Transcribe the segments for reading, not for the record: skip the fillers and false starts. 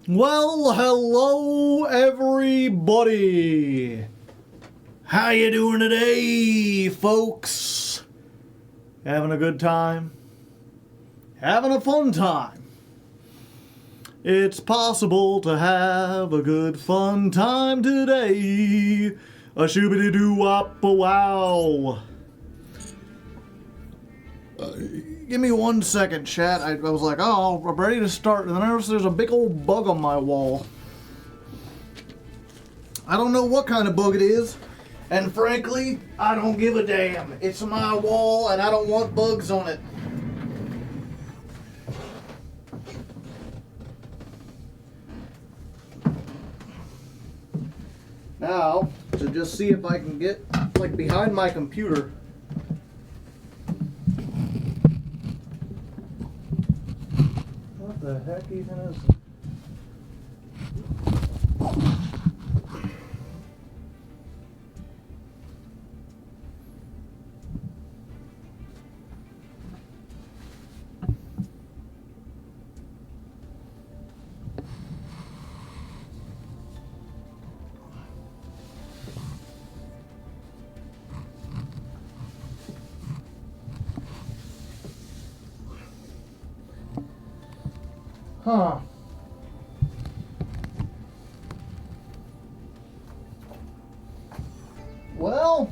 Well, hello everybody. How you doing today, folks? Having a good time? Having a fun time? It's possible to have a good fun time today. A shoobity-doo-wop-a-wow. Give me 1 second, chat. I was like, oh, I'm ready to start, and then I noticed there's a big old bug on my wall. I don't know what kind of bug it is, and frankly, I don't give a damn. It's my wall, and I don't want bugs on it. Now, to just see if I can get, like, behind my computer. What the heck even is it? Huh. Well,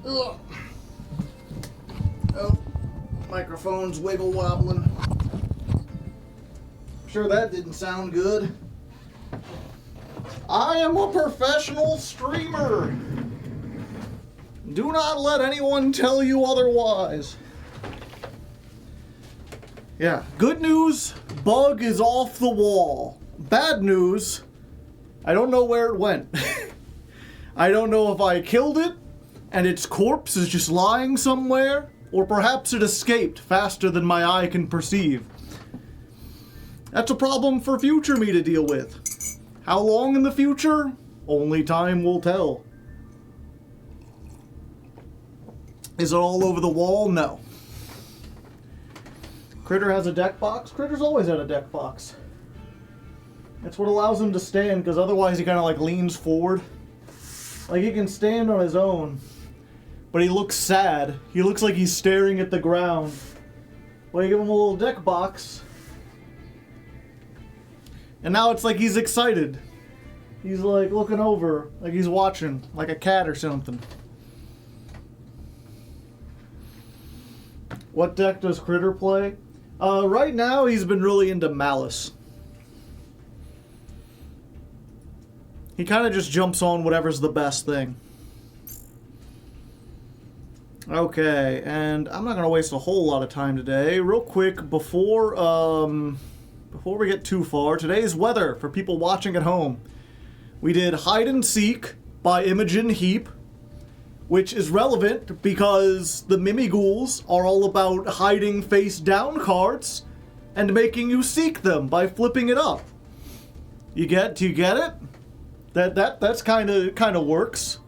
ugh. Oh, microphone's wiggle wobbling. Sure that didn't sound good. I am a professional streamer. Do not let anyone tell you otherwise. Yeah, good news, bug is off the wall. Bad news, I don't know where it went. I don't know if I killed it and its corpse is just lying somewhere, or perhaps it escaped faster than my eye can perceive. That's a problem for future me to deal with. How long in the future? Only time will tell. Is it all over the wall? No. Critter has a deck box? Critter's always had a deck box. That's what allows him to stand, because otherwise he kind of like leans forward. Like he can stand on his own, but he looks sad. He looks like he's staring at the ground. Well, you give him a little deck box, and now it's like he's excited. He's like looking over, like he's watching, like a cat or something. What deck does Critter play? Right now he's been really into Malice. He kind of just jumps on whatever's the best thing. Okay, and I'm not going to waste a whole lot of time today. Real quick, before we get too far, today's weather for people watching at home. We did Hide and Seek by Imogen Heap, which is relevant because the Mimighouls are all about hiding face down cards and making you seek them by flipping it up. Do you get it? That's kind of works.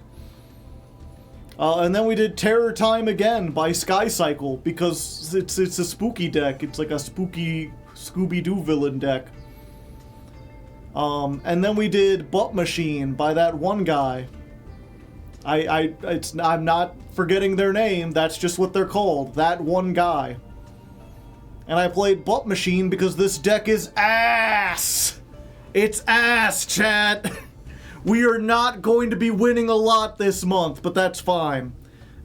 And then we did Terror Time Again by Sky Cycle because it's a spooky deck. It's like a spooky Scooby-Doo villain deck. And then we did Butt Machine by that one guy. I'm not forgetting their name. That's just what they're called. That one guy. And I played Butt Machine because this deck is ass. It's ass, chat. We are not going to be winning a lot this month, but that's fine.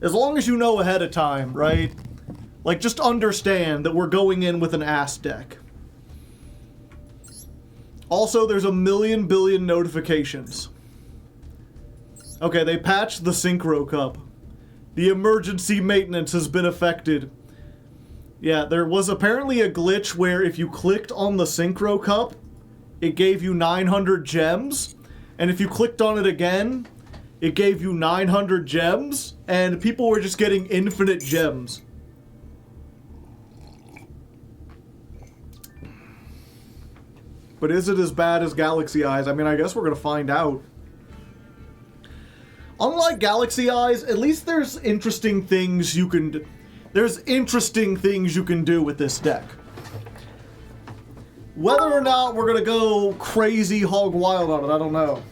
As long as you know ahead of time, right? Like, just understand that we're going in with an ass deck. Also, there's a million billion notifications. Okay, they patched the Synchro Cup. The emergency maintenance has been affected. Yeah, there was apparently a glitch where if you clicked on the Synchro Cup, it gave you 900 gems. And if you clicked on it again, it gave you 900 gems. And people were just getting infinite gems. But is it as bad as Galaxy Eyes? I mean, I guess we're gonna find out. Unlike Galaxy Eyes, at least there's interesting things you can do. There's interesting things you can do with this deck. Whether or not we're gonna go crazy hog wild on it, I don't know.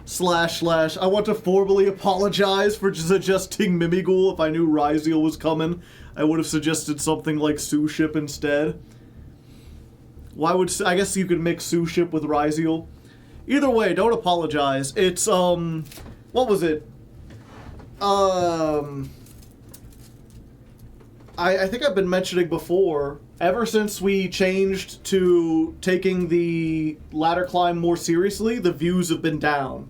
// I want to formally apologize for suggesting Mimigul. If I knew Ryzeal was coming, I would have suggested something like Suship instead. Why would... I guess you could mix Suship with Ryzeal. Either way, don't apologize. It's, what was it? I think I've been mentioning before, ever since we changed to taking the ladder climb more seriously, the views have been down.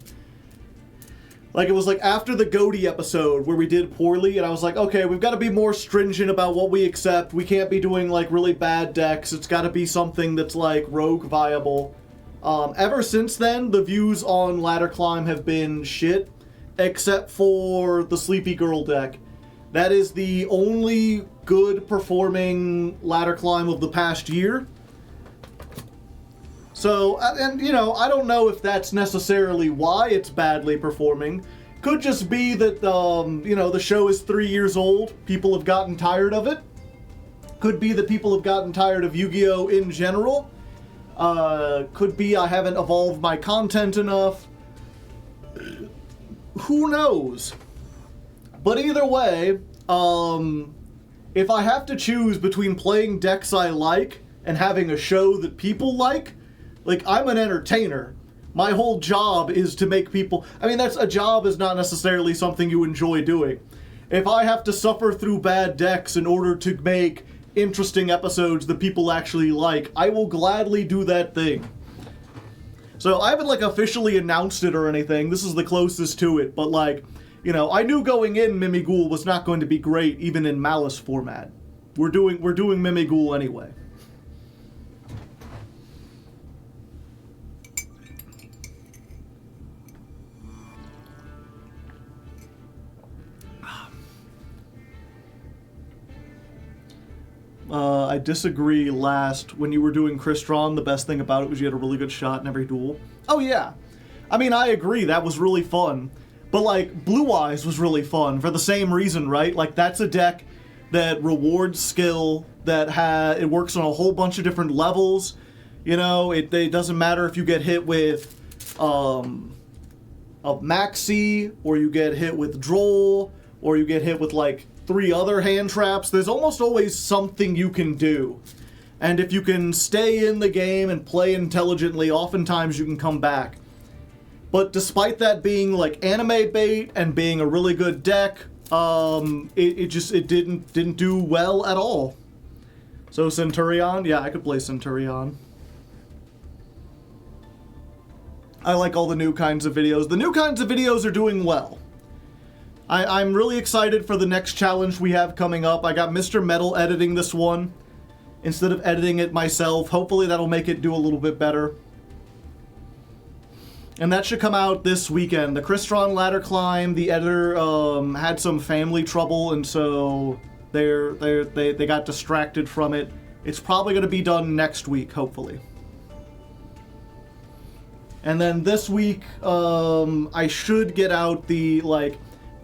Like, it was like after the Goaty episode where we did poorly, and I was like, okay, we've got to be more stringent about what we accept. We can't be doing, like, really bad decks. It's got to be something that's, like, rogue viable. Ever since then, the views on ladder climb have been shit, except for the Sleepy Girl deck. That is the only good performing ladder climb of the past year. So, and you know, I don't know if that's necessarily why it's badly performing. Could just be that, you know, the show is 3 years old. People have gotten tired of it. Could be that people have gotten tired of Yu-Gi-Oh! In general. Could be I haven't evolved my content enough. Who knows? But either way, if I have to choose between playing decks I like and having a show that people like, I'm an entertainer. My whole job is to make people... I mean, a job is not necessarily something you enjoy doing. If I have to suffer through bad decks in order to make interesting episodes that people actually like, I will gladly do that thing. So I haven't, officially announced it or anything. This is the closest to it, but, you know, I knew going in Mimigul was not going to be great, even in Malice format. We're doing Mimigul anyway. I disagree last. When you were doing Crystron, the best thing about it was you had a really good shot in every duel. Oh yeah. I mean, I agree, that was really fun. But, Blue Eyes was really fun for the same reason, right? That's a deck that rewards skill, that it works on a whole bunch of different levels. You know, it doesn't matter if you get hit with a Maxi, or you get hit with Droll, or you get hit with, 3 other hand traps. There's almost always something you can do. And if you can stay in the game and play intelligently, oftentimes you can come back. But despite that being anime bait and being a really good deck, it didn't do well at all. So Centurion, yeah, I could play Centurion. I like all the new kinds of videos. The new kinds of videos are doing well. I'm really excited for the next challenge we have coming up. I got Mr. Metal editing this one instead of editing it myself. Hopefully that'll make it do a little bit better. And that should come out this weekend. The Crystron ladder climb, the editor had some family trouble, and so they got distracted from it. It's probably going to be done next week, hopefully. And then this week, I should get out the,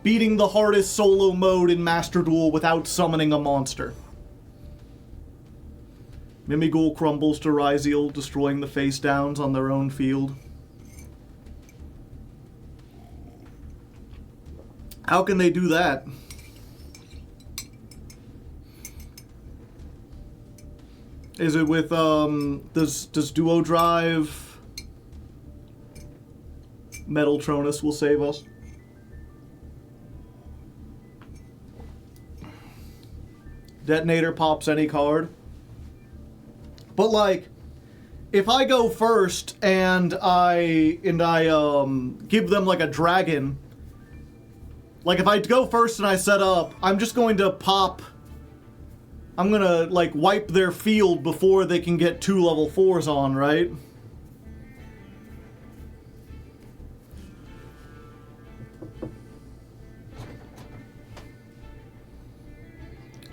beating the hardest solo mode in Master Duel without summoning a monster. Mimigul crumbles to Ryzeal, destroying the face downs on their own field. How can they do that? Is it with, does Duo Drive... Metal Tronus will save us? Detonator pops any card. But if I go first and I give them a dragon, if I go first and I set up, I'm just going to pop. I'm gonna wipe their field before they can get 2 level 4s on, right?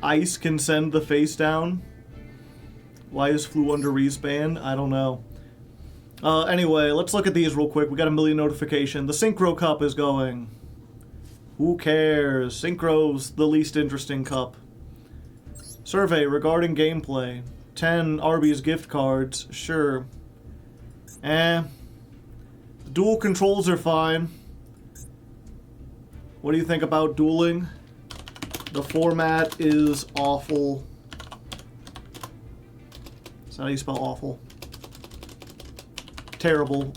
Ice can send the face down. Why is Flew under Reese banned? I don't know. Anyway, let's look at these real quick. We got a million notification. The Synchro Cup is going. Who cares? Synchro's the least interesting cup. Survey regarding gameplay. 10 Arby's gift cards. Sure. The dual controls are fine. What do you think about dueling? The format is awful. That's not how you spell awful. Terrible.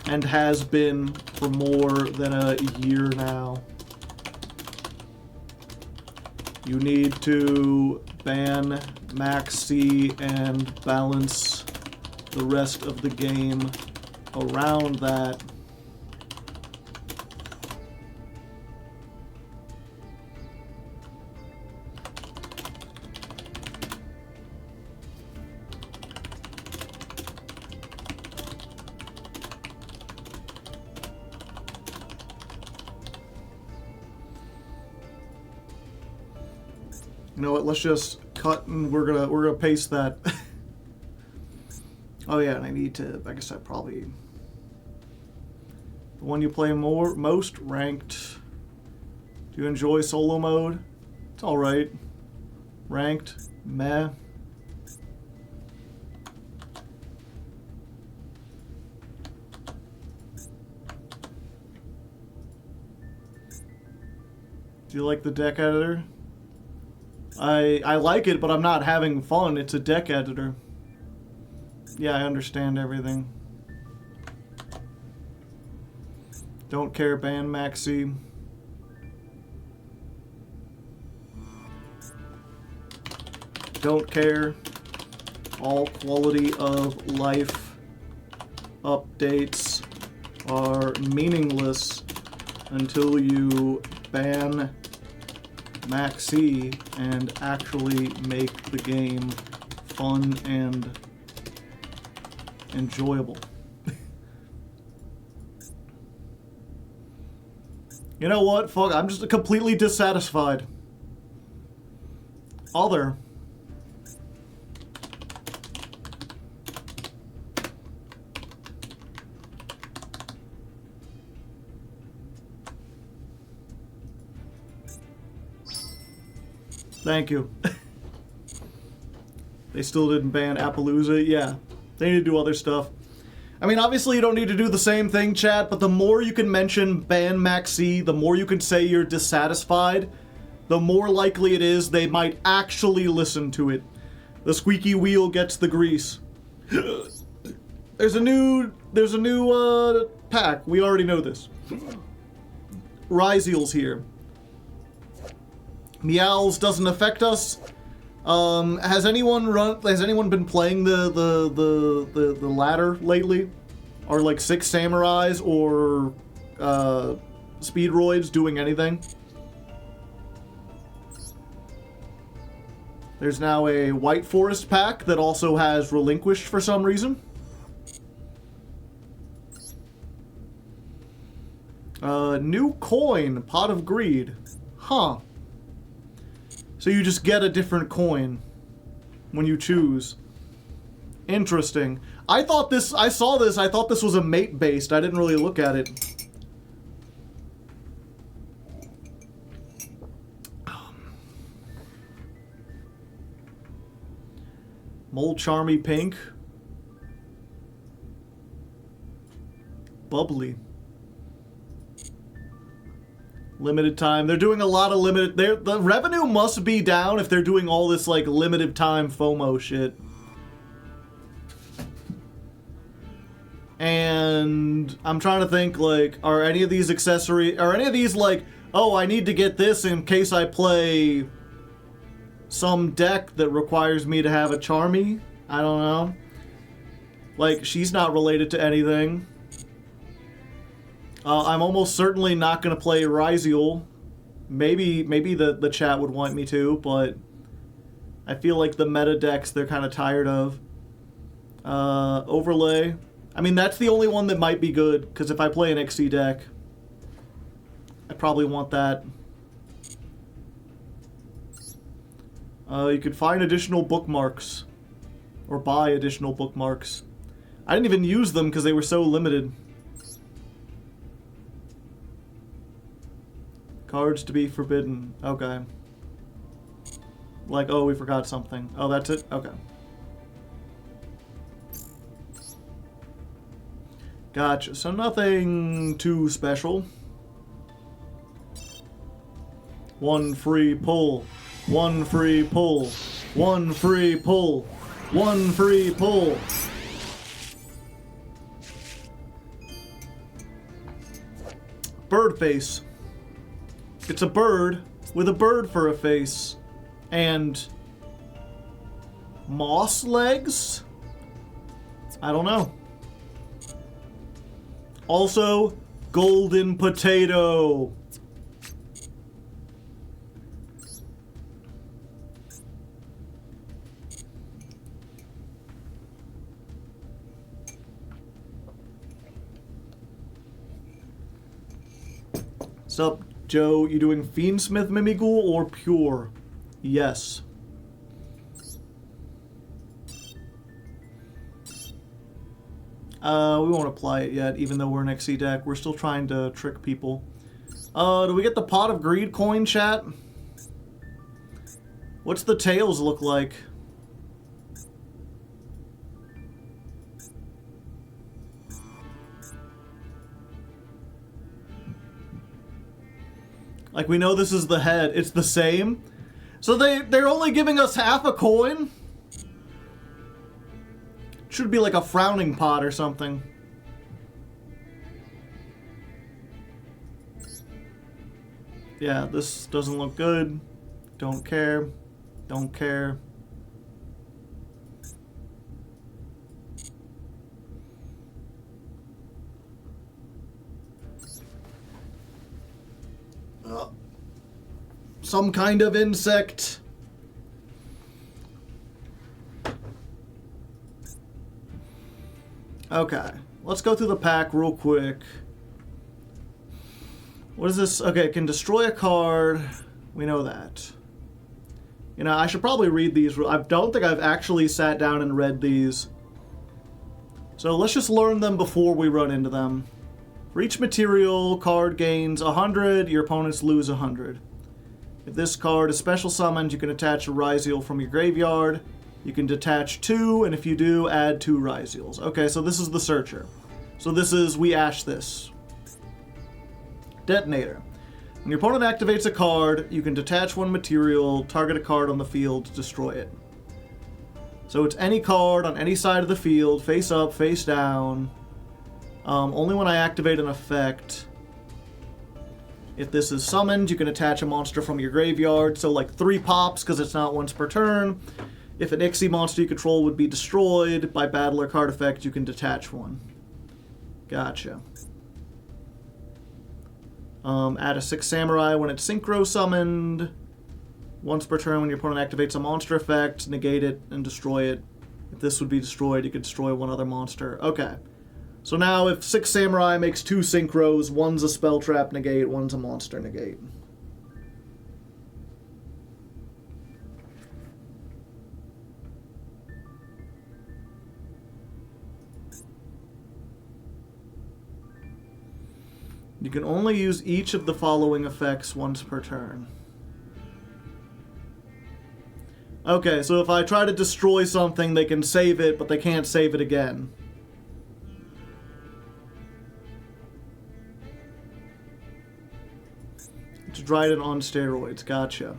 And has been for more than a year now. You need to ban Max C and balance the rest of the game around that. You know what? Let's just cut and we're gonna paste that. Oh yeah, and I need to. I guess I probably the one you play most ranked. Do you enjoy solo mode? It's all right. Ranked, meh. Do you like the deck editor? I like it, but I'm not having fun. It's a deck editor. Yeah, I understand everything. Don't care, ban Maxi. Don't care. All quality of life updates are meaningless until you ban Maxi and actually make the game fun and enjoyable. You know what? Fuck, I'm just completely dissatisfied. Other. Thank you. They still didn't ban Appaloosa. Yeah, they need to do other stuff. I mean, obviously you don't need to do the same thing, chat, but the more you can mention ban Maxi, the more you can say you're dissatisfied, the more likely it is they might actually listen to it. The squeaky wheel gets the grease. There's a new pack. We already know this. Ryzeal's here. Meows doesn't affect us. Has anyone been playing the ladder lately? Are like 6 Samurais or Speedroids doing anything? There's now a White Forest pack that also has Relinquished for some reason. New coin, Pot of Greed. Huh. So you just get a different coin when you choose. Interesting. I saw this, I thought this was a mate based. I didn't really look at it. Mole Charmy Pink. Bubbly. Limited time. They're doing a lot of limited... The revenue must be down if they're doing all this, like, limited time FOMO shit. And I'm trying to think, like, are any of these like, oh, I need to get this in case I play some deck that requires me to have a Charmy? I don't know. Like, she's not related to anything. I'm almost certainly not going to play Ryzeal. Maybe the chat would want me to, but I feel like the meta decks they're kind of tired of. Overlay. I mean, that's the only one that might be good, because if I play an XC deck, I probably want that. You could find additional bookmarks. or buy additional bookmarks. I didn't even use them because they were so limited. Cards to be forbidden. Okay. Like, oh, we forgot something. Oh, that's it? Okay. Gotcha. So nothing too special. One free pull. One free pull. One free pull. One free pull. Bird face. It's a bird with a bird for a face. And moss legs? I don't know. Also, golden potato. Sup, Joe? You doing Fiendsmith Mimigul or pure? Yes. We won't apply it yet, even though we're an XC deck. We're still trying to trick people. Do we get the Pot of Greed coin, chat? What's the tails look like? Like, we know this is the head. It's the same. So they're only giving us half a coin? Should be like a frowning pot or something. Yeah, this doesn't look good. Don't care. Don't care. Some kind of insect. Okay, let's go through the pack real quick. What is this? Okay, it can destroy a card. We know that. You know, I should probably read these. I don't think I've actually sat down and read these. So let's just learn them before we run into them. For each material, card gains 100, your opponents lose 100. If this card is special summoned, you can attach a Ryziel from your graveyard. You can detach 2, and if you do, add 2 Ryziels. Okay, so this is the Searcher. So this is, we ash this. Detonator. When your opponent activates a card, you can detach 1 material, target a card on the field, destroy it. So it's any card on any side of the field, face up, face down. Only when I activate an effect. If this is summoned, you can attach a monster from your graveyard, so like 3 pops, because it's not once per turn. If an Ixie monster you control would be destroyed by battle or card effect, you can detach 1. Gotcha. Add a 6 Samurai when it's Synchro summoned. Once per turn when your opponent activates a monster effect, negate it and destroy it. If this would be destroyed, you could destroy 1 other monster. Okay. So now if 6 Samurai makes 2 Synchros, 1's a spell trap negate, 1's a monster negate. You can only use each of the following effects once per turn. Okay, so if I try to destroy something, they can save it, but they can't save it again. It's Dryden on steroids, gotcha.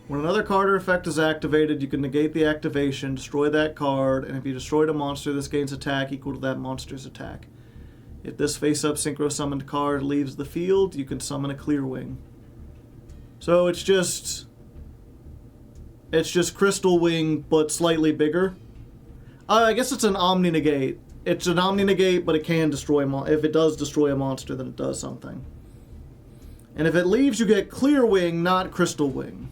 When another card or effect is activated, you can negate the activation, destroy that card, and if you destroyed a monster, this gains attack equal to that monster's attack. If this face-up synchro summoned card leaves the field, you can summon a Clear Wing. So it's just Crystal Wing, but slightly bigger. I guess it's an Omni Negate. It's an Omni Negate, but it can destroy if it does destroy a monster, then it does something. And if it leaves, you get Clear Wing, not Crystal Wing.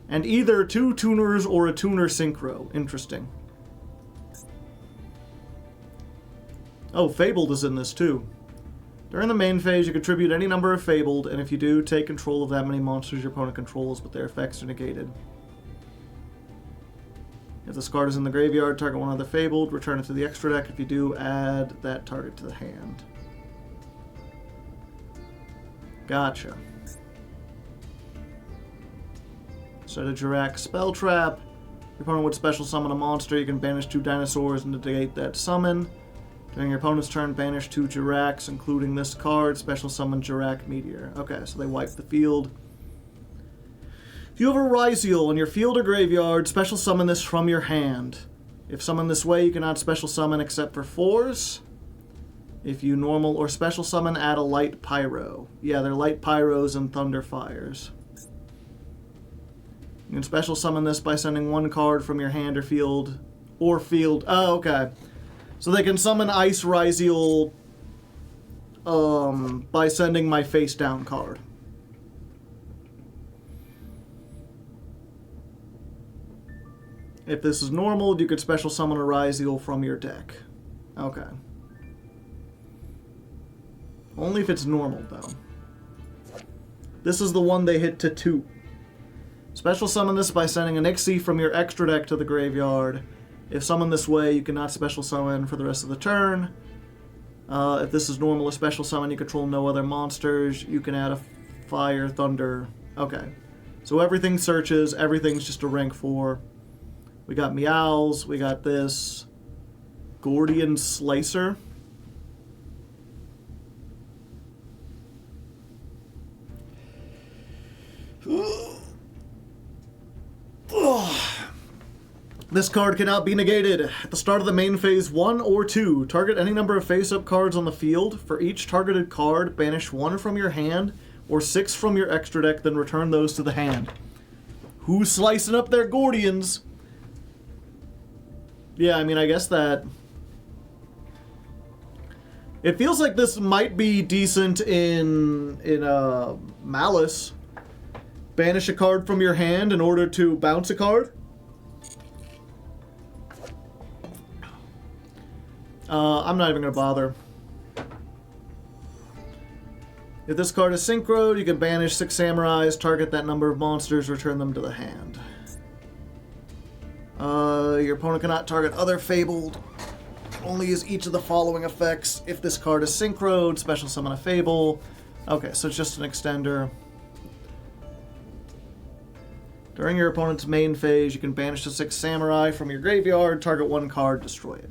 And either 2 tuners or a tuner synchro. Interesting. Oh, Fabled is in this too. During the main phase, you contribute any number of Fabled, and if you do, take control of that many monsters your opponent controls, but their effects are negated. If this card is in the graveyard, target one other Fabled, return it to the extra deck. If you do, add that target to the hand. Gotcha. Set a Jirak spell trap. Your opponent would special summon a monster. You can banish 2 dinosaurs and negate that summon. During your opponent's turn, banish 2 Jiraks, including this card. Special summon Jirak Meteor. Okay, so they wipe the field. If you have a Ryziel in your field or graveyard, special summon this from your hand. If summoned this way, you cannot special summon except for 4s. If you normal or special summon, add a light pyro. Yeah, they're light pyros and thunder fires. You can special summon this by sending 1 card from your hand or field. Oh, okay. So they can summon Ice Ryziel by sending my face down card. If this is normal, you could special summon a Ryziel from your deck. Okay. Only if it's normal, though. This is the one they hit to 2. Special summon this by sending an Ixie from your extra deck to the graveyard. If summoned this way, you cannot special summon for the rest of the turn. If this is normal, a special summon, you control no other monsters. You can add a fire, thunder. Okay. So everything searches. Everything's just a rank 4. We got Meowls. We got this. Gordian Slicer. This card cannot be negated. At the start of the main phase 1 or 2, target any number of face-up cards on the field. For each targeted card, banish 1 from your hand or 6 from your extra deck, then return those to the hand. Who's slicing up their Gordians? Yeah, I mean, I guess that... It feels like this might be decent in Malice. Banish a card from your hand in order to bounce a card. I'm not even going to bother. If this card is synchroed, you can banish 6 samurais, target that number of monsters, return them to the hand. Your opponent cannot target other Fabled. Only use each of the following effects. If this card is synchroed, special summon a Fable. Okay, so it's just an extender. During your opponent's main phase, you can banish the 6 samurai from your graveyard, target 1 card, destroy it.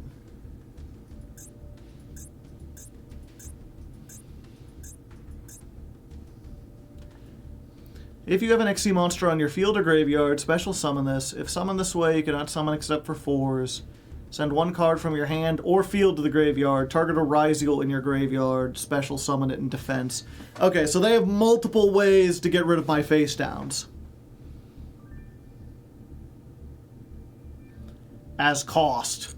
If you have an Ixie monster on your field or graveyard, special summon this. If summoned this way, you cannot summon except for 4s. Send 1 card from your hand or field to the graveyard. Target a Ryziel in your graveyard. Special summon it in defense. Okay, so they have multiple ways to get rid of my face downs. As cost.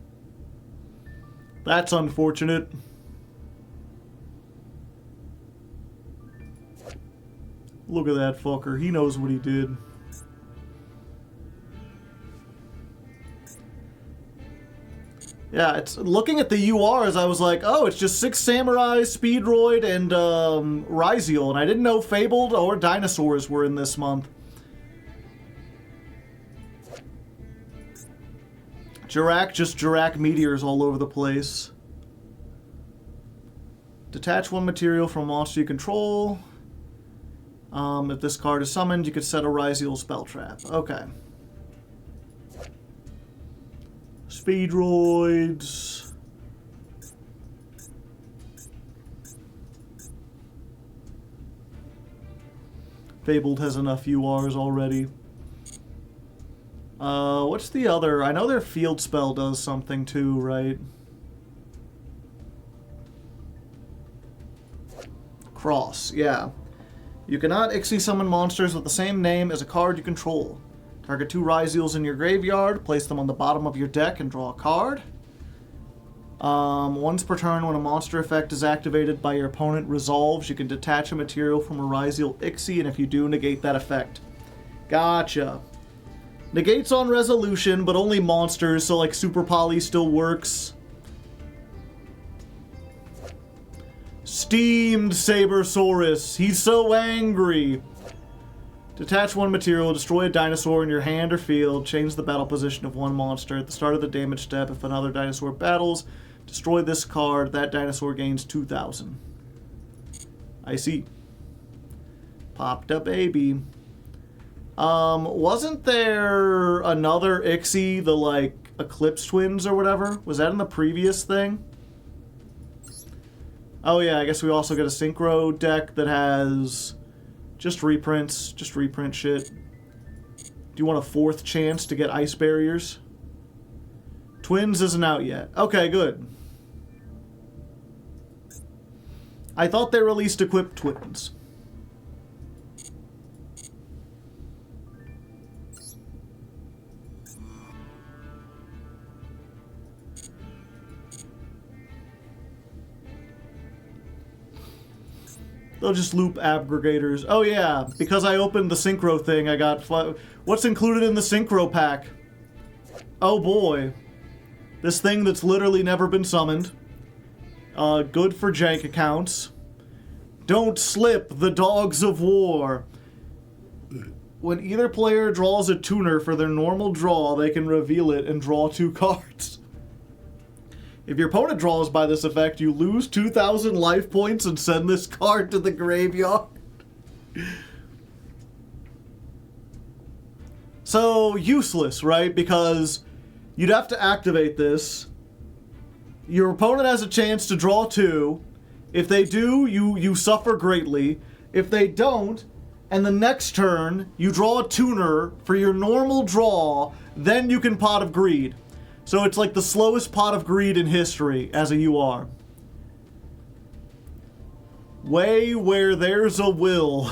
That's unfortunate. Look at that fucker. He knows what he did. Yeah, it's looking at the URs, I was like, oh, it's just 6 Samurai, Speedroid, and Ryziel, and I didn't know Fabled or Dinosaurs were in this month. Jirak, just Jirak Meteors all over the place. Detach 1 material from a monster you control. If this card is summoned, you could set a Ryziel spell trap. Okay. Speedroids. Fabled has enough URs already. What's the other? I know their field spell does something too, right? Cross, yeah. You cannot Ixie summon monsters with the same name as a card you control. Target 2 Ryziels in your graveyard, place them on the bottom of your deck, and draw a card. Once per turn, when a monster effect is activated by your opponent resolves, you can detach a material from a Ryziel Ixie, and if you do, negate that effect. Gotcha. Negates on resolution, but only monsters, so like Super Poly still works. Steamed Sabersaurus. He's so angry. Detach one material, destroy a dinosaur in your hand or field, change the battle position of one monster. At the start of the damage step, if another dinosaur battles, destroy this card. That dinosaur gains 2,000. I see. Popped a baby. Wasn't there another Ixie, the, like, Eclipse Twins or whatever? Was that in the previous thing? Oh yeah, I guess we also get a Synchro deck that has just reprints, just reprint shit. Do you want a 4th chance to get Ice Barriers? Twins isn't out yet. Okay, good. I thought they released Equipped Twins. They'll just loop aggregators. Oh yeah, because I opened the Synchro thing, I got... What's included in the Synchro pack? Oh boy. This thing that's literally never been summoned. Good for jank accounts. Don't slip the Dogs of War. When either player draws a tuner for their normal draw, they can reveal it and draw 2 cards. If your opponent draws by this effect, you lose 2,000 life points and send this card to the graveyard. So, useless, right? Because you'd have to activate this. Your opponent has a chance to draw 2. If they do, you suffer greatly. If they don't, and the next turn, you draw a tuner for your normal draw, then you can Pot of Greed. So it's like the slowest Pot of Greed in history as a UR. Way where there's a will.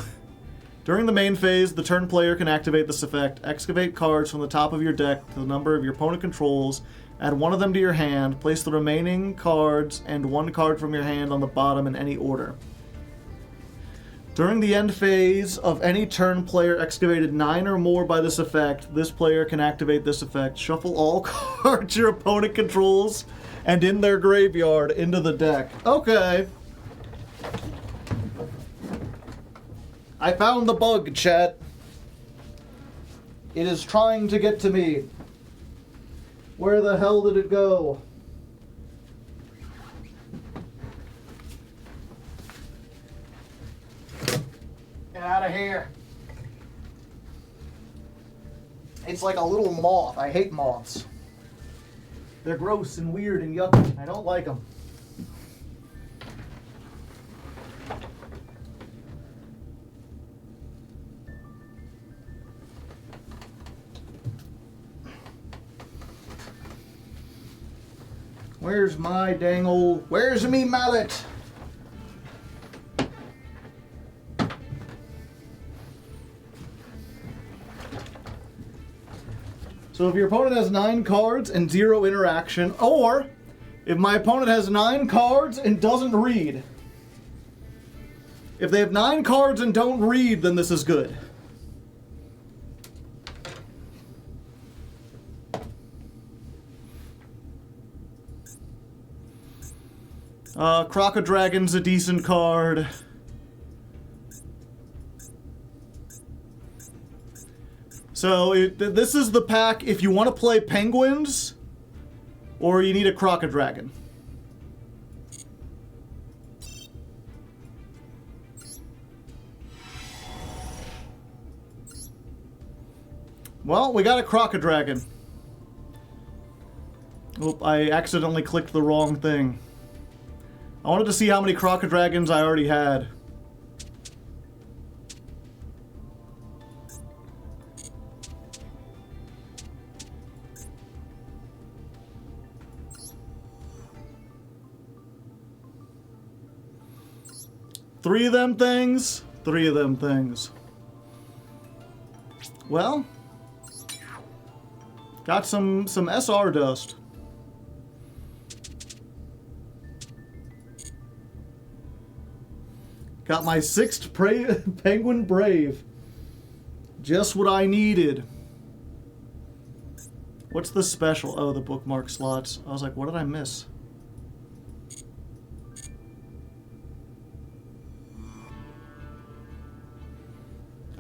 During the main phase, the turn player can activate this effect. Excavate cards from the top of your deck to the number of your opponent controls. Add one of them to your hand. Place the remaining cards and 1 card from your hand on the bottom in any order. During the end phase of any turn player excavated 9 or more by this effect, this player can activate this effect. Shuffle all cards your opponent controls and in their graveyard into the deck. Okay. I found the bug, chat. It is trying to get to me. Where the hell did it go? Get out of here. It's like a little moth. I hate moths. They're gross and weird and yucky. I don't like them. Where's my dang old... Where's me mallet? So if your opponent has 9 cards and 0 interaction, or if my opponent has 9 cards and doesn't read. If they have 9 cards and don't read, then this is good. Crocodragon's a decent card. So this is the pack if you want to play Penguins or you need a Crocodragon. Well, we got a Crocodragon. Oop, I accidentally clicked the wrong thing. I wanted to see how many Crocodragons I already had. Three of them things? 3 of them things. Well, got some SR dust. Got my 6th Penguin Brave. Just what I needed. What's the special? Oh, the bookmark slots. I was like, what did I miss?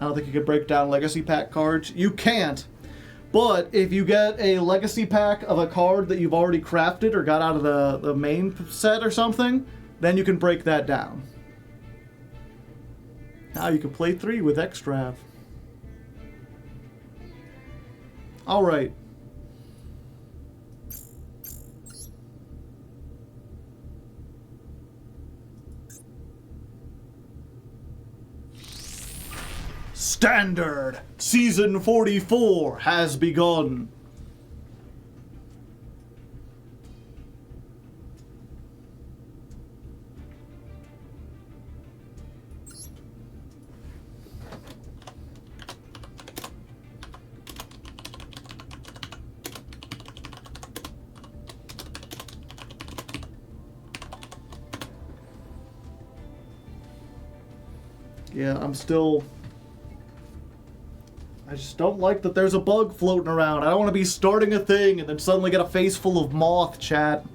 I don't think you can break down legacy pack cards. You can't. But if you get a legacy pack of a card that you've already crafted or got out of the main set or something, then you can break that down. Now you can play 3 with Extrav. Alright. Standard Season 44 has begun. Yeah, I just don't like that there's a bug floating around. I don't want to be starting a thing and then suddenly get a face full of moth, chat.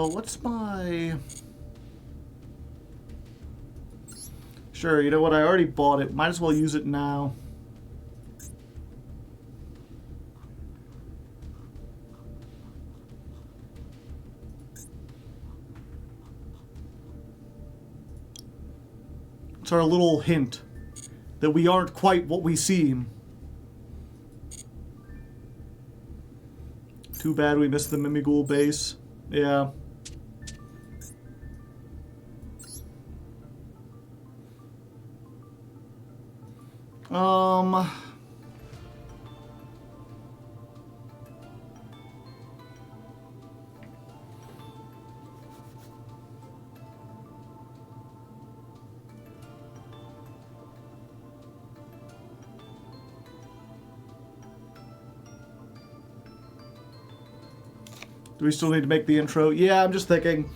What's my... Sure, you know what? I already bought it. Might as well use it now. It's our little hint that we aren't quite what we seem. Too bad we missed the Mimigul base. Yeah. Do we still need to make the intro? Yeah, I'm just thinking.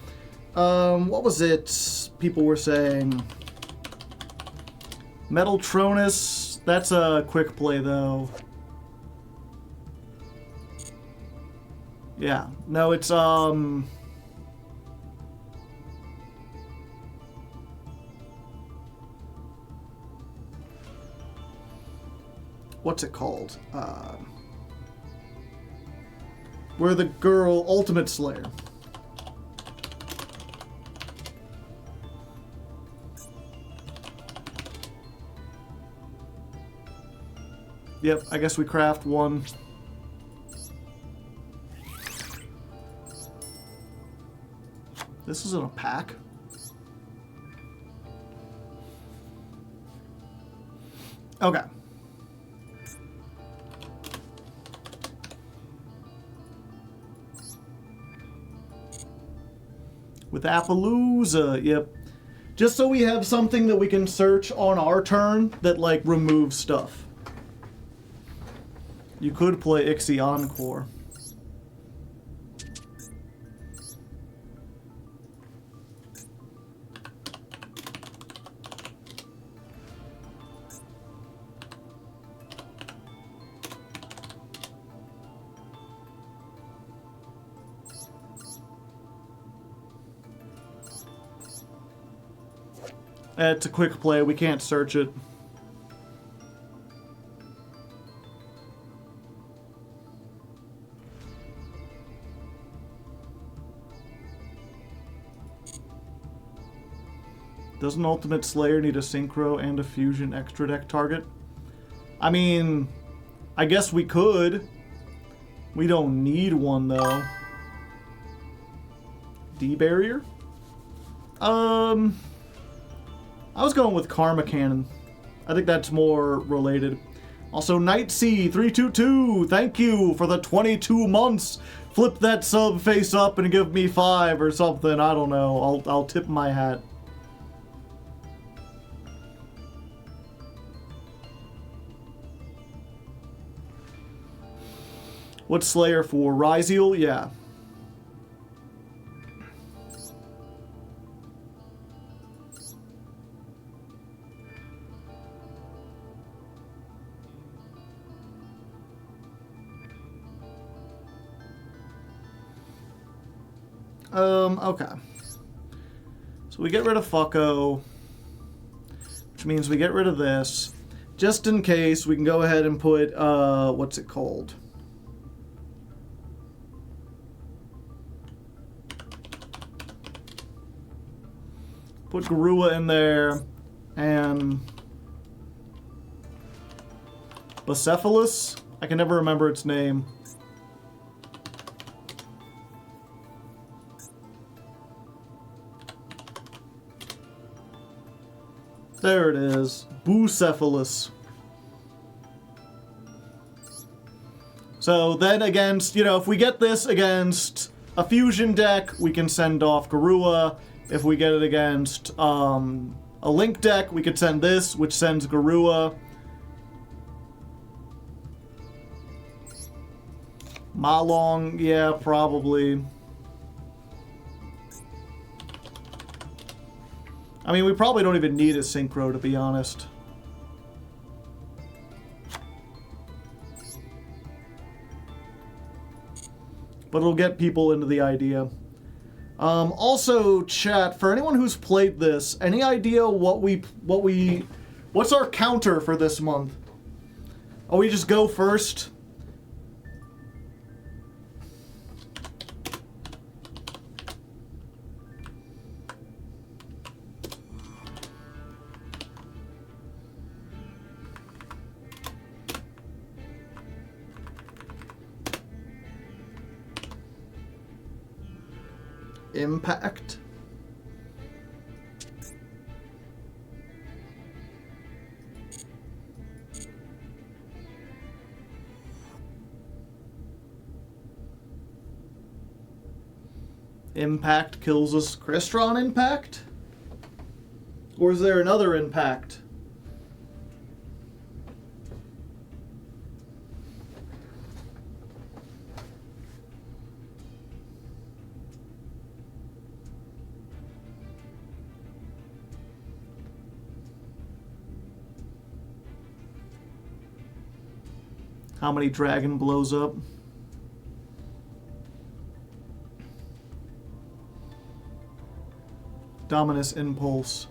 What was it people were saying? Metaltronus, that's a quick play though. Yeah, no, it's what's it called? We're the girl Ultimate Slayer. Yep, I guess we craft one. This isn't a pack. Okay. With Appaloosa, yep. Just so we have something that we can search on our turn that, like, removes stuff. You could play Ixie Encore. It's a quick play, we can't search it. Doesn't Ultimate Slayer need a Synchro and a Fusion extra deck target? I mean, I guess we could. We don't need one though. D-Barrier? I was going with Karma Cannon. I think that's more related. Also, Night Sea 322, thank you for the 22 months. Flip that sub face up and give me 5 or something. I don't know. I'll tip my hat. What's Slayer for? Ryziel? Yeah. Okay. So we get rid of Fucko, which means we get rid of this. Just in case, we can go ahead and put, what's it called? Put Garua in there, and Bucephalus? I can never remember its name. There it is. Bucephalus. So then against, you know, if we get this against a fusion deck, we can send off Garua. If we get it against a link deck, we could send this, which sends Garua. Malong, yeah, probably. I mean, we probably don't even need a Synchro, to be honest. But it'll get people into the idea. Also, chat, for anyone who's played this, any idea what's our counter for this month? Oh, we just go first? Impact. Impact kills us. Crystron Impact? Or is there another Impact? How many dragon blows up? Dominus Impulse.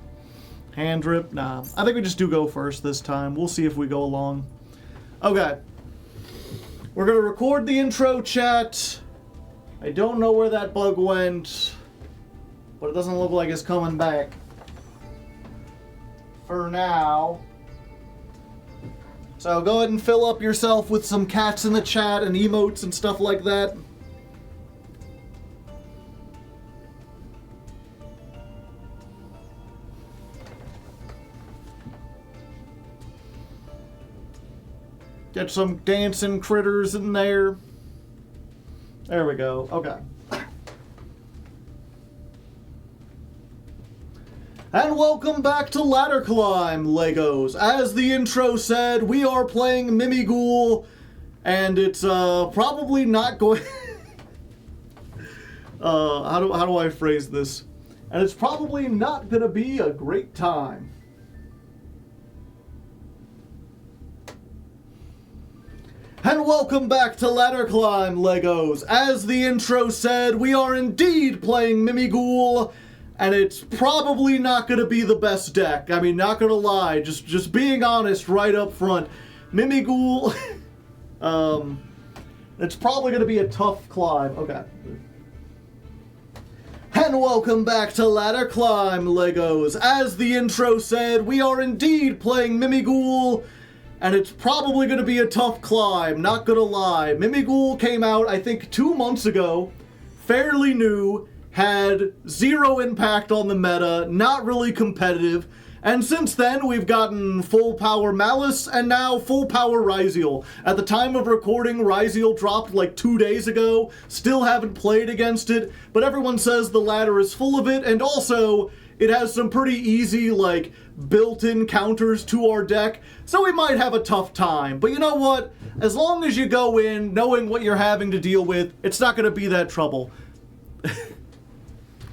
Hand Drip? Nah. I think we just do go first this time. We'll see if we go along. Okay. We're going to record the intro, chat. I don't know where that bug went, but it doesn't look like it's coming back. For now. So go ahead and fill up yourself with some cats in the chat and emotes and stuff like that. Get some dancing critters in there. There we go. Okay. And welcome back to Ladder Climb, Legos. As the intro said, we are playing Mimigul, and it's probably not going... how do I phrase this? And it's probably not going to be a great time. And welcome back to Ladder Climb, Legos. As the intro said, we are indeed playing Mimigul, and it's probably not going to be the best deck. I mean, not going to lie, just being honest right up front. Mimigul, it's probably going to be a tough climb. Okay. And welcome back to Ladder Climb, Legos. As the intro said, we are indeed playing Mimigul, and it's probably going to be a tough climb, not going to lie. Mimigul came out, I think, 2 months ago, fairly new, had zero impact on the meta, not really competitive, and since then we've gotten full power Malice and now full power Ryziel. At the time of recording, Ryziel dropped like 2 days ago, still haven't played against it, but everyone says the ladder is full of it, and also it has some pretty easy, like, built-in counters to our deck, so we might have a tough time. But you know what? As long as you go in knowing what you're having to deal with, it's not going to be that trouble.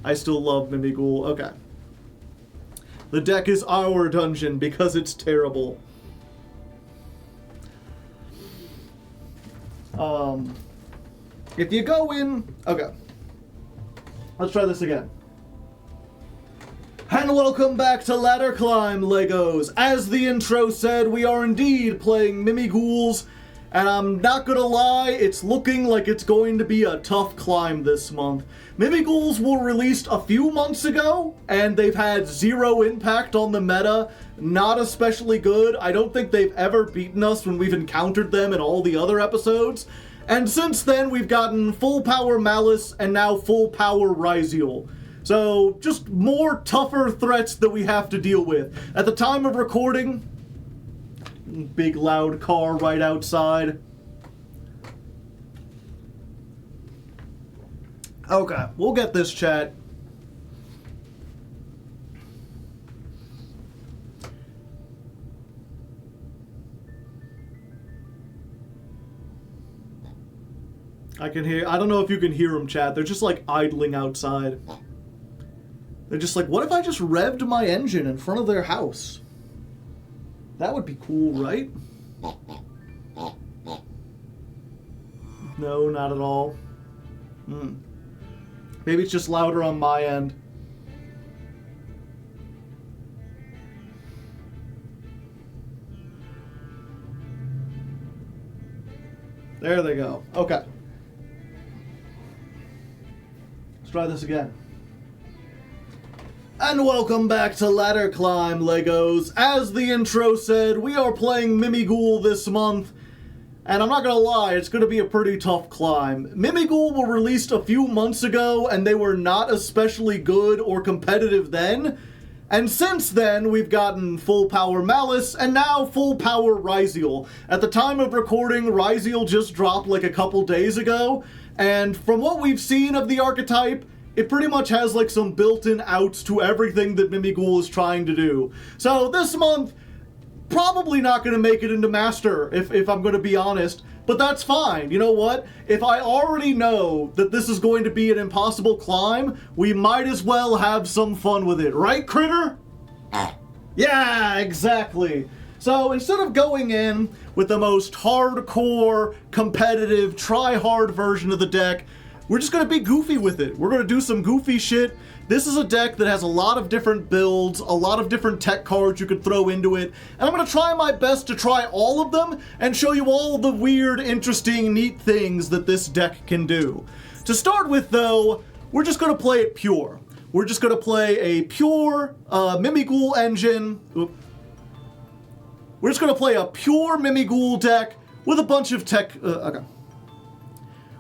I still love Mimigul. Okay. The deck is our dungeon because it's terrible. If you go in... Okay. Let's try this again. And welcome back to Ladder Climb, Legos. As the intro said, we are indeed playing Mimighouls, and I'm not gonna lie, it's looking like it's going to be a tough climb this month. Mimighouls were released a few months ago, and they've had zero impact on the meta. Not especially good. I don't think they've ever beaten us when we've encountered them in all the other episodes. And since then, we've gotten full power Malice and now full power Ryziel. So, just more tougher threats that we have to deal with. At the time of recording, big loud car right outside. Okay, we'll get this, chat. I can hear... I don't know if you can hear them, chat. They're just, like, idling outside. They're just like, what if I just revved my engine in front of their house? That would be cool, right? No, not at all. Maybe it's just louder on my end. There they go. Okay. Let's try this again. And welcome back to Ladder Climb, Legos. As the intro said, we are playing Mimighoul this month. And I'm not gonna lie, it's gonna be a pretty tough climb. Mimighoul were released a few months ago, and they were not especially good or competitive then. And since then, we've gotten full power Malice, and now full power Ryziel. At the time of recording, Ryziel just dropped like a couple days ago, and from what we've seen of the archetype, it pretty much has like some built-in outs to everything that Mimighoul is trying to do. So this month, probably not going to make it into Master, if I'm going to be honest. But that's fine. You know what? If I already know that this is going to be an impossible climb, we might as well have some fun with it. Right, Critter? Yeah, exactly. So instead of going in with the most hardcore, competitive, try-hard version of the deck, we're just going to be goofy with it. We're going to do some goofy shit. This is a deck that has a lot of different builds, a lot of different tech cards you could throw into it, and I'm going to try my best to try all of them and show you all the weird, interesting, neat things that this deck can do. To start with, though, we're just going to play it pure. We're just going to play a pure Mimighoul engine. We're just going to play a pure Mimighoul deck with a bunch of tech... okay.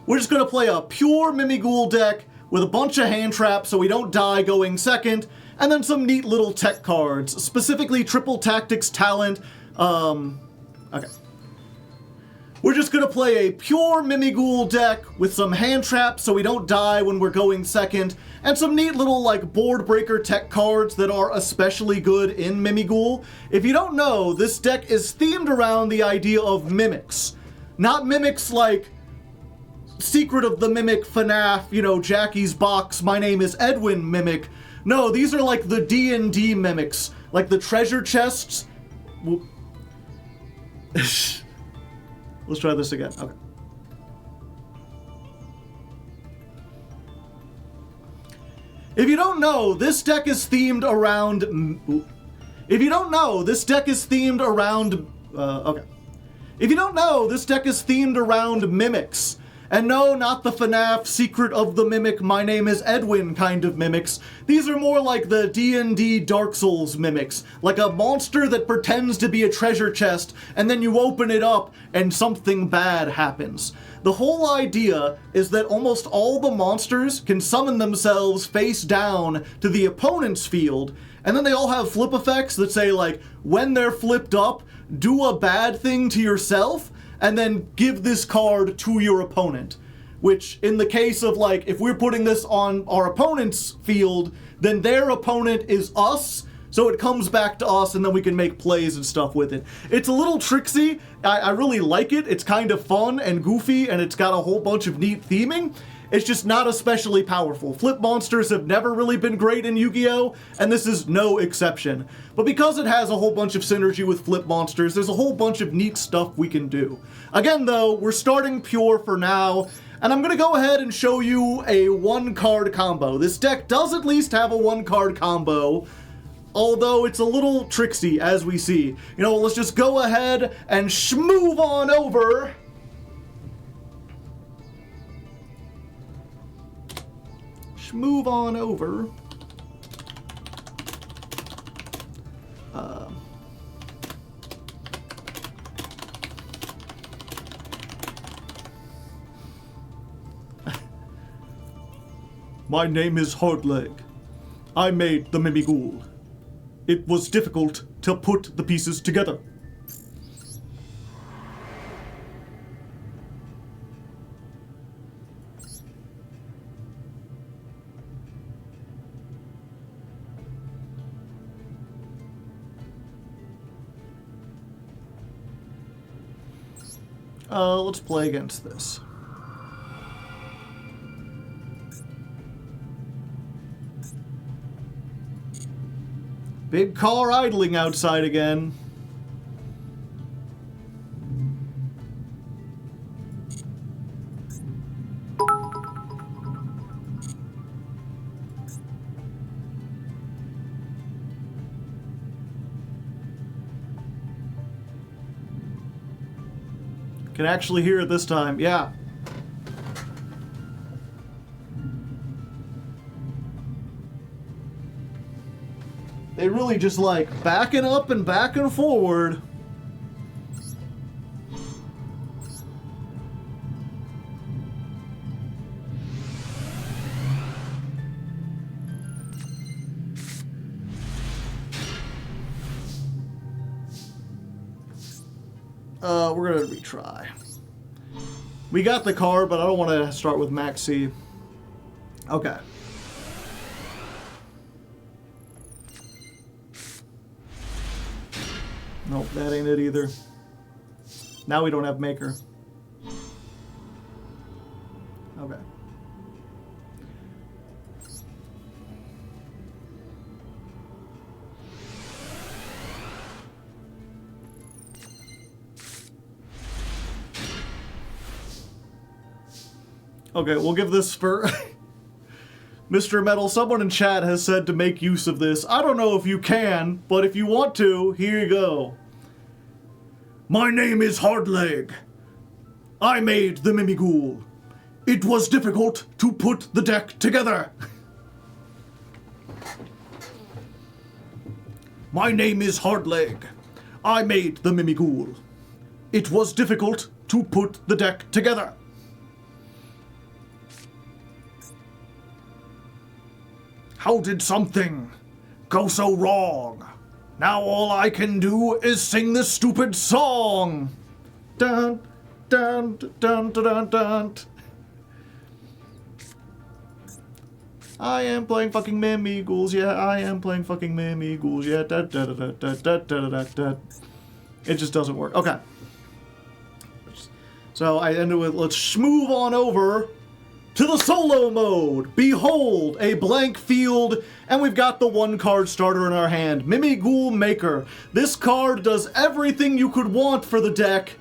We're just going to play a pure Mimighoul deck with a bunch of hand traps so we don't die going second, and then some neat little tech cards, specifically Triple Tactics Talent. Okay. We're just gonna play a pure Mimighoul deck with some hand traps so we don't die when we're going second, and some neat little like board breaker tech cards that are especially good in Mimighoul. If you don't know, this deck is themed around the idea of mimics. Not mimics like Secret of the Mimic, FNAF, you know, Jackie's Box, My Name is Edwin mimic. No, these are like the D&D mimics, like the treasure chests. Let's try this again. Okay. If you don't know, this deck is themed around... If you don't know, this deck is themed around... okay. If you don't know, this deck is themed around mimics. And no, not the FNAF Secret of the Mimic, My Name is Edwin kind of mimics. These are more like the D&D Dark Souls mimics. Like a monster that pretends to be a treasure chest, and then you open it up and something bad happens. The whole idea is that almost all the monsters can summon themselves face down to the opponent's field, and then they all have flip effects that say, like, when they're flipped up, do a bad thing to yourself, and then give this card to your opponent. Which, in the case of, like, if we're putting this on our opponent's field, then their opponent is us, So it comes back to us, and then we can make plays and stuff with it. It's a little tricksy. I really like it. It's kind of fun and goofy, and it's got a whole bunch of neat theming. It's just not especially powerful. Flip monsters have never really been great in Yu-Gi-Oh!, and this is no exception. But because it has a whole bunch of synergy with flip monsters, there's a whole bunch of neat stuff we can do. Again, though, we're starting pure for now, and I'm gonna go ahead and show you a one-card combo. This deck does at least have a one-card combo, although it's a little tricksy, as we see. You know, let's just go ahead and move on over. Move on over. My name is Hardleg. I made the Mimigul. It was difficult to put the pieces together. Let's play against this. Big car idling outside again. Can actually hear it this time, yeah. They really just like backing up and backing forward. We're gonna retry. We got the card, but I don't want to start with Max C. Okay. Nope, that ain't it either. Now we don't have Maker. Okay. Okay, we'll give this for Mr. Metal. Someone in chat has said to make use of this. I don't know if you can, but if you want to, here you go. My name is Hardleg. I made the Mimigul. It was difficult to put the deck together. My name is Hardleg. I made the Mimigul. It was difficult to put the deck together. How did something go so wrong? Now all I can do is sing this stupid song. Dun, dun, dun, dun, dun, dun. I am playing fucking Mimighouls, yeah, I am playing fucking Mimighouls, yeah, da da da da da da da da. It just doesn't work. Okay. So I ended with, let's move on over to the solo mode. Behold, a blank field, and we've got the one card starter in our hand, Mimigul Maker. This card does everything you could want for the deck,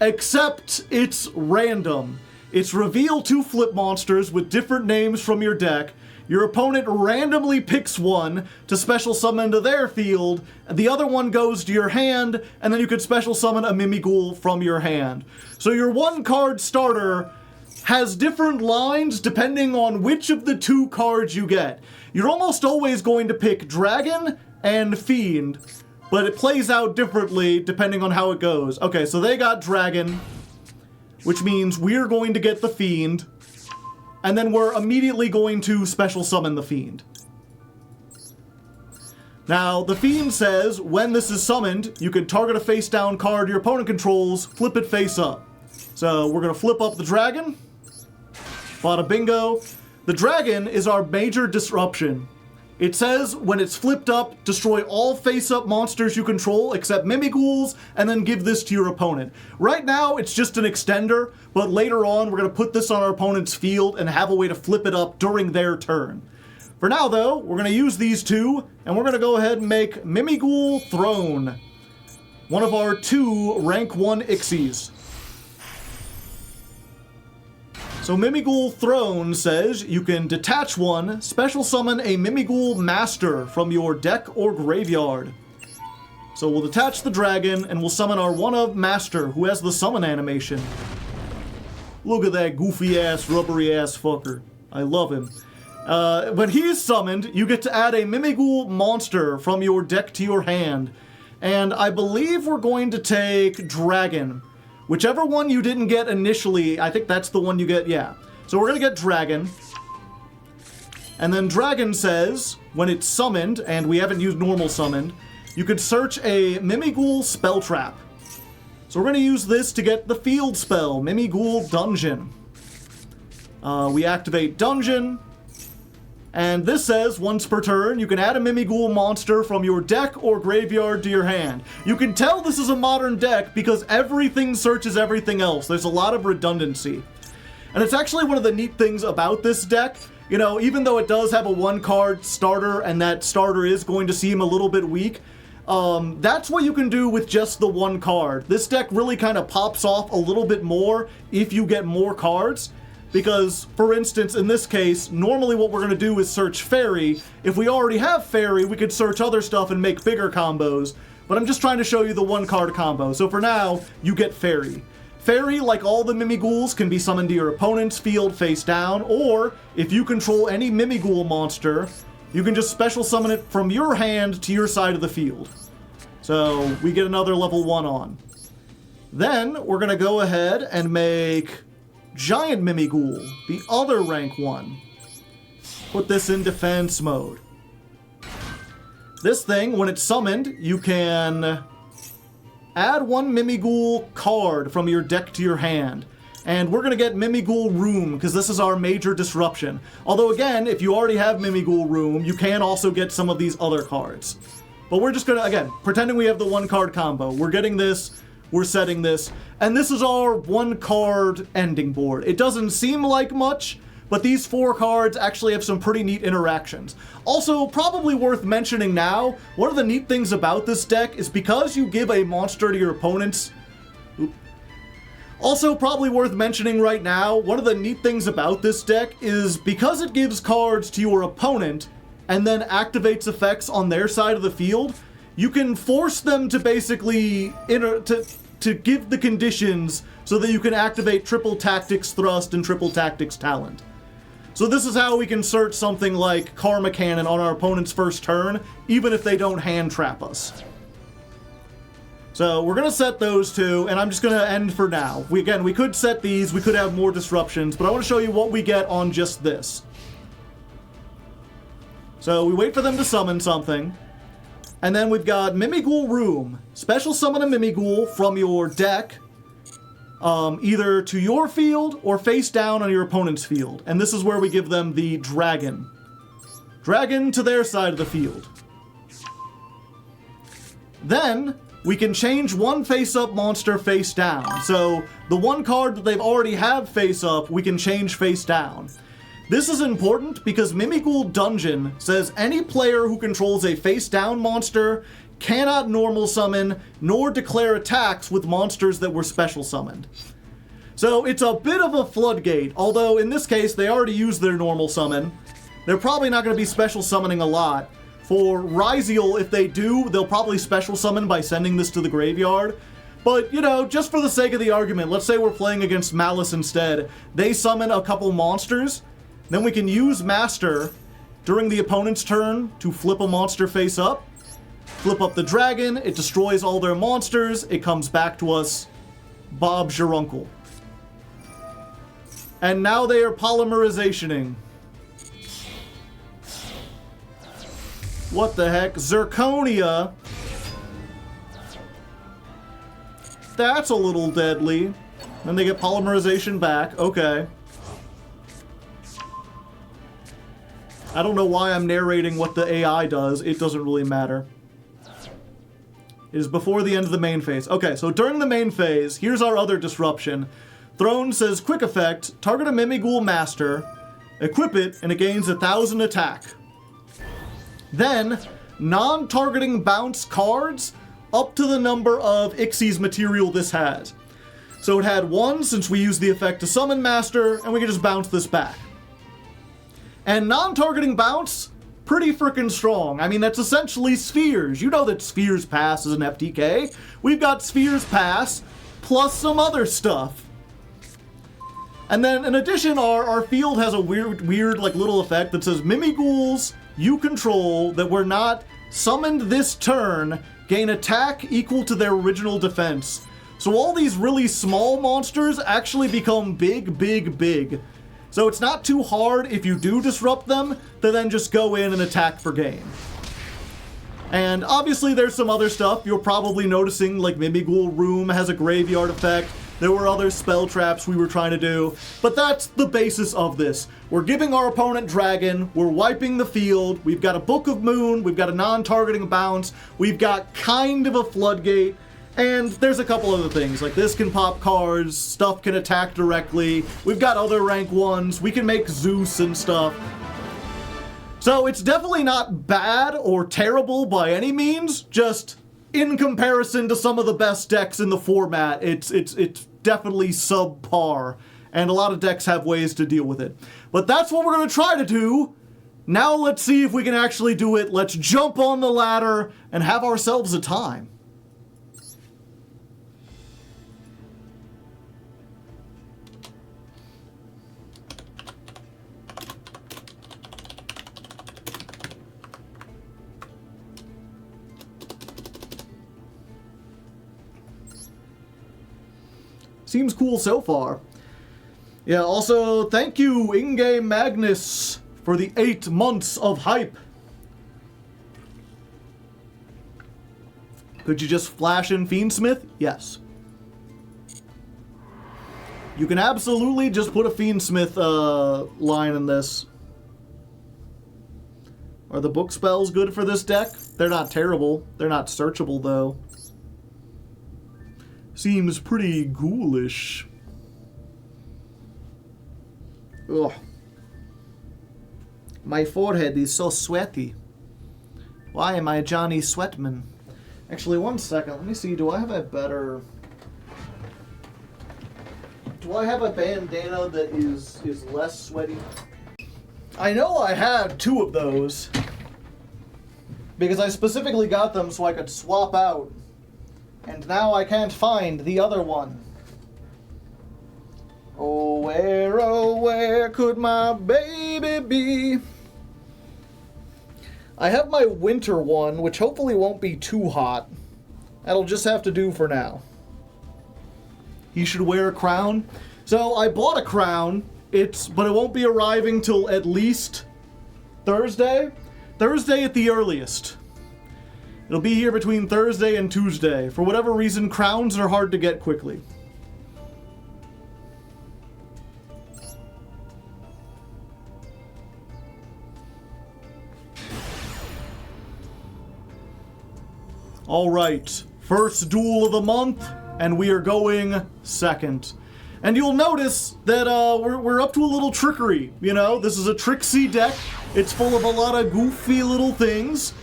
except it's random. It's reveal 2 flip monsters with different names from your deck. Your opponent randomly picks one to special summon to their field, and the other one goes to your hand, and then you could special summon a Mimigul from your hand. So your one card starter has different lines depending on which of the 2 cards you get. You're almost always going to pick Dragon and Fiend, but it plays out differently depending on how it goes. Okay, so they got Dragon, which means we're going to get the Fiend, and then we're immediately going to special summon the Fiend. Now, the Fiend says, when this is summoned, you can target a face-down card your opponent controls, flip it face up. So we're going to flip up the Dragon. Bada bingo. The Dragon is our major disruption. It says when it's flipped up, destroy all face-up monsters you control except Mimighouls, and then give this to your opponent. Right now, it's just an extender, but later on, we're going to put this on our opponent's field and have a way to flip it up during their turn. For now, though, we're going to use these two, and we're going to go ahead and make Mimigul Throne, one of our 2 rank 1 Ixies. So Mimigul Throne says you can detach one, special summon a Mimigul Master from your deck or graveyard. So we'll detach the dragon, and we'll summon our one-of Master, who has the summon animation. Look at that goofy-ass, rubbery-ass fucker. I love him. When he's summoned, you get to add a Mimigul monster from your deck to your hand. And I believe we're going to take Dragon. Whichever one you didn't get initially, I think that's the one you get, yeah. So we're going to get Dragon. And then Dragon says, when it's summoned, and we haven't used normal summoned, you could search a Mimigul spell trap. So we're going to use this to get the field spell, Mimigul Dungeon. We activate Dungeon. And this says, once per turn, you can add a Mimigul monster from your deck or graveyard to your hand. You can tell this is a modern deck because everything searches everything else. There's a lot of redundancy. And it's actually one of the neat things about this deck. You know, even though it does have a 1-card starter, and that starter is going to seem a little bit weak, that's what you can do with just the 1 card. This deck really kind of pops off a little bit more if you get more cards. Because, for instance, in this case, normally what we're going to do is search Fairy. If we already have Fairy, we could search other stuff and make bigger combos. But I'm just trying to show you the 1-card combo. So for now, you get Fairy. Fairy, like all the Mimighouls, can be summoned to your opponent's field face down, or if you control any Mimigul monster, you can just special summon it from your hand to your side of the field. So we get another level 1 on. Then we're going to go ahead and make Giant Mimigul, the other rank 1. Put this in defense mode. This thing, when it's summoned, you can add 1 Mimigul card from your deck to your hand. And we're going to get Mimigul Room, because this is our major disruption. Although again, if you already have Mimigul Room, you can also get some of these other cards. But we're just going to, again, pretending we have the 1-card combo. We're getting this. We're setting this, and this is our 1-card ending board. It doesn't seem like much, but these 4 cards actually have some pretty neat interactions. Also, probably worth mentioning now, one of the neat things about this deck is because you give a monster to your opponents. Also, probably worth mentioning right now, one of the neat things about this deck is because it gives cards to your opponent and then activates effects on their side of the field, you can force them to basically to give the conditions so that you can activate triple tactics thrust and triple tactics talent. So this is how we can search something like Karma Cannon on our opponent's first turn, even if they don't hand trap us. So we're going to set those 2, and I'm just going to end for now. We could set these, we could have more disruptions, but I want to show you what we get on just this. So we wait for them to summon something. And then we've got Mimigul Room. Special summon a Mimigul from your deck, either to your field or face down on your opponent's field. And this is where we give them the Dragon. Dragon to their side of the field. Then we can change 1 face-up monster face down. So the 1 card that they've already had face up, we can change face down. This is important because Mimigul Dungeon says any player who controls a face-down monster cannot normal summon nor declare attacks with monsters that were special summoned. So it's a bit of a floodgate, although in this case they already used their normal summon. They're probably not going to be special summoning a lot. For Ryziel, if they do, they'll probably special summon by sending this to the graveyard. But, you know, just for the sake of the argument, let's say we're playing against Malice instead. They summon a couple monsters. Then we can use Master during the opponent's turn to flip a monster face up. Flip up the dragon, it destroys all their monsters, it comes back to us, Bob's your uncle. And now they are polymerizationing. What the heck? Zirconia? That's a little deadly. Then they get polymerization back, okay. I don't know why I'm narrating what the AI does. It doesn't really matter. It is before the end of the main phase. Okay, so during the main phase, here's our other disruption. Throne says, quick effect, target a Mimigul master, equip it, and it gains 1,000 attack. Then, non-targeting bounce cards up to the number of Ixie's material this has. So it had 1 since we used the effect to summon master, and we can just bounce this back. And non-targeting bounce, pretty freaking strong. I mean, that's essentially spheres. You know that spheres pass is an FTK. We've got spheres pass, plus some other stuff. And then, in addition, our field has a weird like, little effect that says, Mimighouls you control that were not summoned this turn gain attack equal to their original defense. So all these really small monsters actually become big, big, big. So it's not too hard if you do disrupt them to then just go in and attack for game. And obviously there's some other stuff you're probably noticing, like Mimigul Room has a graveyard effect. There were other spell traps we were trying to do, but that's the basis of this. We're giving our opponent Dragon, we're wiping the field, we've got a Book of Moon, we've got a non-targeting bounce, we've got kind of a Floodgate, and there's a couple other things, like this can pop cards, stuff can attack directly, we've got other rank 1s, we can make Zeus and stuff. So it's definitely not bad or terrible by any means, just in comparison to some of the best decks in the format, it's definitely subpar, and a lot of decks have ways to deal with it. But that's what we're going to try to do. Now let's see if we can actually do it. Let's jump on the ladder and have ourselves a time. Seems cool so far. Yeah, also, thank you, in-game Magnus, for the 8 months of hype. Could you just flash in Fiendsmith? Yes. You can absolutely just put a Fiendsmith line in this. Are the book spells good for this deck? They're not terrible. They're not searchable, though. Seems pretty ghoulish. Ugh. My forehead is so sweaty. Why am I Johnny Sweatman? Actually, one second. Let me see. Do I have a better... Do I have a bandana that is less sweaty? I know I had 2 of those. Because I specifically got them so I could swap out. And now I can't find the other one. Oh, where could my baby be? I have my winter one, which hopefully won't be too hot. That'll just have to do for now. He should wear a crown. So I bought a crown, but it won't be arriving till at least Thursday. Thursday at the earliest. It'll be here between Thursday and Tuesday. For whatever reason, crowns are hard to get quickly. All right, first duel of the month, and we are going second. And you'll notice that we're up to a little trickery, you know? This is a tricksy deck. It's full of a lot of goofy little things.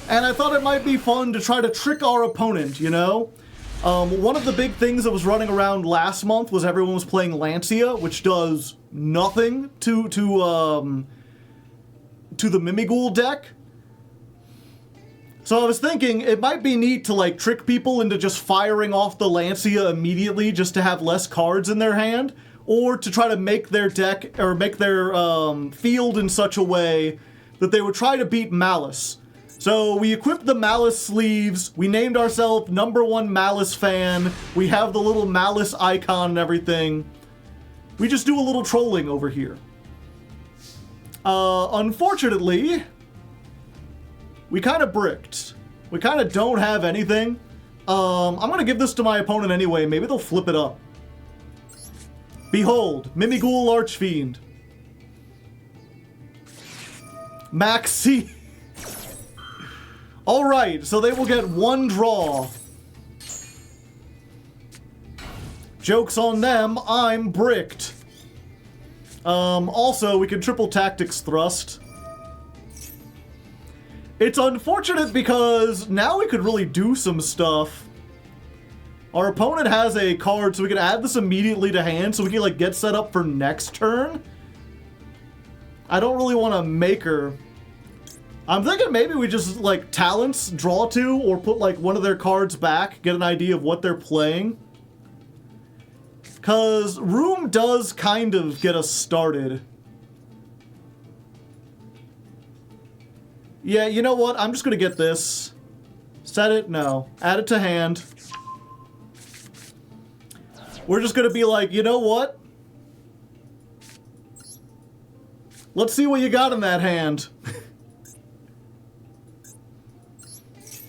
And I thought it might be fun to try to trick our opponent, you know? One of the big things that was running around last month was everyone was playing Lancia, which does nothing to the Mimigul deck. So I was thinking it might be neat to like trick people into just firing off the Lancia immediately just to have less cards in their hand, or to try to make their deck or make their field in such a way that they would try to beat Malice. So we equipped the Malice sleeves, we named ourselves #1 Malice fan, we have the little Malice icon and everything. We just do a little trolling over here. Unfortunately, we kind of bricked. We kind of don't have anything. I'm gonna give this to my opponent anyway, maybe they'll flip it up. Behold, Mimigul Archfiend. Maxi. Alright, so they will get one draw. Joke's on them, I'm bricked. Also, we can triple tactics thrust. It's unfortunate because now we could really do some stuff. Our opponent has a card, so we can add this immediately to hand, so we can, like, get set up for next turn. I don't really want to make her. I'm thinking maybe we just, like, talents, draw two, or put, like, one of their cards back, get an idea of what they're playing. Because Room does kind of get us started. Yeah, you know what? I'm just going to get this. Set it? No. Add it to hand. We're just going to be like, you know what? Let's see what you got in that hand.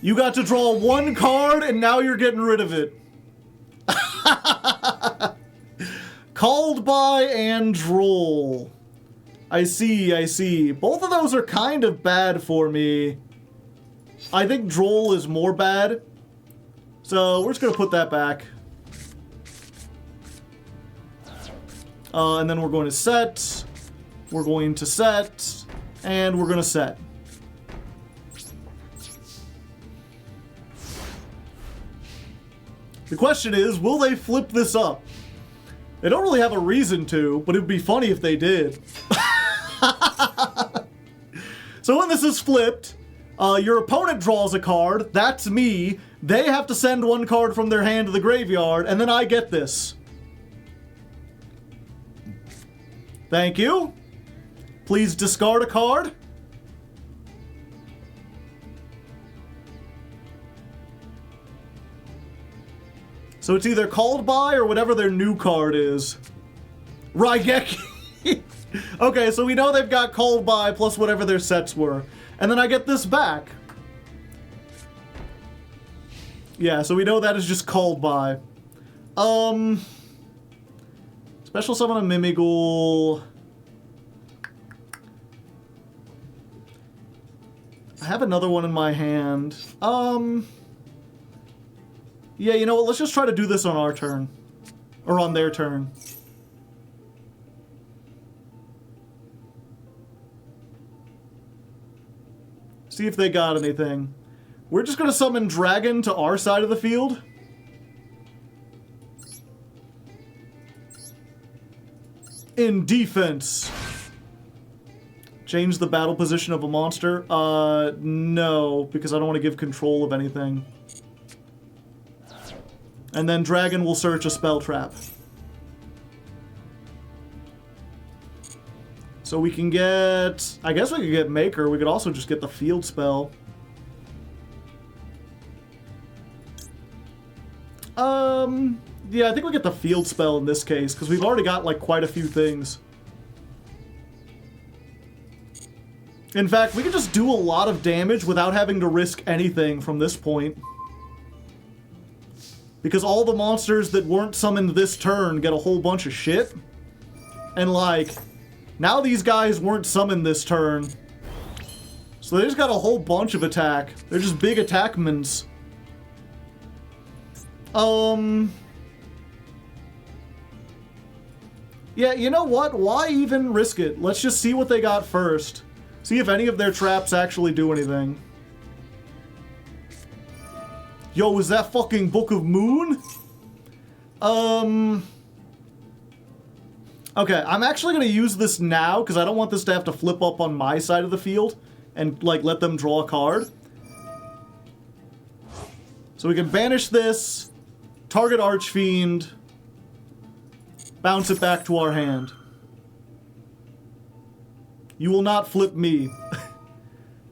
You got to draw one card, and now you're getting rid of it. Called by and Droll. I see, I see. Both of those are kind of bad for me. I think Droll is more bad. So we're just going to put that back. And then we're going to set. We're going to set. And we're going to set. The question is, will they flip this up? They don't really have a reason to, but it'd be funny if they did. So when this is flipped, your opponent draws a card, that's me, they have to send one card from their hand to the graveyard, and then I get this. Thank you. Please discard a card. So it's either called by or whatever their new card is. Raigeki. Okay, so we know they've got called by plus whatever their sets were. And then I get this back. Yeah, so we know that is just called by. Special summon a Mimigul. I have another one in my hand. Yeah, you know what? Let's just try to do this on our turn. Or on their turn. See if they got anything. We're just going to summon Dragon to our side of the field. In defense. Change the battle position of a monster? No, because I don't want to give control of anything. And then Dragon will search a spell trap. So we can get... I guess we could get Maker. We could also just get the field spell. Yeah, I think we get the field spell in this case, because we've already got, like, quite a few things. In fact, we could just do a lot of damage without having to risk anything from this point. Because all the monsters that weren't summoned this turn get a whole bunch of shit. And, like... Now these guys weren't summoned this turn. So they just got a whole bunch of attack. They're just big attackmans. Yeah, you know what? Why even risk it? Let's just see what they got first. See if any of their traps actually do anything. Yo, is that fucking Book of Moon? Okay, I'm actually going to use this now, because I don't want this to have to flip up on my side of the field and, like, let them draw a card. So we can banish this, target Archfiend, bounce it back to our hand. You will not flip me.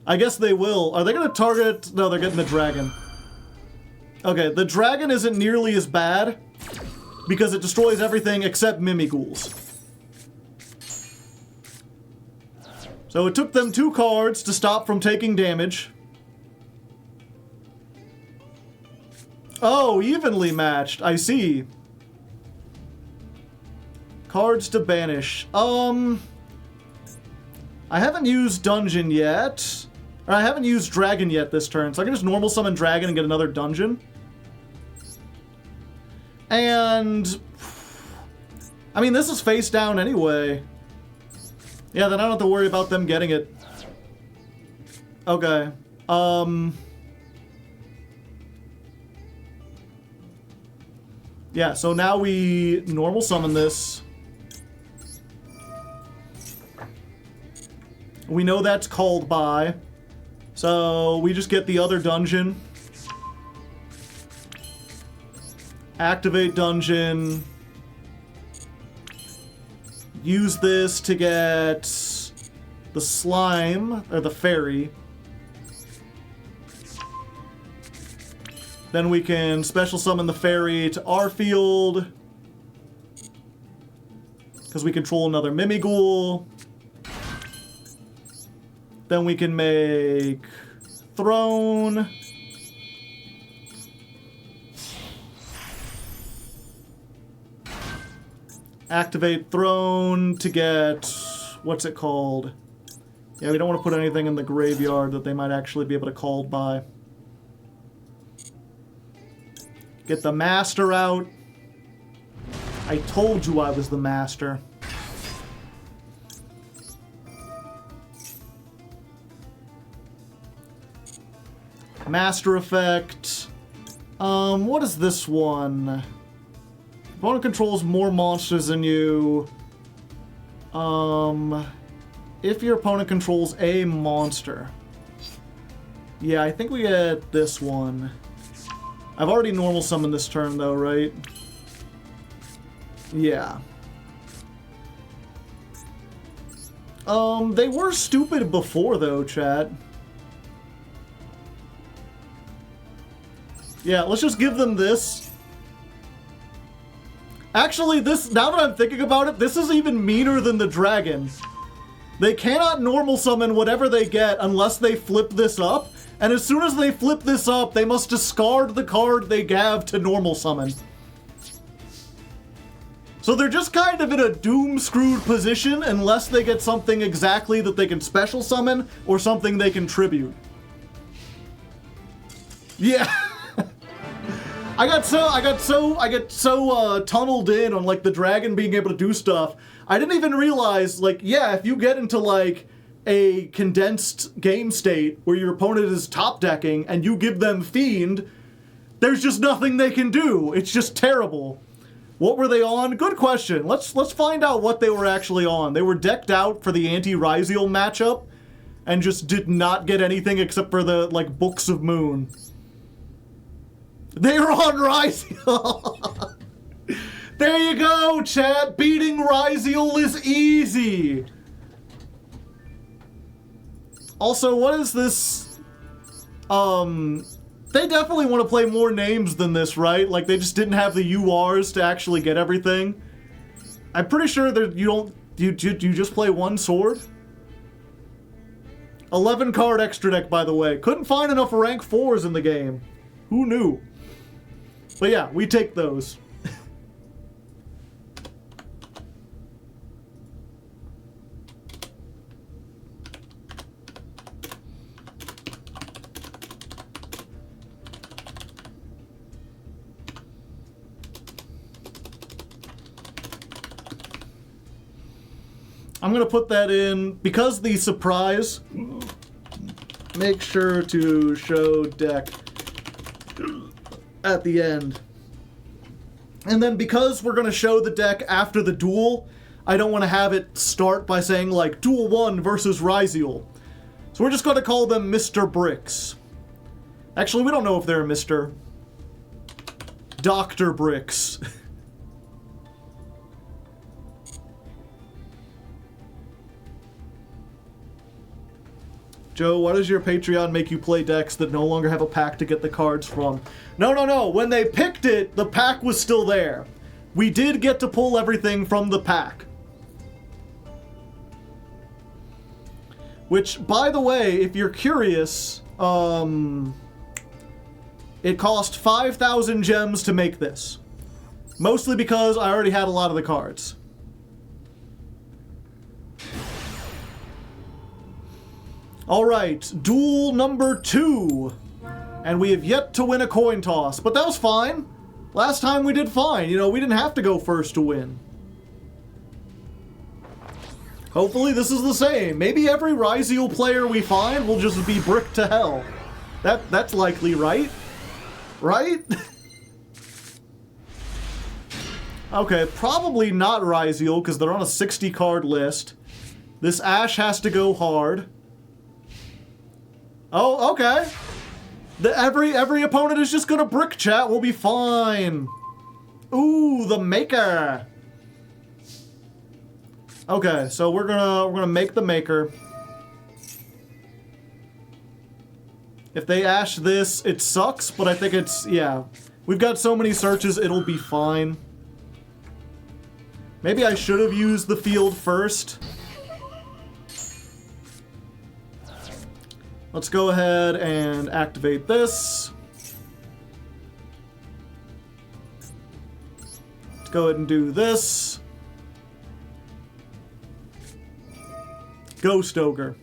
I guess they will. Are they going to target... No, they're getting the dragon. Okay, the dragon isn't nearly as bad, because it destroys everything except Mimighouls. So it took them 2 cards to stop from taking damage. Oh, evenly matched. I see. Cards to banish. I I haven't used Dungeon yet. Or I haven't used Dragon yet this turn, so I can just normal summon Dragon and get another Dungeon. And... I mean, this is face down anyway. Yeah, then I don't have to worry about them getting it. Okay. Yeah, so now we normal summon this. We know that's called by. So we just get the other dungeon. Activate dungeon. Use this to get the slime, or the fairy. Then we can special summon the fairy to our field. Because we control another Mimighoul. Then we can make Throne. Activate Throne to get... what's it called? Yeah, we don't want to put anything in the graveyard that they might actually be able to call by. Get the Master out. I told you I was the Master. Master effect. What is this one? Opponent controls more monsters than you. If your opponent controls a monster. Yeah, I think we get this one. I've already normal summoned this turn though, right? Yeah. They were stupid before though, chat. Yeah, let's just give them this. Actually, this, now that I'm thinking about it, this is even meaner than the dragon. They cannot normal summon whatever they get unless they flip this up. And as soon as they flip this up, they must discard the card they have to normal summon. So they're just kind of in a doom-screwed position unless they get something exactly that they can special summon or something they can tribute. Yeah. I get so tunneled in on like the dragon being able to do stuff. I didn't even realize, like, yeah, if you get into like a condensed game state where your opponent is top decking and you give them Fiend, there's just nothing they can do. It's just terrible. What were they on? Good question. Let's find out what they were actually on. They were decked out for the anti-Ryziel matchup and just did not get anything except for the like Books of Moon. They were on Ryziel. There you go, chat. Beating Ryziel is easy. Also, what is this? They definitely want to play more names than this, right? Like, they just didn't have the URs to actually get everything. I'm pretty sure that you just play one sword? 11 card extra deck, by the way. Couldn't find enough rank 4s in the game. Who knew? But yeah, we take those. I'm gonna put that in because the surprise. Make sure to show deck at the end. And then because we're going to show the deck after the duel, I don't want to have it start by saying like Duel 1 versus Ryziel. So we're just going to call them Mr. Bricks. Actually, we don't know if they're Mr. Dr. Bricks. Joe, why does your Patreon make you play decks that no longer have a pack to get the cards from? No. When they picked it, the pack was still there. We did get to pull everything from the pack. Which, by the way, if you're curious, it cost 5,000 gems to make this. Mostly because I already had a lot of the cards. Alright, duel number 2. And we have yet to win a coin toss, but that was fine. Last time we did fine. You know, we didn't have to go first to win. Hopefully this is the same. Maybe every Ryziel player we find will just be brick to hell. That's likely, right? Right? Okay, probably not Ryziel, because they're on a 60 card list. This Ashe has to go hard. Oh, okay. Every opponent is just gonna brick chat. We'll be fine. Ooh, the Maker. Okay, so we're gonna make the Maker. If they Ashe this, it sucks, but I think it's, yeah. We've got so many searches, it'll be fine. Maybe I should have used the field first. Let's go ahead and activate this. Let's go ahead and do this. Ghost Ogre.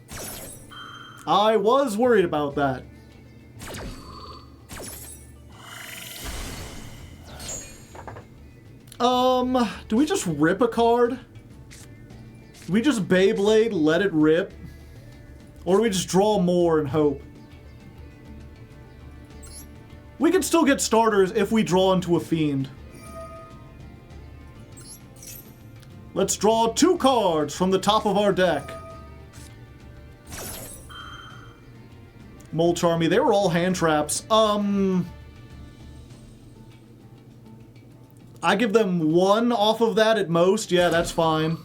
I was worried about that. Do we just rip a card? Do we just Beyblade, let it rip? Or do we just draw more and hope? We can still get starters if we draw into a Fiend. Let's draw 2 cards from the top of our deck. Molcharmy, they were all hand traps. I give them 1 off of that at most. Yeah, that's fine.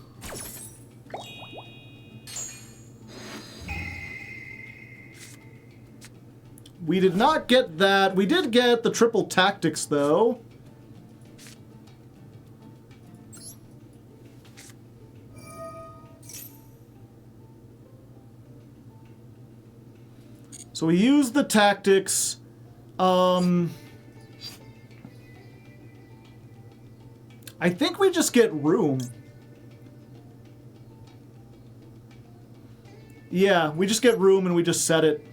We did not get that. We did get the triple tactics, though. So we used the tactics. I think we just get room. Yeah, we just get room and we just set it.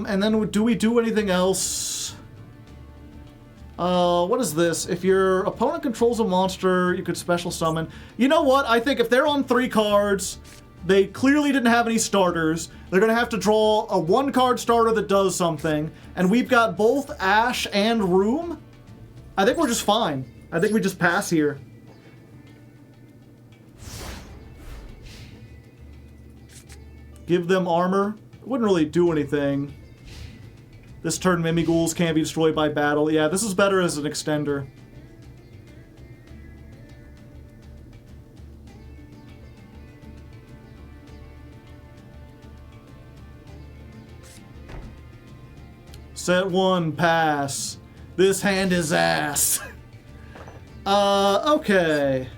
And then do we do anything else? What is this? If your opponent controls a monster, you could special summon. You know what? I think if they're on 3 cards, they clearly didn't have any starters. They're gonna have to draw a 1-card starter that does something, and we've got both Ashe and Room. I think we're just fine. I think we just pass here. Give them armor. Wouldn't really do anything. This turn Mimighouls can't be destroyed by battle. Yeah, this is better as an extender. Set 1, pass. This hand is ass. Okay.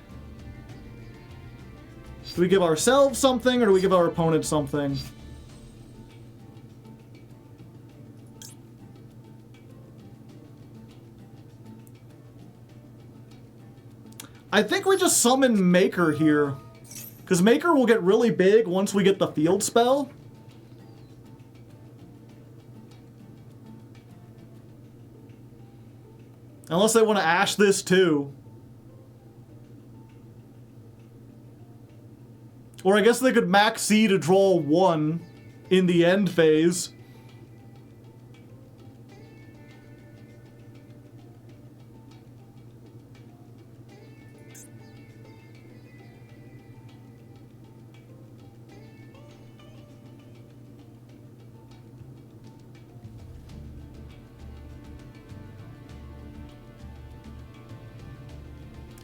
Do we give ourselves something, or do we give our opponent something? I think we just summon Maker here. Because Maker will get really big once we get the field spell. Unless they want to Ashe this too. Or I guess they could max C to draw 1 in the end phase.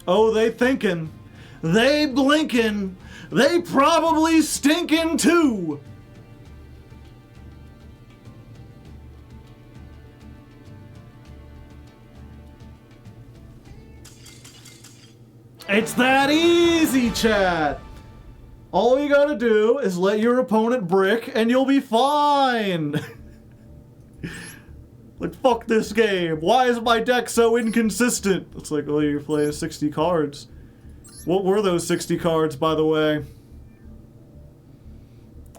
Oh, they thinking. They blinking. They probably stinking too. It's that easy, chat. All you gotta do is let your opponent brick and you'll be fine. Like, fuck this game. Why is my deck so inconsistent? It's like, oh, you're playing 60 cards. What were those 60 cards, by the way?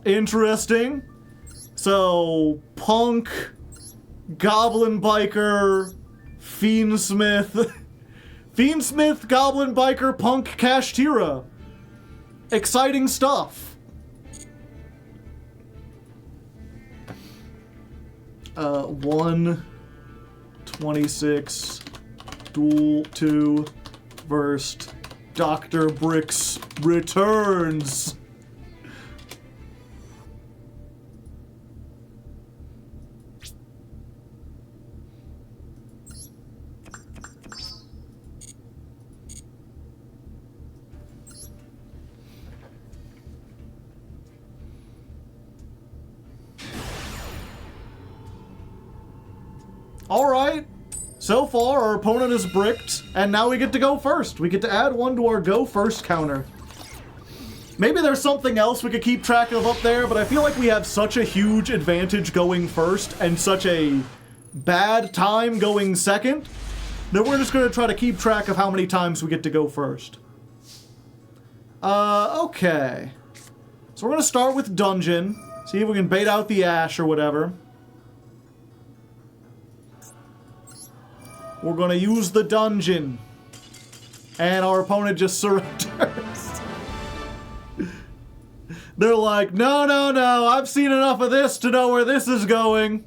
Interesting. So, Punk, Goblin Biker, Fiendsmith. Fiendsmith, Goblin Biker, Punk, Kashtira. Exciting stuff. 126 Duel 2 versus Dr. Bricks returns. Alright, so far our opponent is bricked, and now we get to go first. We get to add one to our go first counter. Maybe there's something else we could keep track of up there, but I feel like we have such a huge advantage going first and such a bad time going second that we're just going to try to keep track of how many times we get to go first. Okay. So we're going to start with Dungeon, see if we can bait out the Ash or whatever. We're gonna use the Dungeon. And our opponent just surrenders. They're like, no, no, no, I've seen enough of this to know where this is going.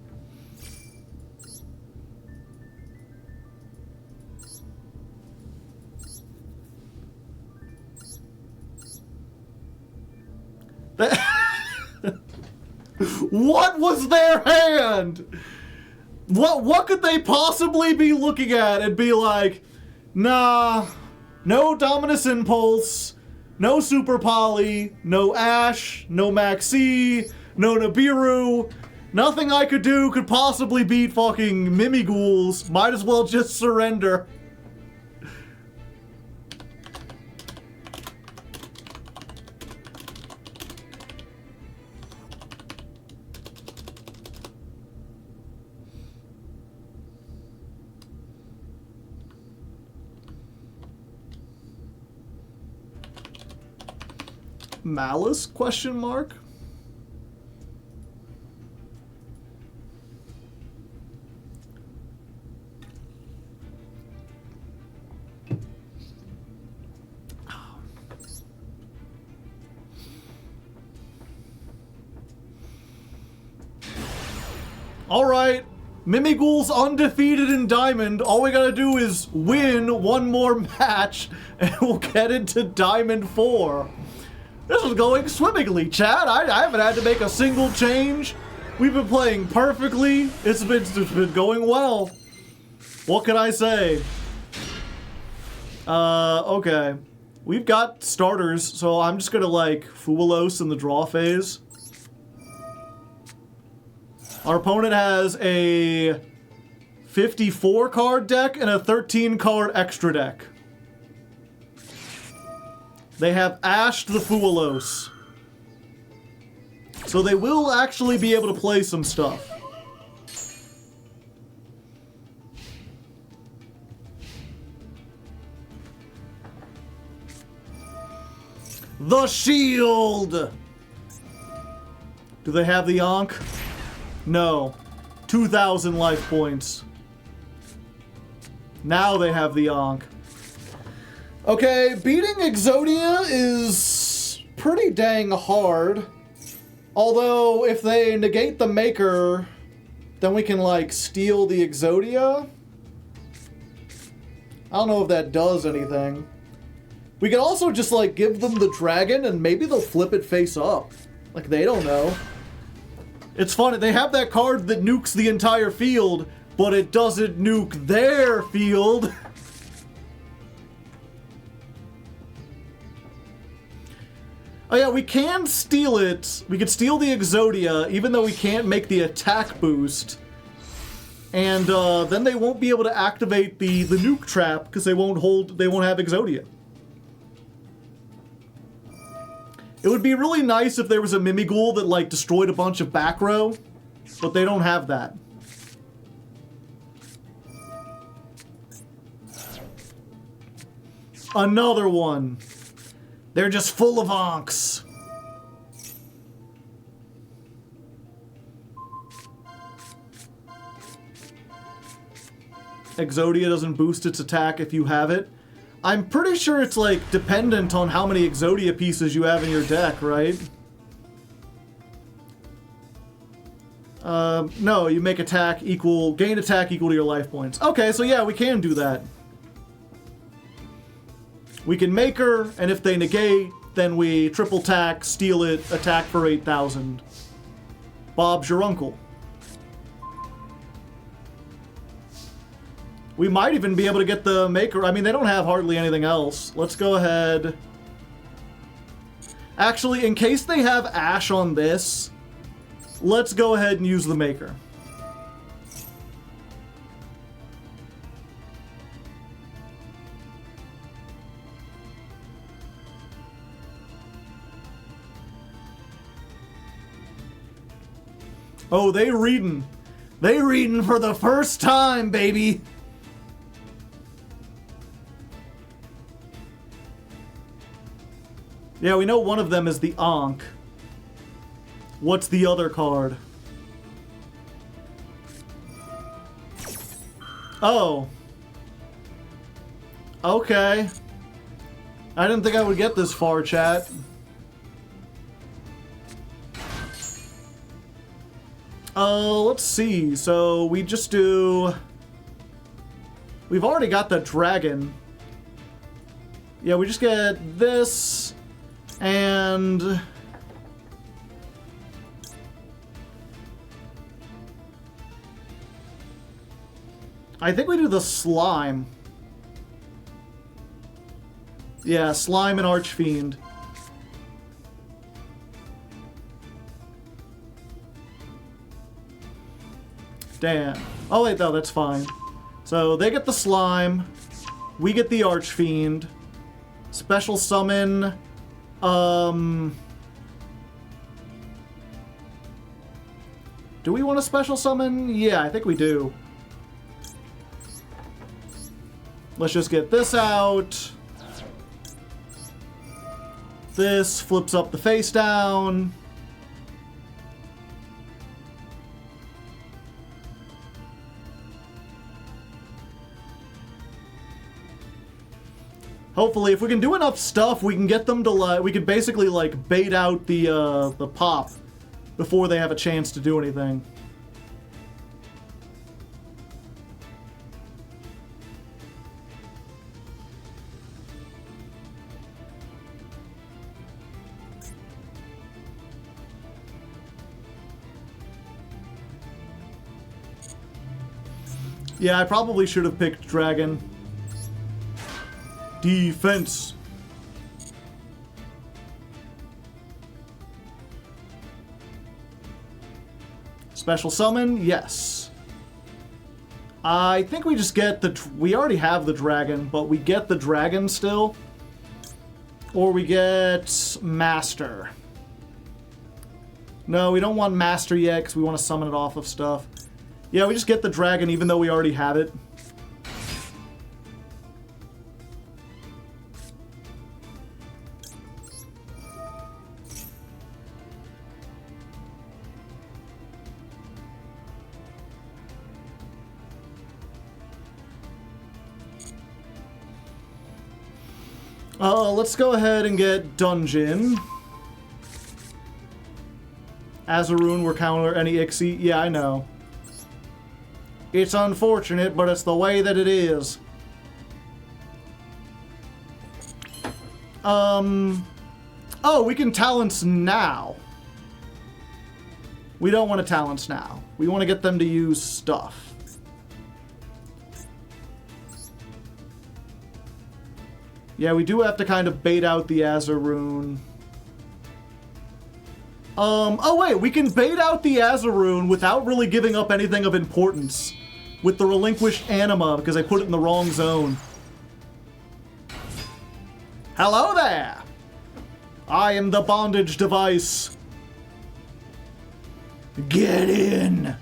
What was their hand? What could they possibly be looking at and be like, nah, no Dominus Impulse, no Super Poly, no Ash, no Maxi, no Nibiru, nothing I could do could possibly beat fucking Mimighouls, might as well just surrender. Malice, question mark? Alright, Mimigul's undefeated in Diamond. All we gotta do is win one more match and we'll get into Diamond 4. This is going swimmingly, chat. I haven't had to make a single change. We've been playing perfectly. It's been going well. What can I say? Okay. We've got starters, so I'm just gonna like Fuwalos in the draw phase. Our opponent has a 54 card deck and a 13 card extra deck. They have Ashed the Fuwalos. So they will actually be able to play some stuff. The Shield! Do they have the Ankh? No. 2,000 life points. Now they have the Ankh. Okay, beating Exodia is pretty dang hard. Although, if they negate the Maker, then we can, like, steal the Exodia. I don't know if that does anything. We can also just, like, give them the Dragon, and maybe they'll flip it face up. Like, they don't know. It's funny, they have that card that nukes the entire field, but it doesn't nuke their field. Oh yeah, we can steal it. We could steal the Exodia, even though we can't make the attack boost. And then they won't be able to activate the nuke trap because they won't have Exodia. It would be really nice if there was a Mimigul that like destroyed a bunch of back row, but they don't have that. Another one. They're just full of onks. Exodia doesn't boost its attack if you have it. I'm pretty sure it's, like, dependent on how many Exodia pieces you have in your deck, right? No, you make attack equal, gain attack equal to your life points. Okay, so yeah, we can do that. We can make her, and if they negate, then we triple tack, steal it, attack for 8,000. Bob's your uncle. We might even be able to get the maker. I mean, they don't have hardly anything else. Let's go ahead. Actually, in case they have Ash on this, let's go ahead and use the maker. Oh, they reading. They reading for the first time, baby. Yeah, we know one of them is the Ankh. What's the other card? Oh. Okay. I didn't think I would get this far, chat. Let's see. So we just do... We've already got the dragon. Yeah, we just get this... And... I think we do the slime. Yeah, slime and Archfiend. Damn. Oh wait, no, that's fine. So they get the slime. We get the Archfiend. Special summon... Do we want a special summon? Yeah, I think we do. Let's just get this out. This flips up the face down. Hopefully, if we can do enough stuff, we can get them to, like, we could basically, like, bait out the pop before they have a chance to do anything. Yeah, I probably should have picked Dragon. Defense. Special summon, yes. I think we just get the... We already have the dragon, but we get the dragon still. Or we get Master. No, we don't want Master yet because we want to summon it off of stuff. Yeah, we just get the dragon even though we already have it. Let's go ahead and get Dungeon. Azaroon will counter any Ixie. Yeah, I know. It's unfortunate, but it's the way that it is. Oh, we can Talents now. We don't want to Talents now. We want to get them to use stuff. Yeah, we do have to kind of bait out the Azaroon. Oh wait, we can bait out the Azaroon without really giving up anything of importance with the Relinquished Anima, because I put it in the wrong zone. Hello there! I am the bondage device. Get in!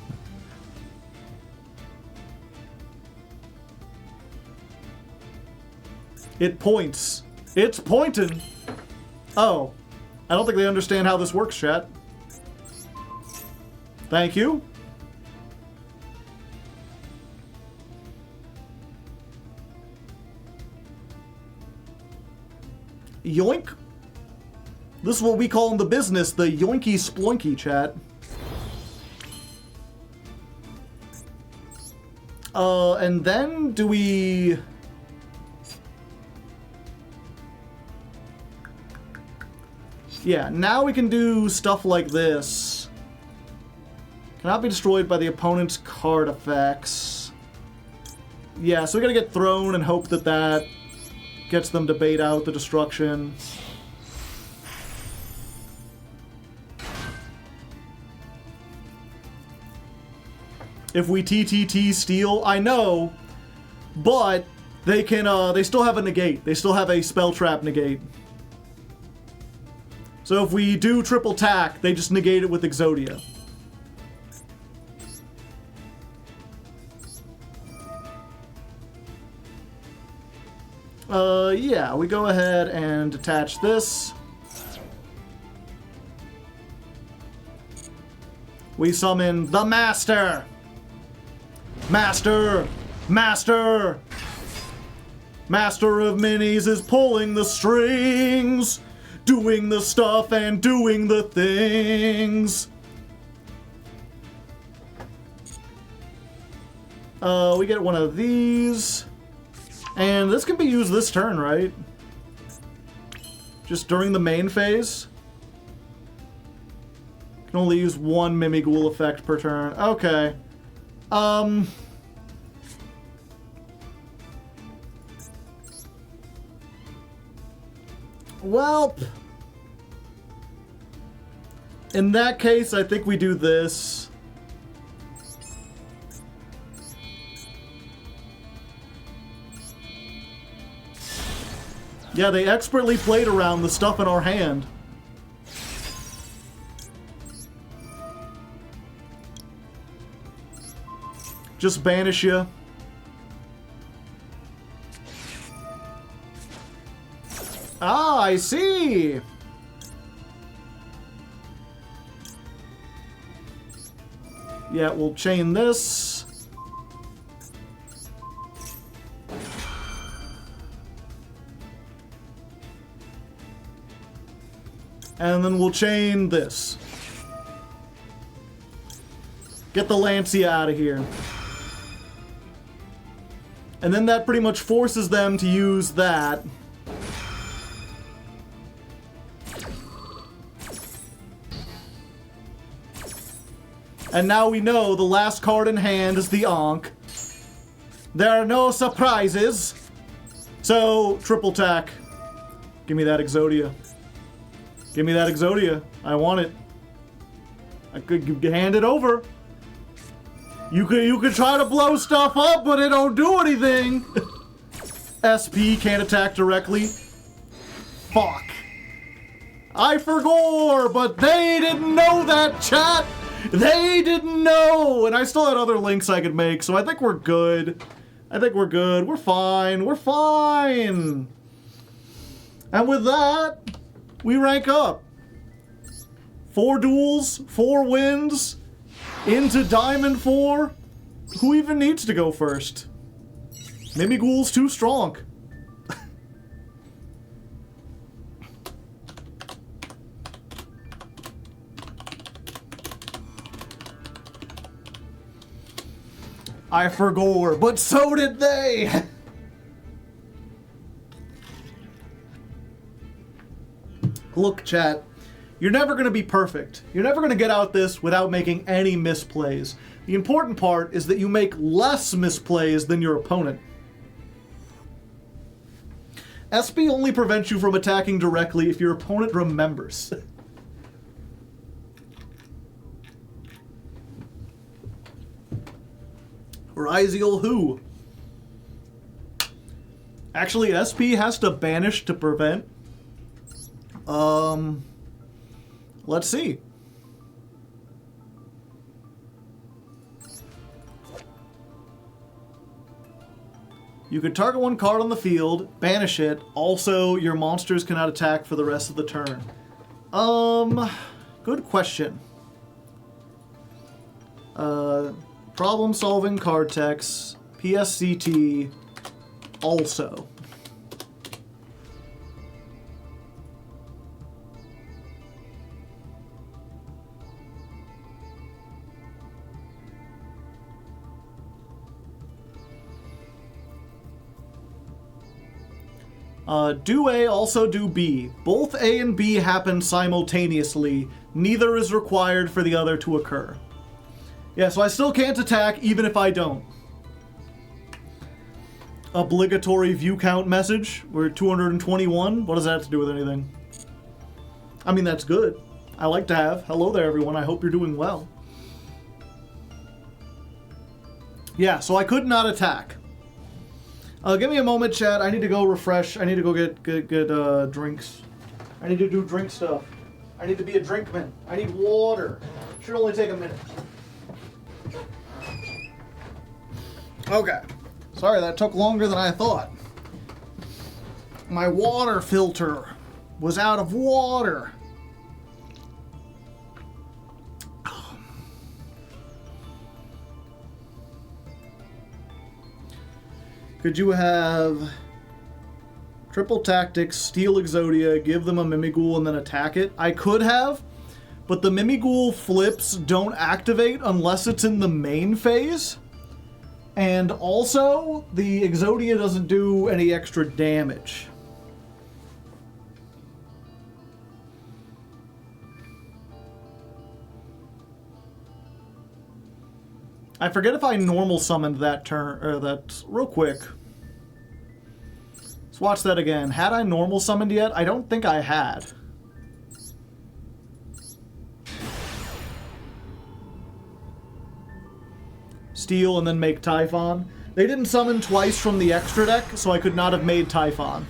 It points. It's pointing. Oh. I don't think they understand how this works, chat. Thank you. Yoink. This is what we call in the business the yoinky sploinky, chat. And then do we... Yeah, now we can do stuff like this. Cannot be destroyed by the opponent's card effects. Yeah, so we gotta get thrown and hope that that gets them to bait out the destruction. If we TTT steal, I know, but they can, they still have a negate. They still have a spell trap negate. So if we do triple tack, they just negate it with Exodia. Yeah, we go ahead and detach this. We summon the Master! Master! Master! Master of Minis is pulling the strings! Doing the stuff and doing the things! We get one of these. And this can be used this turn, right? Just during the main phase? Can only use one Mimigul effect per turn. Okay. Well, in that case, I think we do this. Yeah, they expertly played around the stuff in our hand. Just banish you. Ah, I see! Yeah, we'll chain this. And then we'll chain this. Get the Lancia out of here. And then that pretty much forces them to use that. And now we know the last card in hand is the Ankh. There are no surprises. So, triple tack. Give me that Exodia. Give me that Exodia. I want it. I could hand it over. You could try to blow stuff up, but it don't do anything. SP can't attack directly. Fuck. I forgot, but they didn't know that, chat. They didn't know. And I still had other links I could make, so I think we're good. I think we're good. We're fine. We're fine. And with that, we rank up. 4 duels, 4 wins, into Diamond 4. Who even needs to go first? Mimighoul's too strong. I forgot, but so did they! Look, chat, you're never going to be perfect. You're never going to get out this without making any misplays. The important part is that you make less misplays than your opponent. SP only prevents you from attacking directly if your opponent remembers. Ryziel who? Actually, SP has to banish to prevent. Let's see. You could target one card on the field, banish it. Also, your monsters cannot attack for the rest of the turn. Good question. Problem-solving card text, PSCT, also. Do A, also do B. Both A and B happen simultaneously. Neither is required for the other to occur. Yeah, so I still can't attack even if I don't. Obligatory view count message. We're at 221. What does that have to do with anything? I mean, that's good. I like to have. Hello there, everyone. I hope you're doing well. Yeah, so I could not attack. Give me a moment, chat. I need to go refresh. I need to go get drinks. I need to do drink stuff. I need to be a drinkman. I need water. Should only take a minute. Okay. Sorry, that took longer than I thought. My water filter was out of water. Could you have triple tactics, steal Exodia, give them a Mimigul, and then attack it? I could have, but the Mimigul flips don't activate unless it's in the main phase. And also, the Exodia doesn't do any extra damage. I forget if I normal summoned that turn, or that real quick. Let's watch that again. Had I normal summoned yet? I don't think I had. Steal and then make Typhon. They didn't summon twice from the extra deck, so I could not have made Typhon.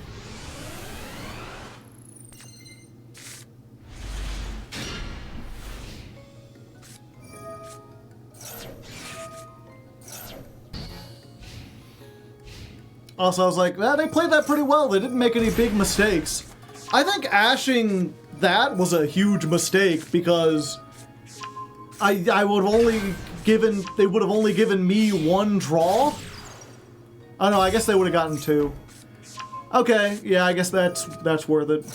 Also, I was like, they played that pretty well. They didn't make any big mistakes. I think ashing that was a huge mistake because I would have only given, they would have only given me one draw. Oh no, I guess they would have gotten two. Okay, yeah, I guess that's worth it.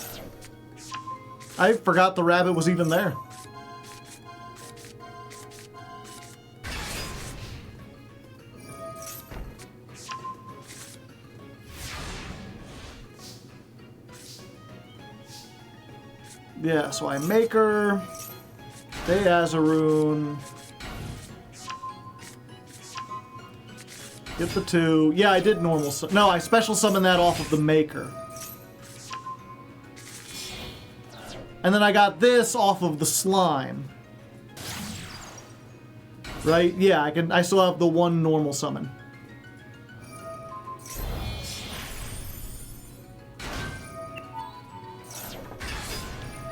I forgot the rabbit was even there. Yeah, so I make her, Deazaroon, get the two. Yeah, I did normal. No, I special summon that off of the maker. And then I got this off of the slime. Right? Yeah, I still have the one normal summon.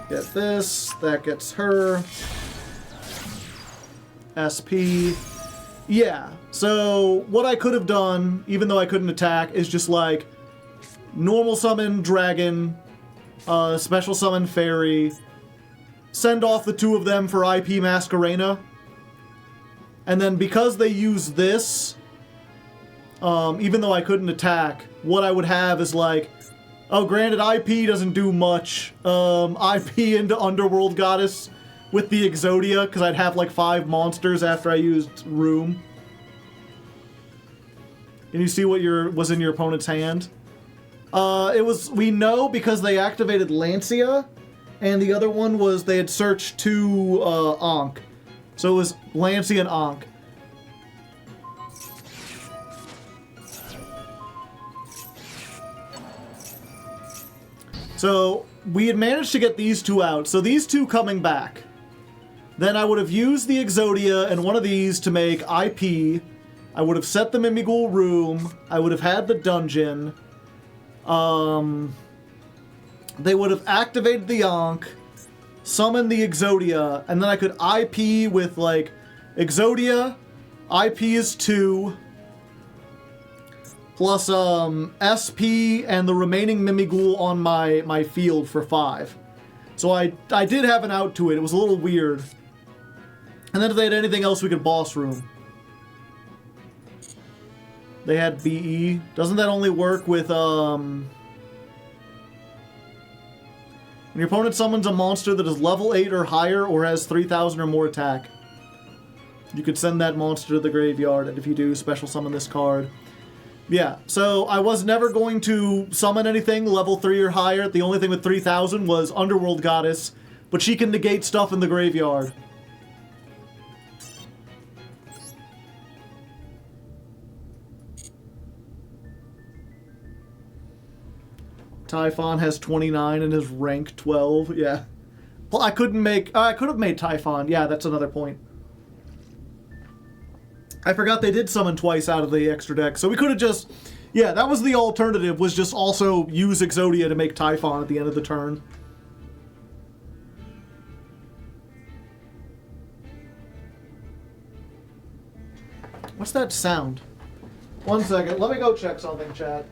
Get this, that gets her. SP. Yeah, so what I could have done, even though I couldn't attack, is just like normal summon dragon, special summon fairy, send off the two of them for IP Masquerena, and then because they use this, even though I couldn't attack, what I would have is like, oh, granted, IP doesn't do much. IP into Underworld Goddess with the Exodia, because I'd have like 5 monsters after I used Room. Can you see what was in your opponent's hand? It was, we know because they activated Lancia, and the other one was they had searched 2 Ankh. So it was Lancia and Ankh. So we had managed to get these 2 out. So these 2 coming back. Then I would have used the Exodia and one of these to make IP. I would have set the Mimigul room. I would have had the dungeon. They would have activated the Ankh, summoned the Exodia, and then I could IP with like Exodia. IP is 2. plus SP and the remaining Mimigul on my field for 5. So I did have an out to it. It was a little weird. And then if they had anything else, we could boss room. They had BE. Doesn't that only work with when your opponent summons a monster that is level 8 or higher or has 3,000 or more attack? You could send that monster to the graveyard, and if you do, special summon this card. Yeah, so I was never going to summon anything level 3 or higher. The only thing with 3,000 was Underworld Goddess, but she can negate stuff in the graveyard. Typhon has 29 and is rank 12. Yeah. Well, I could have made Typhon. Yeah, that's another point. I forgot they did summon twice out of the extra deck, so we could have just... Yeah, that was the alternative, was just also use Exodia to make Typhon at the end of the turn. What's that sound? 1 second, let me go check something, chat.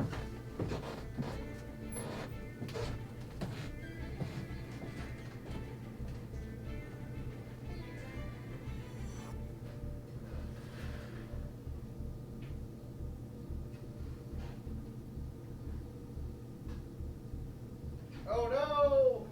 Oh no!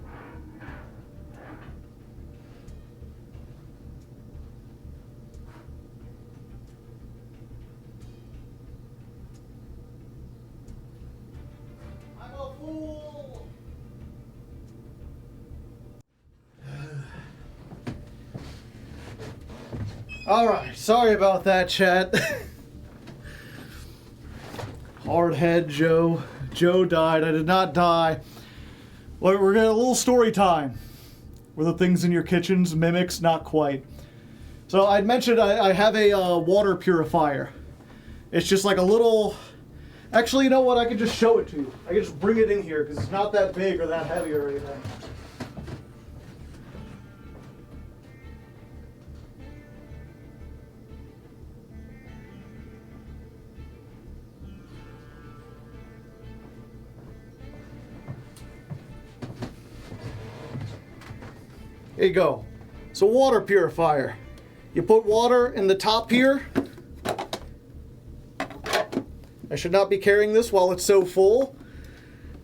I'm a fool! Alright, sorry about that, chat. Hard head, Joe. Joe died. I did not die. Well, we're getting a little story time. Were the things in your kitchens mimics? Not quite. So I'd mentioned I have a water purifier. It's just like a little... Actually, you know what? I can just show it to you. I can just bring it in here because it's not that big or that heavy or anything. There you go. It's a water purifier. You put water in the top here. I should not be carrying this while it's so full.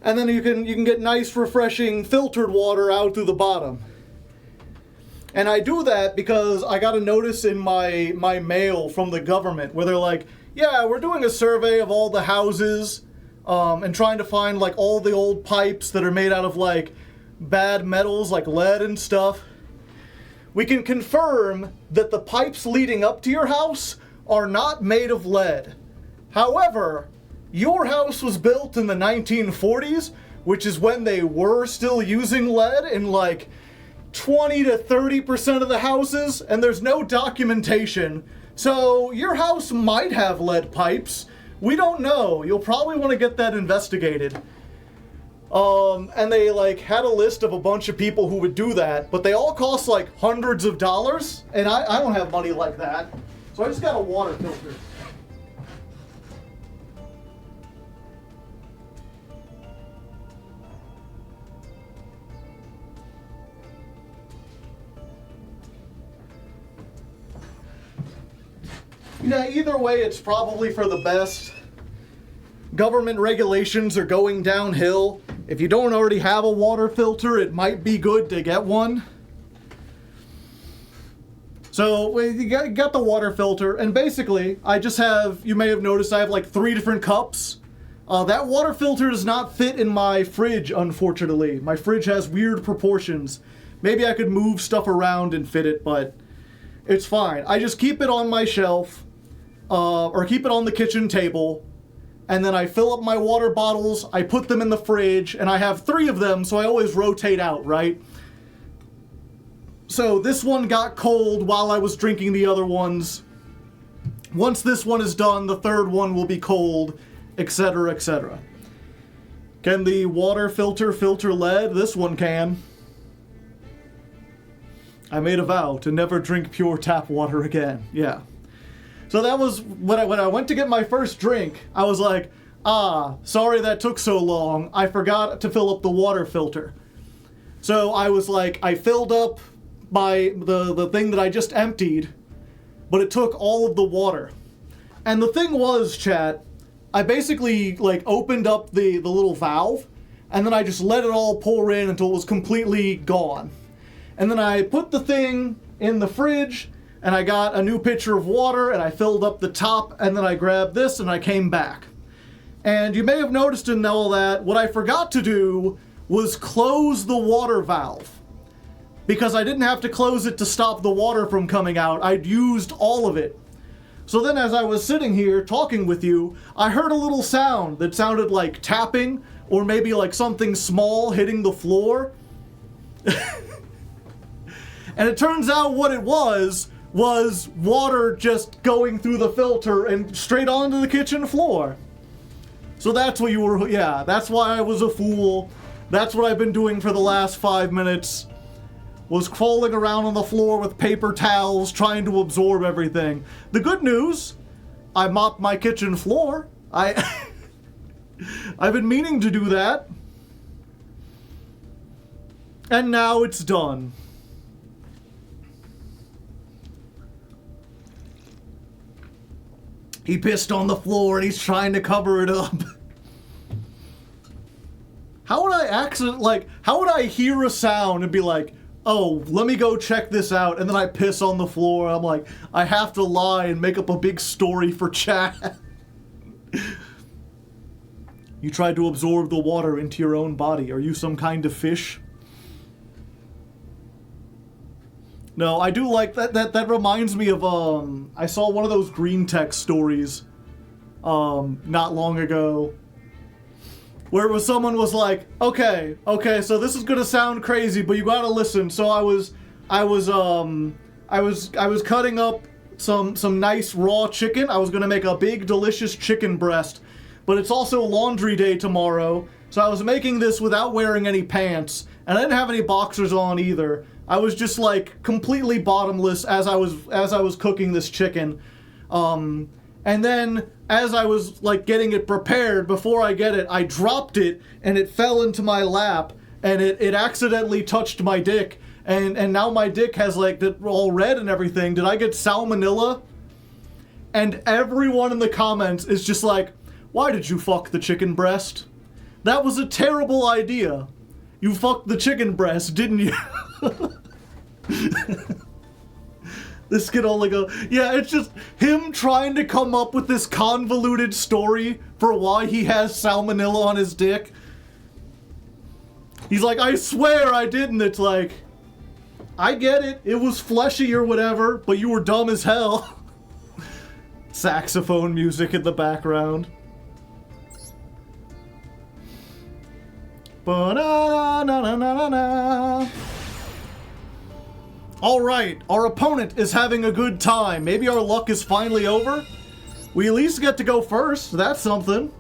And then you can get nice, refreshing, filtered water out through the bottom. And I do that because I got a notice in my mail from the government where they're like, yeah, we're doing a survey of all the houses and trying to find like all the old pipes that are made out of like bad metals like lead and stuff. We can confirm that the pipes leading up to your house are not made of lead. However, your house was built in the 1940s, which is when they were still using lead in like 20 to 30% of the houses, and there's no documentation. So your house might have lead pipes. We don't know. You'll probably want to get that investigated. And they like had a list of a bunch of people who would do that, but they all cost like hundreds of dollars, and I don't have money like that. So I just got a water filter. Yeah, either way, it's probably for the best. Government regulations are going downhill. If you don't already have a water filter, it might be good to get one. So you got the water filter, and basically, I just have, you may have noticed I have like 3 different cups. That water filter does not fit in my fridge, unfortunately. My fridge has weird proportions. Maybe I could move stuff around and fit it, but it's fine. I just keep it on my shelf, or keep it on the kitchen table, and then I fill up my water bottles, I put them in the fridge, and I have 3 of them, so I always rotate out, right? So this one got cold while I was drinking the other ones. Once this one is done, the 3rd one will be cold, etc., etc. Can the water filter filter lead? This one can. I made a vow to never drink pure tap water again. Yeah. So that was when I went to get my first drink. I was like, Ah, sorry that took so long. I forgot to fill up the water filter. So I was like, I filled up the thing that I just emptied, but it took all of the water. And the thing was, chat, I basically like opened up the little valve, and then I just let it all pour in until it was completely gone. And then I put the thing in the fridge, and I got a new pitcher of water, and I filled up the top, and then I grabbed this, and I came back. And you may have noticed in all that, what I forgot to do was close the water valve. Because I didn't have to close it to stop the water from coming out. I'd used all of it. So then as I was sitting here talking with you, I heard a little sound that sounded like tapping, or maybe like something small hitting the floor. And it turns out what it was water just going through the filter and straight onto the kitchen floor. So that's what you were, yeah, that's why I was a fool. That's what I've been doing for the last 5 minutes. Was crawling around on the floor with paper towels, trying to absorb everything. The good news, I mopped my kitchen floor. I've been meaning to do that. And now it's done. He pissed on the floor and he's trying to cover it up. How would how would I hear a sound and be like, oh, let me go check this out, and then I piss on the floor, and I'm like, I have to lie and make up a big story for chat. You tried to absorb the water into your own body. Are you some kind of fish? No, I do like that reminds me of, I saw one of those green text stories, not long ago, where it was someone was like, okay, so this is gonna sound crazy, but you gotta listen. So I was cutting up some nice raw chicken. I was gonna make a big delicious chicken breast, but it's also laundry day tomorrow, so I was making this without wearing any pants, and I didn't have any boxers on either. I was just like completely bottomless as I was cooking this chicken. And then, as I was, like, getting it prepared, before I get it, I dropped it, and it fell into my lap, and it accidentally touched my dick, and now my dick has, like, all red and everything. Did I get salmonella? And everyone in the comments is just like, why did you fuck the chicken breast? That was a terrible idea. You fucked the chicken breast, didn't you? This could only go... Yeah, it's just him trying to come up with this convoluted story for why he has salmonella on his dick. He's like, I swear I didn't. It's like, I get it. It was fleshy or whatever, but you were dumb as hell. Saxophone music in the background. Ba-na-na-na-na-na-na. Alright, our opponent is having a good time. Maybe our luck is finally over? We at least get to go first. That's something.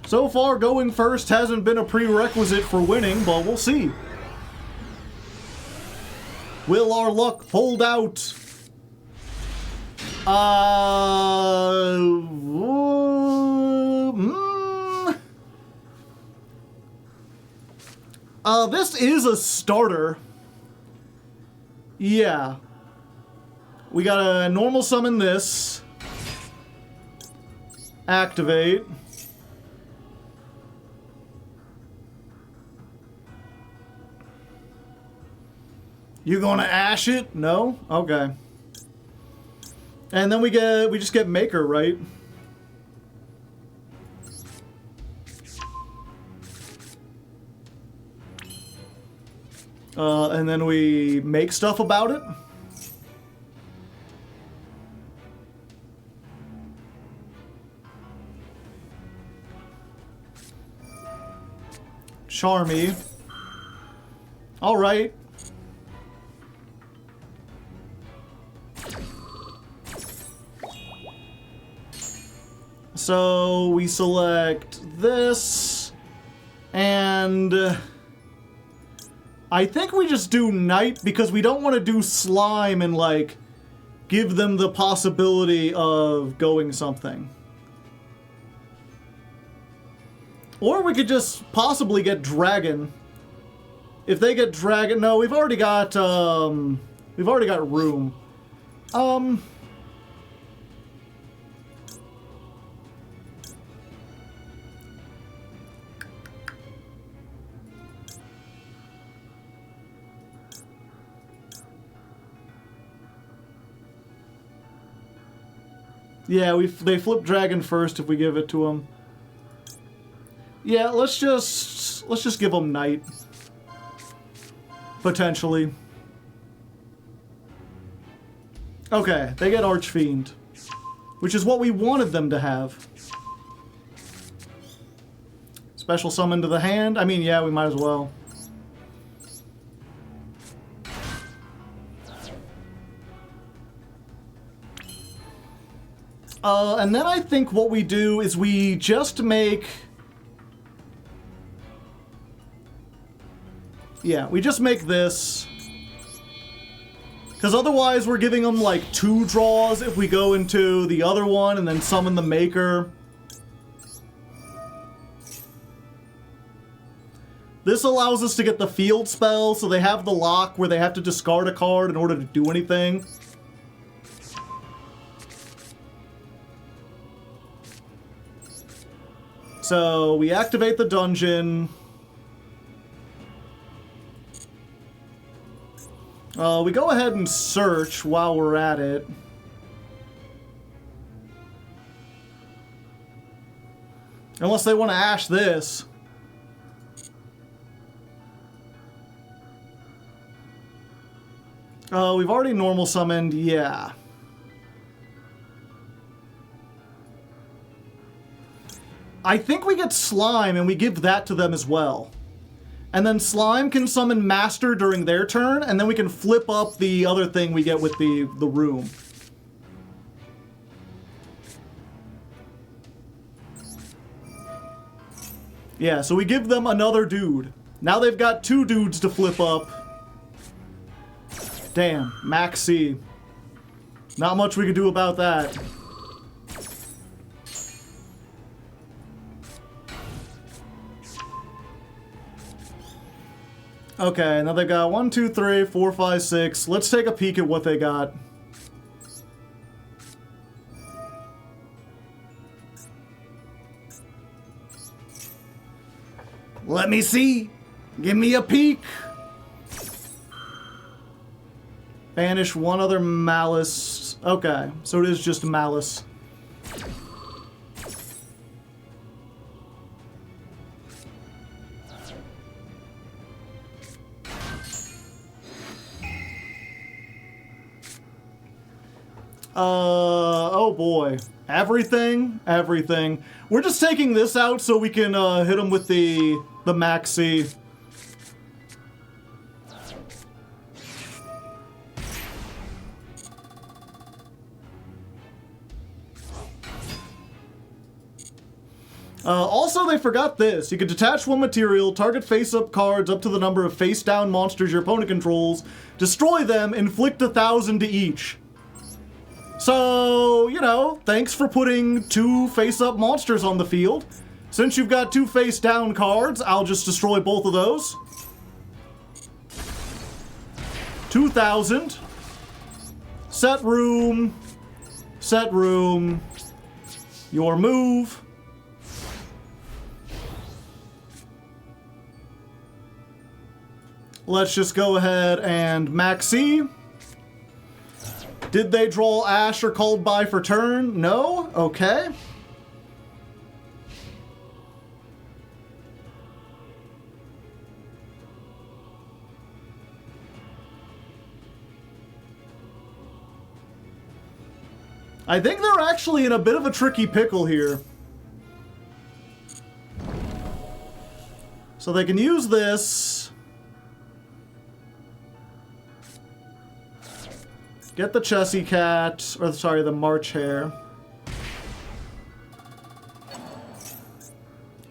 So far, going first hasn't been a prerequisite for winning, but we'll see. Will our luck hold out? This is a starter. Yeah. We gotta normal summon this. Activate. You gonna ash it? No? Okay. And then we just get Maker, right? And then we make stuff about it. Charmy. Alright. So we select this, and I think we just do Night because we don't want to do Slime and like give them the possibility of going something. Or we could just possibly get Dragon. If they get Dragon... No, we've already got room. Yeah, they flip Dragon first if we give it to them. Yeah, let's just give them Knight. Potentially. Okay, they get Archfiend, which is what we wanted them to have. Special summon to the hand? I mean, yeah, we might as well. And then I think what we do is we just make... Yeah, we just make this. Because otherwise we're giving them like 2 draws if we go into the other one and then summon the Maker. This allows us to get the field spell, so they have the lock where they have to discard a card in order to do anything. So we activate the dungeon. We go ahead and search while we're at it. Unless they want to ash this. We've already normal summoned, yeah. I think we get Slime and we give that to them as well. And then Slime can summon Master during their turn, and then we can flip up the other thing we get with the room. Yeah, so we give them another dude. Now they've got 2 dudes to flip up. Damn, Max C. Not much we could do about that. Okay, now they've got 1, 2, 3, 4, 5, 6. Let's take a peek at what they got. Let me see. Give me a peek. Banish 1 other Malice. Okay, so it is just Malice. Oh boy. Everything? Everything. We're just taking this out so we can hit him with the Maxi. Also, they forgot this. You can detach 1 material, target face-up cards up to the number of face-down monsters your opponent controls, destroy them, inflict 1,000 to each. So, you know, thanks for putting 2 face-up monsters on the field. Since you've got 2 face-down cards, I'll just destroy both of those. 2,000. Set room. Set room. Your move. Let's just go ahead and Maxi. Did they draw Ash or Called By for turn? No? Okay. I think they're actually in a bit of a tricky pickle here. So they can use this. Get the Chessy Cat, or sorry, the March Hare.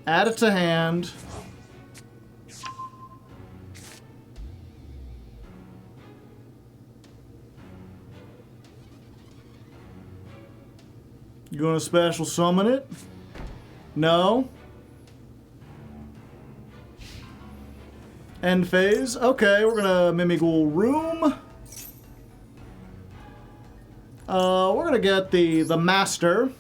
Add it to hand. You gonna special summon it? No? End phase. Okay, we're gonna Mimigul room. We're gonna get the master.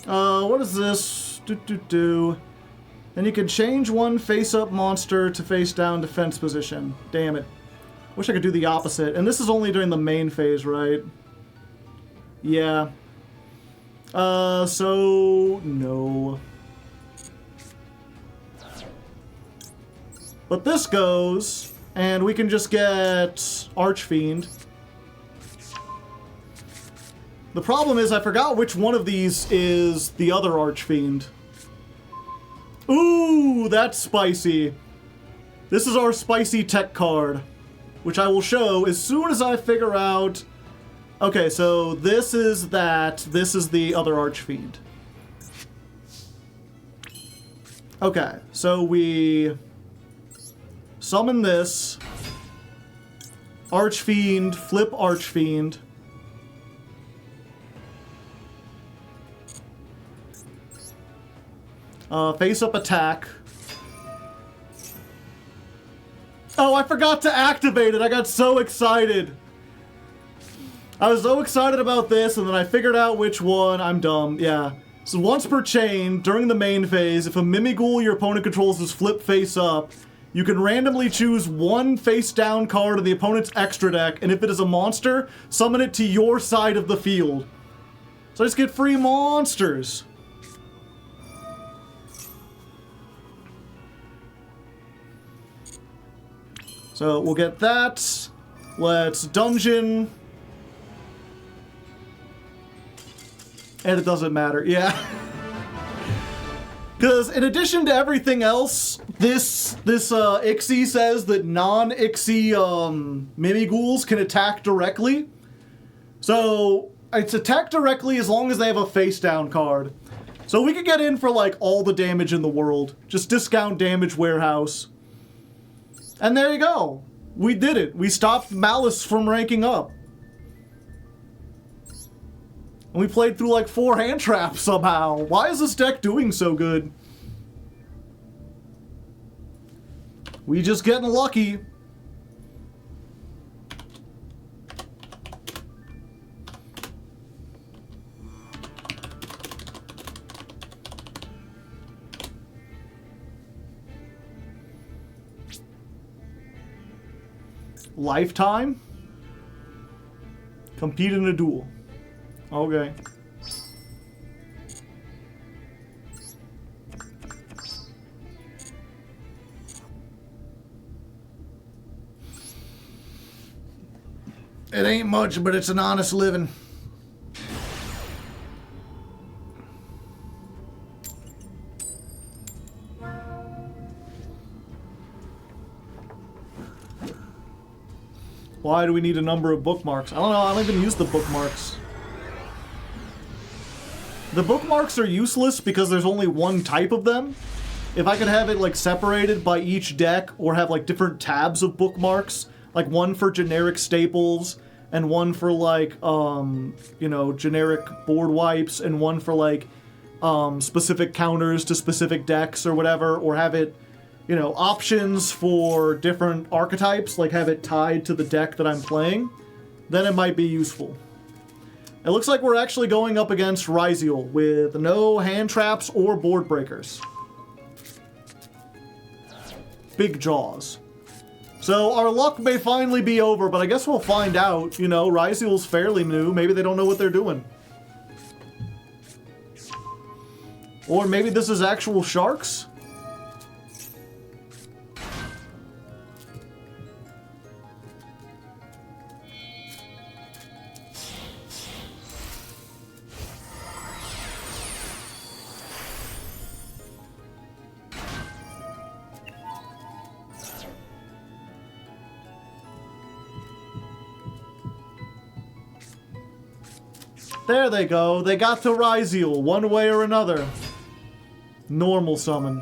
What is this? And you can change one face-up monster to face-down defense position. Damn it. Wish I could do the opposite. And this is only during the main phase, right? Yeah. So... no. But this goes, and we can just get Archfiend. The problem is I forgot which one of these is the other Archfiend. Ooh, that's spicy. This is our spicy tech card, which I will show as soon as I figure out... Okay, so this is that. This is the other Archfiend. Okay, so we summon this. Archfiend, flip Archfiend. Face-up attack. Oh, I forgot to activate it. I got so excited. I was so excited about this, and then I figured out which one. I'm dumb. Yeah. So once per chain, during the main phase, if a Mimigul your opponent controls is flip face-up, you can randomly choose one face-down card in the opponent's extra deck, and if it is a monster, summon it to your side of the field. So I just get free monsters. So we'll get that. Let's dungeon. And it doesn't matter, yeah. Because in addition to everything else, this Ixie says that non-Ixie Mimiguls can attack directly. So it's attack directly as long as they have a face-down card. So we could get in for like all the damage in the world. Just discount damage warehouse. And there you go. We did it. We stopped Malice from ranking up. And we played through like 4 hand traps somehow. Why is this deck doing so good? We just getting lucky. Lifetime? Compete in a duel. Okay. It ain't much, but it's an honest living. Why do we need a number of bookmarks? I don't know, I don't even use the bookmarks. The bookmarks are useless because there's only one type of them. If I could have it like separated by each deck or have like different tabs of bookmarks, like one for generic staples and one for like, you know, generic board wipes and one for like specific counters to specific decks or whatever, or have it, you know, options for different archetypes, like have it tied to the deck that I'm playing, then it might be useful. It looks like we're actually going up against Ryziel with no hand traps or board breakers. Big jaws. So our luck may finally be over, but I guess we'll find out. You know, Ryziel's fairly new. Maybe they don't know what they're doing. Or maybe this is actual sharks? There they go. They got to Ryziel one way or another. Normal summon.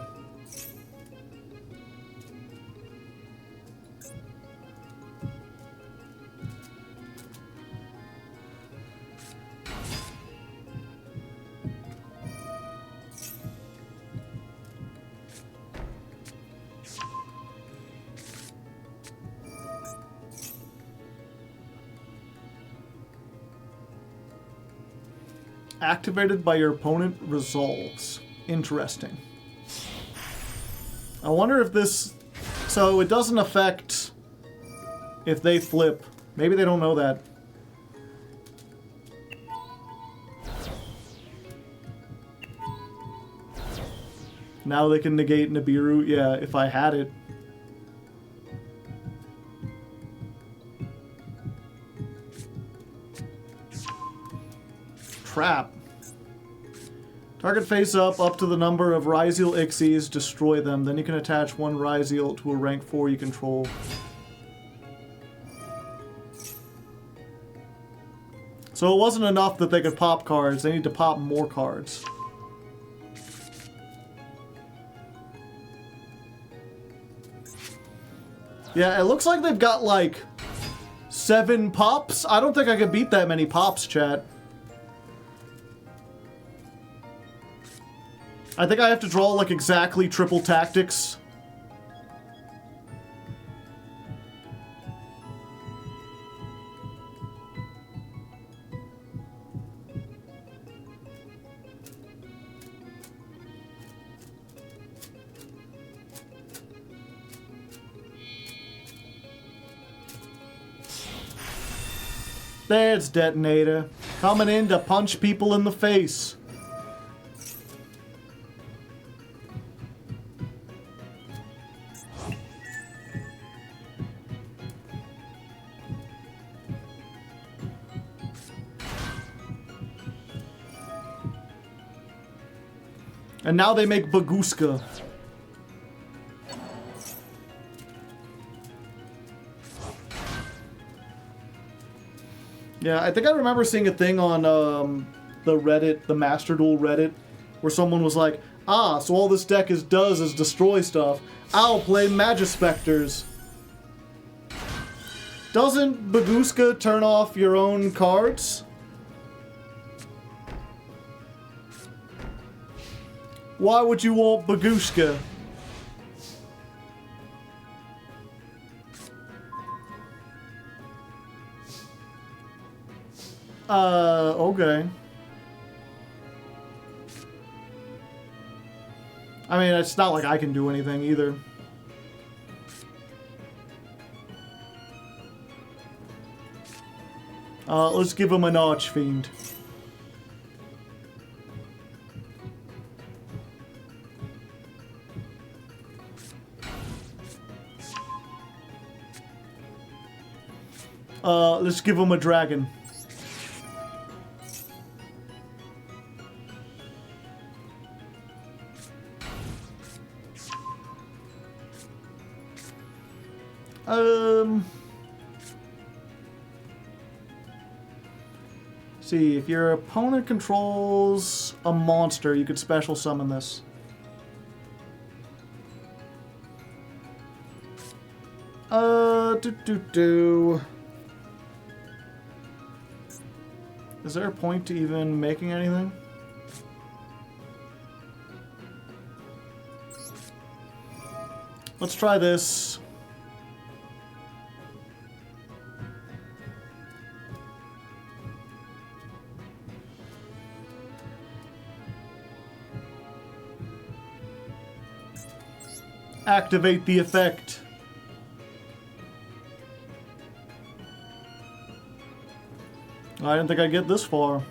Activated by your opponent resolves. Interesting. I wonder if this... So it doesn't affect if they flip. Maybe they don't know that. Now they can negate Nibiru. Yeah, if I had it. Trap. Target face up to the number of Ryzeal Ixies, destroy them. Then you can attach one Ryzeal to a rank 4 you control. So it wasn't enough that they could pop cards, they need to pop more cards. Yeah, it looks like they've got like 7 pops. I don't think I could beat that many pops, chat. I think I have to draw like exactly triple tactics. There's Detonator, coming in to punch people in the face. And now they make Baguska. Yeah, I think I remember seeing a thing on the Reddit, the Master Duel Reddit, where someone was like, ah, so all this deck does is destroy stuff. I'll play Magispectors. Doesn't Baguska turn off your own cards? Why would you want Baguska? Okay. I mean, it's not like I can do anything either. Let's give him an Archfiend. Let's give him a dragon. See, if your opponent controls a monster, you could special summon this. Is there a point to even making anything? Let's try this. Activate the effect. I didn't think I'd get this far.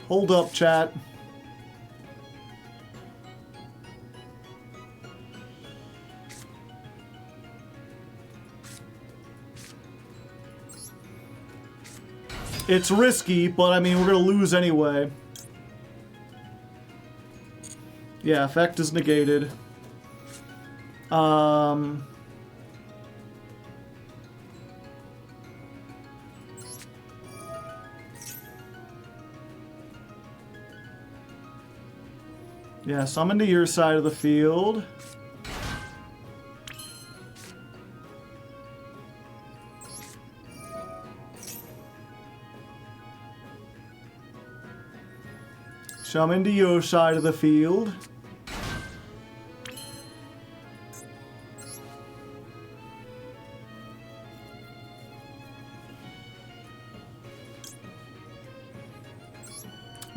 Hold up, chat. It's risky, but I mean, we're gonna lose anyway. Yeah, effect is negated. Yeah, summon to your side of the field. Summon to your side of the field.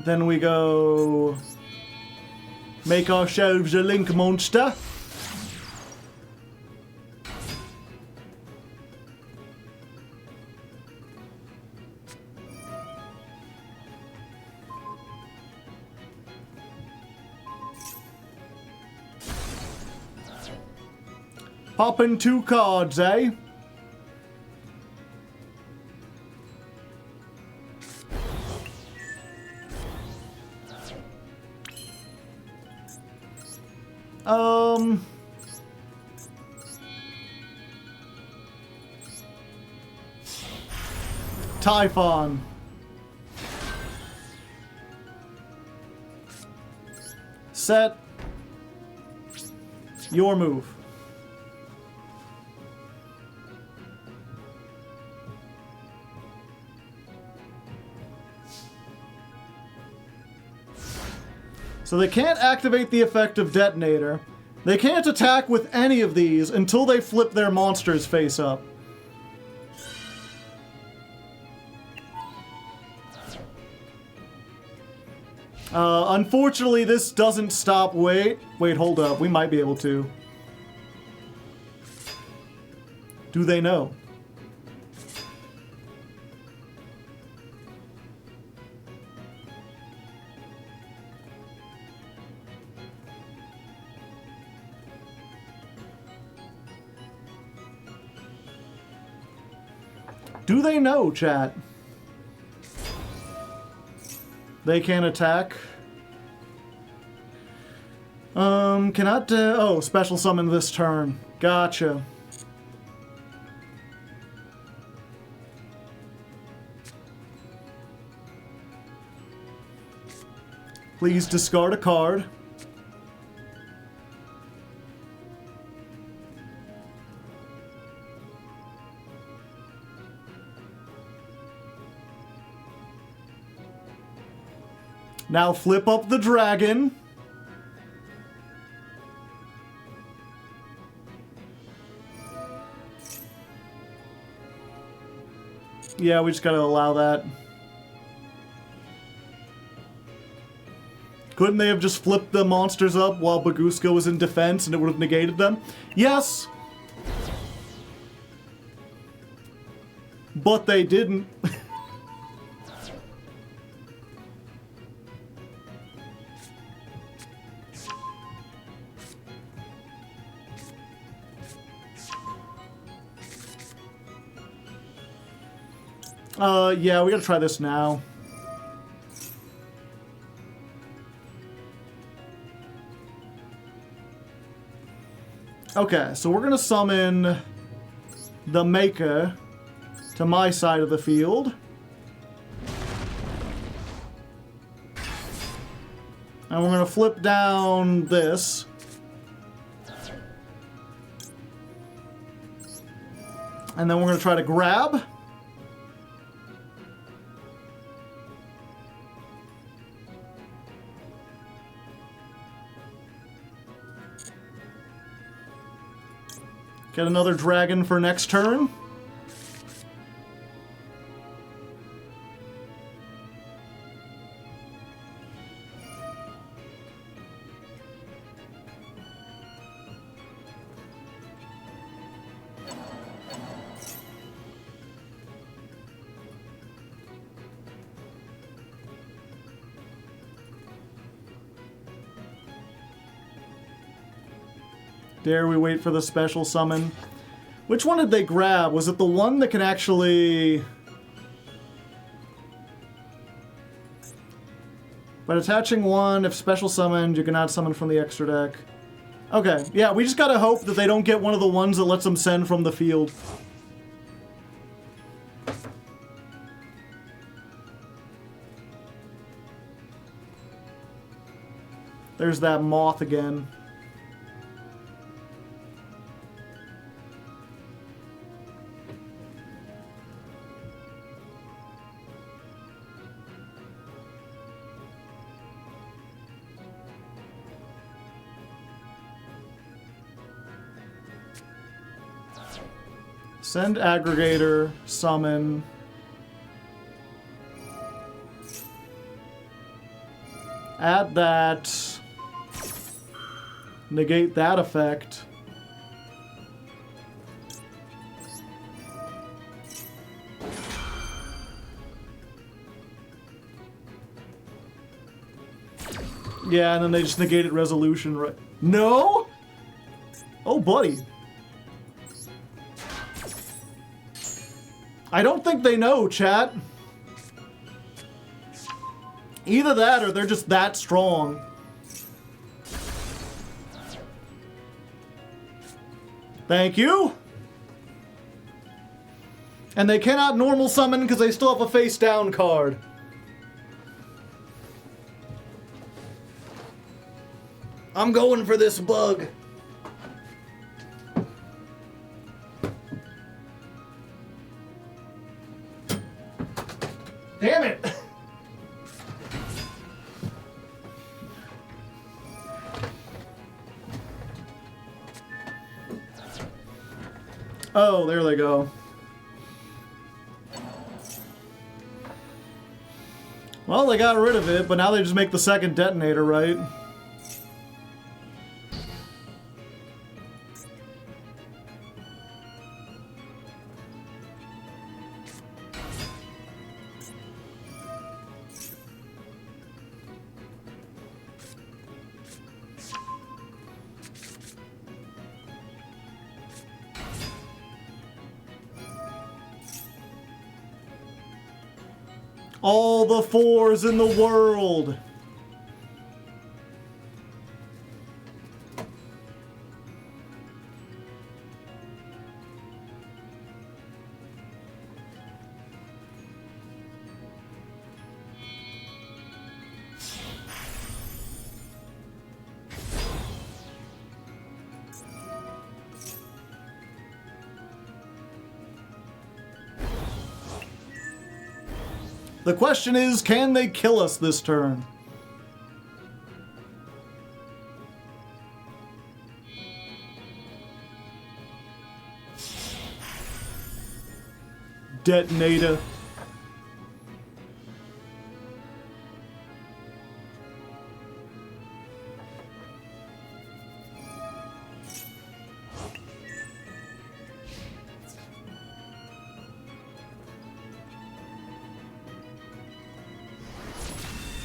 Then we go make ourselves a link monster. Popping 2 cards, eh? Typhon. Set. Your move. So they can't activate the effect of Detonator. They can't attack with any of these until they flip their monsters face up. Unfortunately, this doesn't stop. Wait, hold up. We might be able to. Do they know? Do they know, chat? They can attack. Cannot, oh, special summon this turn. Gotcha. Please discard a card. Now flip up the dragon. Yeah, we just gotta allow that. Couldn't they have just flipped the monsters up while Baguska was in defense and it would have negated them? Yes! But they didn't. Yeah, we gotta try this now. Okay, so we're gonna summon the Maker to my side of the field. And we're gonna flip down this. And then we're gonna try to grab. Get another dragon for next turn. Dare we wait for the special summon? Which one did they grab? Was it the one that can actually... By attaching one, if special summoned, you cannot summon from the extra deck. Okay, yeah, we just gotta hope that they don't get one of the ones that lets them send from the field. There's that moth again. Send aggregator, summon. Add that. Negate that effect. Yeah, and then they just negated resolution, right? No? Oh, buddy. I don't think they know, chat. Either that or they're just that strong. Thank you. And they cannot normal summon because they still have a face down card. I'm going for this bug. Damn it! Oh, there they go. Well, they got rid of it, but now they just make the second detonator, right? All the fours in the world. The question is, can they kill us this turn? Detonator.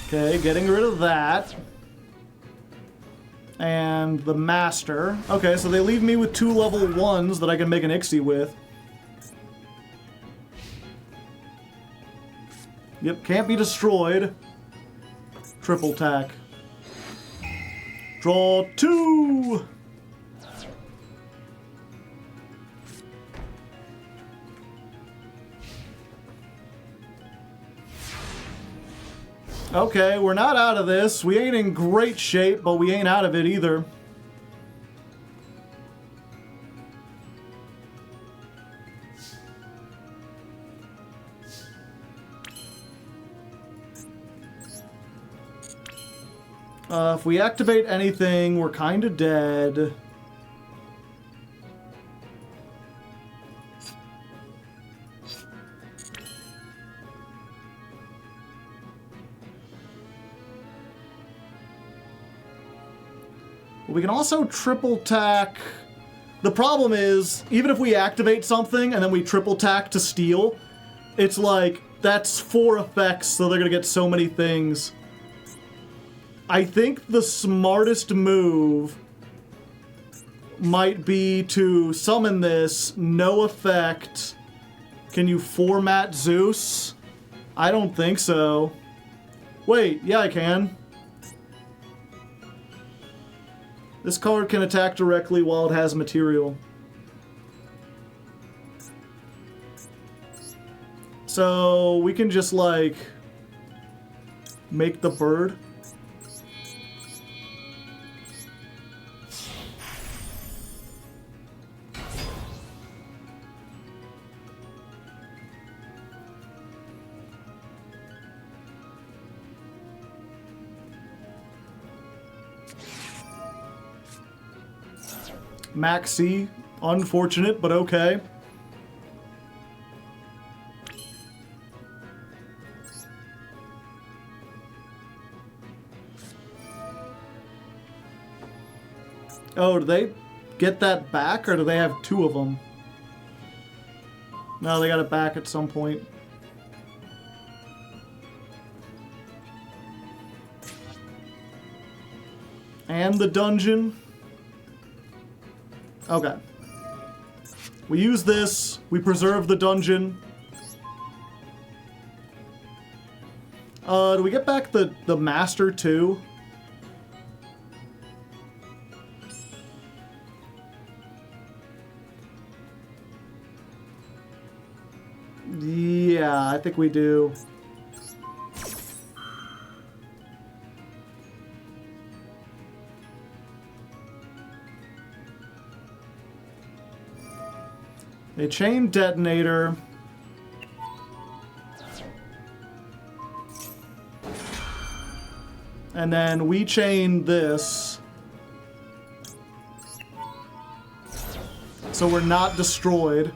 Okay, getting rid of that. And the master. Okay, so they leave me with 2 level 1s that I can make an Ixie with. Yep, can't be destroyed. Triple tack. Draw 2! Okay, we're not out of this. We ain't in great shape, but we ain't out of it either. If we activate anything, we're kind of dead. We can also triple tack. The problem is, even if we activate something and then we triple tack to steal, it's like, that's 4 effects, so they're gonna get so many things. I think the smartest move might be to summon this, no effect. Can you format Zeus? I don't think so. Wait, yeah I can. This card can attack directly while it has material. So we can just like make the bird. Maxi, unfortunate, but okay. Oh, do they get that back, or do they have 2 of them? No, they got it back at some point. And the dungeon. Okay. We use this. We preserve the dungeon. Do we get back the master too? Yeah, I think we do. A chain detonator. And then we chain this. So we're not destroyed.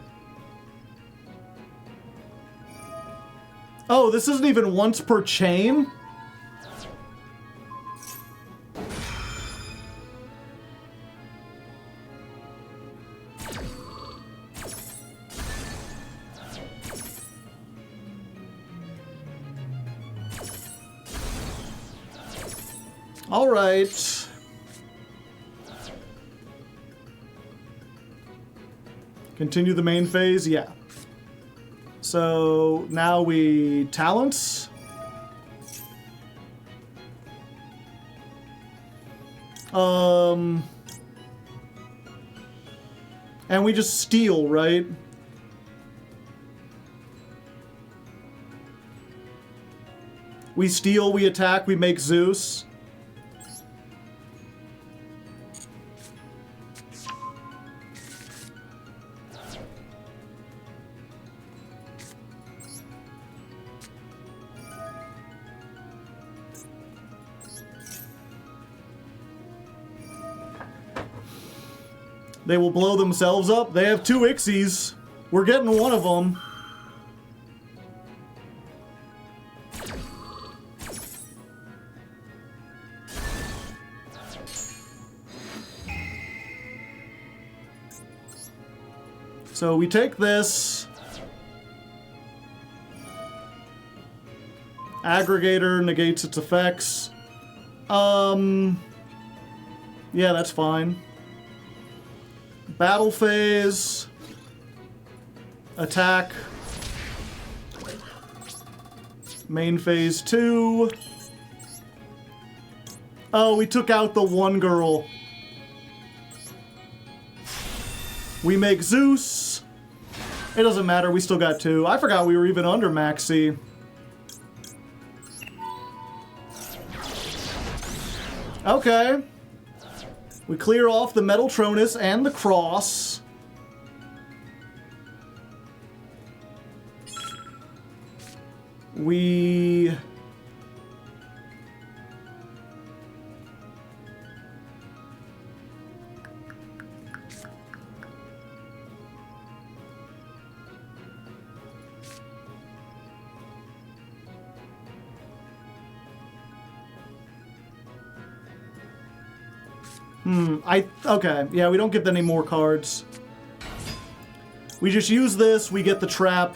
Oh, this isn't even once per chain? All right. Continue the main phase? Yeah. So now we talents. And we just steal, right? We steal, we attack, we make Zeus. They will blow themselves up. They have 2 Ixies. We're getting one of them. So we take this. Aggregator negates its effects. Yeah, that's fine. Battle phase. Attack. Main phase 2. Oh, we took out the one girl. We make Zeus. It doesn't matter, we still got 2. I forgot we were even under Maxi. Okay. We clear off the Metaltronus and the Cross. We... Okay, yeah, we don't get any more cards. We just use this, we get the trap.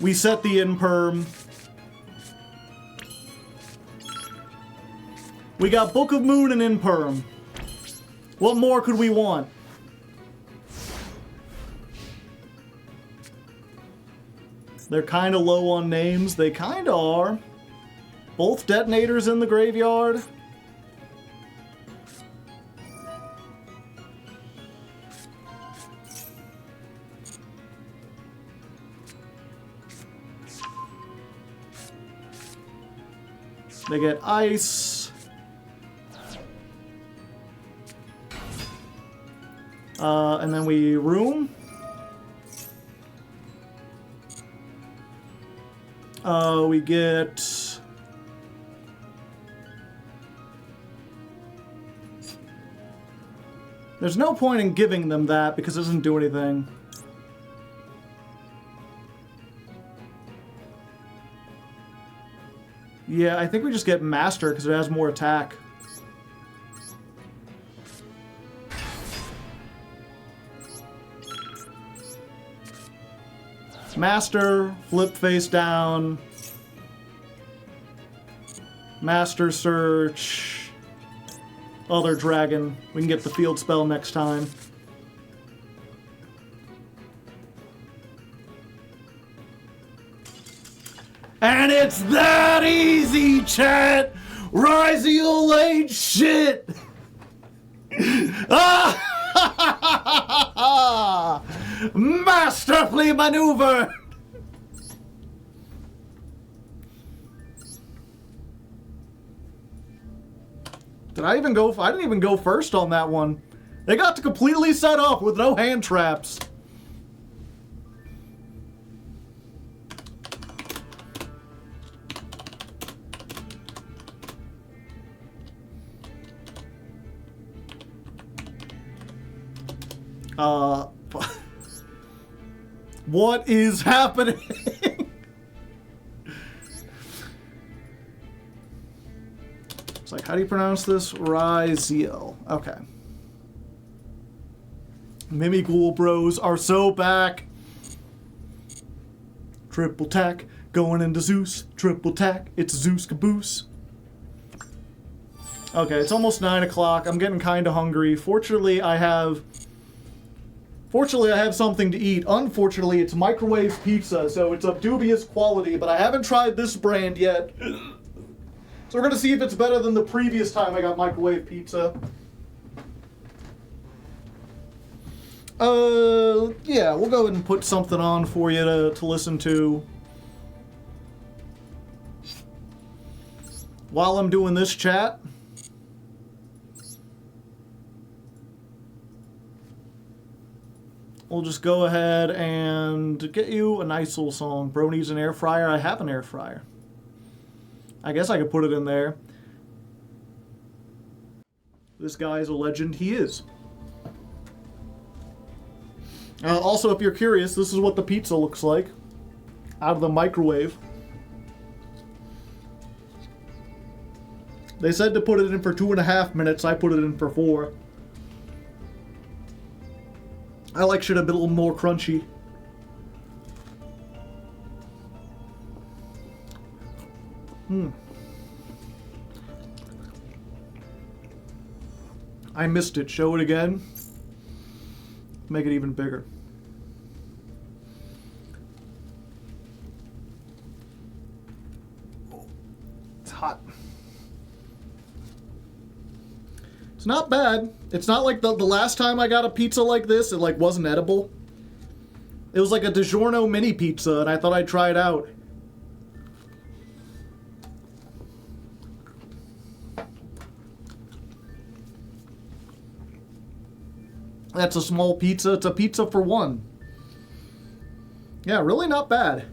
We set the imperm. We got Book of Moon and imperm. What more could we want? They're kind of low on names. They kind of are. Both detonators in the graveyard. They get ice. And then we room. We get... There's no point in giving them that because it doesn't do anything. Yeah, I think we just get Master because it has more attack. Master, flip face down. Master search. Other dragon. We can get the field spell next time. And it's that easy, chat! Rise of the old age shit! Masterfully maneuvered! Did I even go? I didn't even go first on that one. They got to completely set up with no hand traps. What is happening? It's like, how do you pronounce this? Ryziel. Okay. Mimigul bros are so back. Triple tack, going into Zeus. Triple tack, it's Zeus caboose. Okay, it's almost 9 o'clock. I'm getting kind of hungry. Fortunately, I have something to eat. Unfortunately, it's microwave pizza, so it's of dubious quality, but I haven't tried this brand yet. So we're going to see if it's better than the previous time I got microwave pizza. Yeah, we'll go ahead and put something on for you to listen to. While I'm doing this chat. We'll just go ahead and get you a nice little song. Bro needs an air fryer. I have an air fryer. I guess I could put it in there. This guy is a legend. He is. Also, if you're curious, this is what the pizza looks like out of the microwave. They said to put it in for 2.5 minutes. I put it in for 4. I like shit a bit a little more crunchy. I missed it. Show it again. Make it even bigger. It's hot. It's not bad. It's not like the last time I got a pizza like this, it like wasn't edible. It was like a DiGiorno mini pizza, and I thought I'd try it out. That's a small pizza. It's a pizza for one. Yeah, really not bad.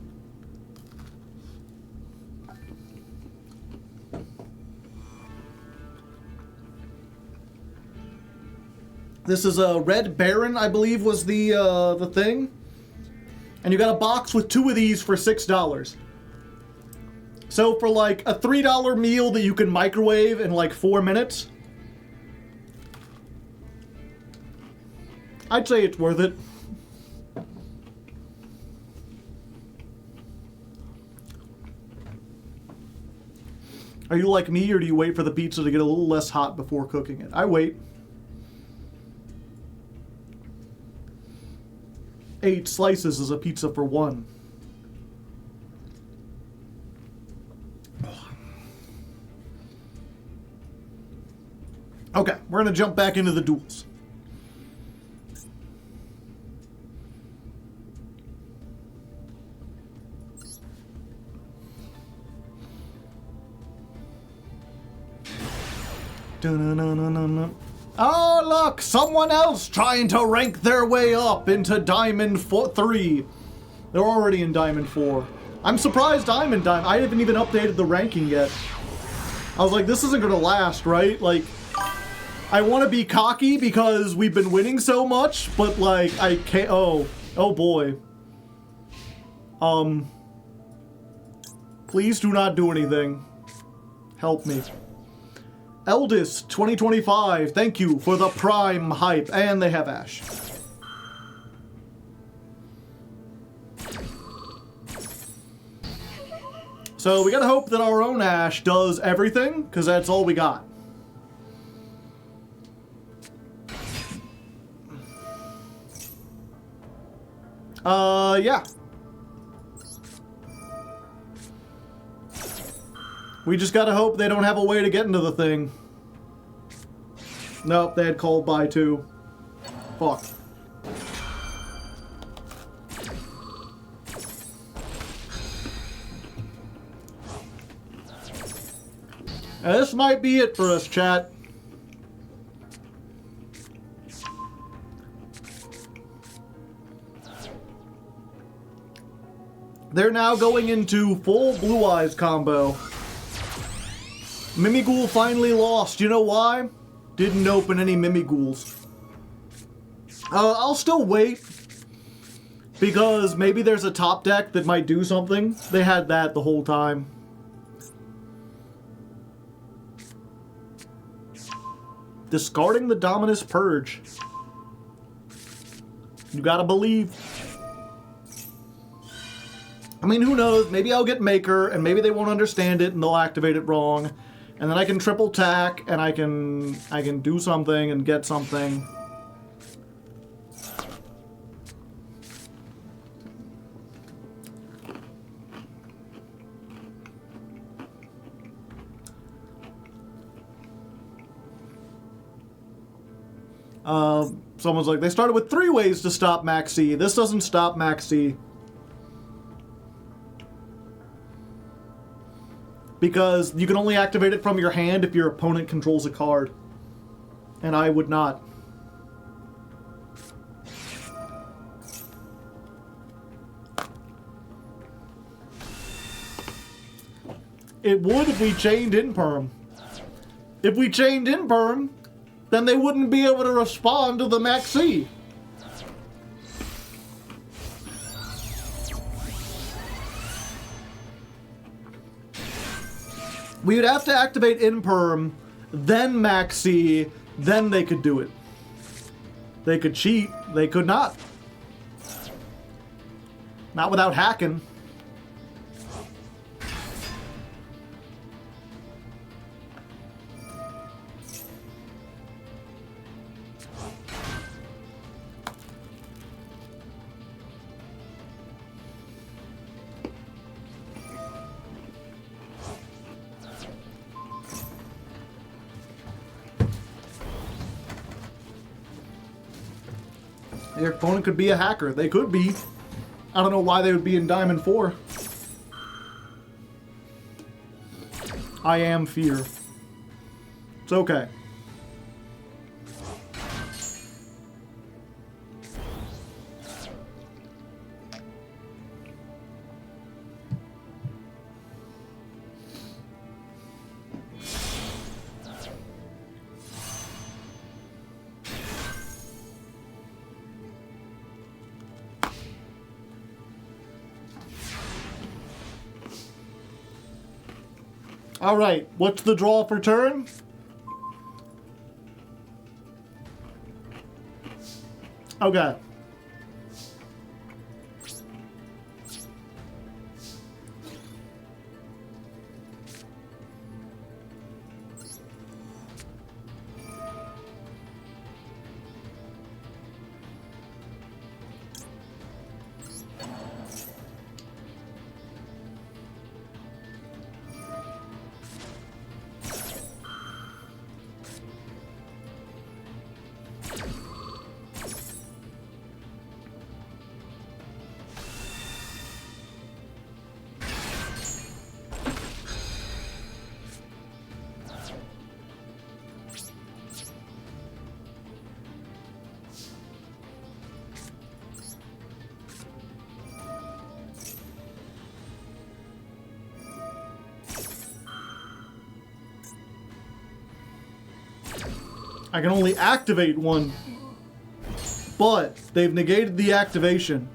This is a Red Baron, I believe, was the thing. And you got a box with 2 of these for $6. So for like a $3 meal that you can microwave in like 4 minutes, I'd say it's worth it. Are you like me, or do you wait for the pizza to get a little less hot before cooking it? I wait. 8 slices is a pizza for 1. Okay, we're gonna jump back into the duels. Oh, look! Someone else trying to rank their way up into Diamond 3. They're already in Diamond 4. I'm surprised I'm in Diamond. I haven't even updated the ranking yet. I was like, this isn't gonna last, right? Like, I want to be cocky because we've been winning so much, but like, I can't. Oh boy. Please do not do anything. Help me. Eldest 2025, thank you for the Prime hype. And they have Ash. So we gotta hope that our own Ash does everything, because that's all we got. Yeah. We just gotta hope they don't have a way to get into the thing. Nope, they had called by too. Fuck. This might be it for us, chat. They're now going into full Blue Eyes combo. Mimigul finally lost. You know why? Didn't open any Mimighouls. I'll still wait. Because maybe there's a top deck that might do something. They had that the whole time. Discarding the Dominus Purge. You gotta believe. I mean, who knows? Maybe I'll get Maker, and maybe they won't understand it, and they'll activate it wrong. And then I can triple tack, and I can do something and get something. Someone's like, they started with 3 ways to stop Maxi. This doesn't stop Maxi. Because you can only activate it from your hand if your opponent controls a card. And I would not. It would if we chained Imperm. If we chained Imperm, then they wouldn't be able to respond to the Maxi. We would have to activate Imperm, then Maxi, then they could do it. They could cheat, they could not. Not without hacking. Their opponent could be a hacker. They could be. I don't know why they would be in Diamond 4. I am fear. It's okay. Alright, what's the draw for turn? Okay. I can only activate one, but they've negated the activation.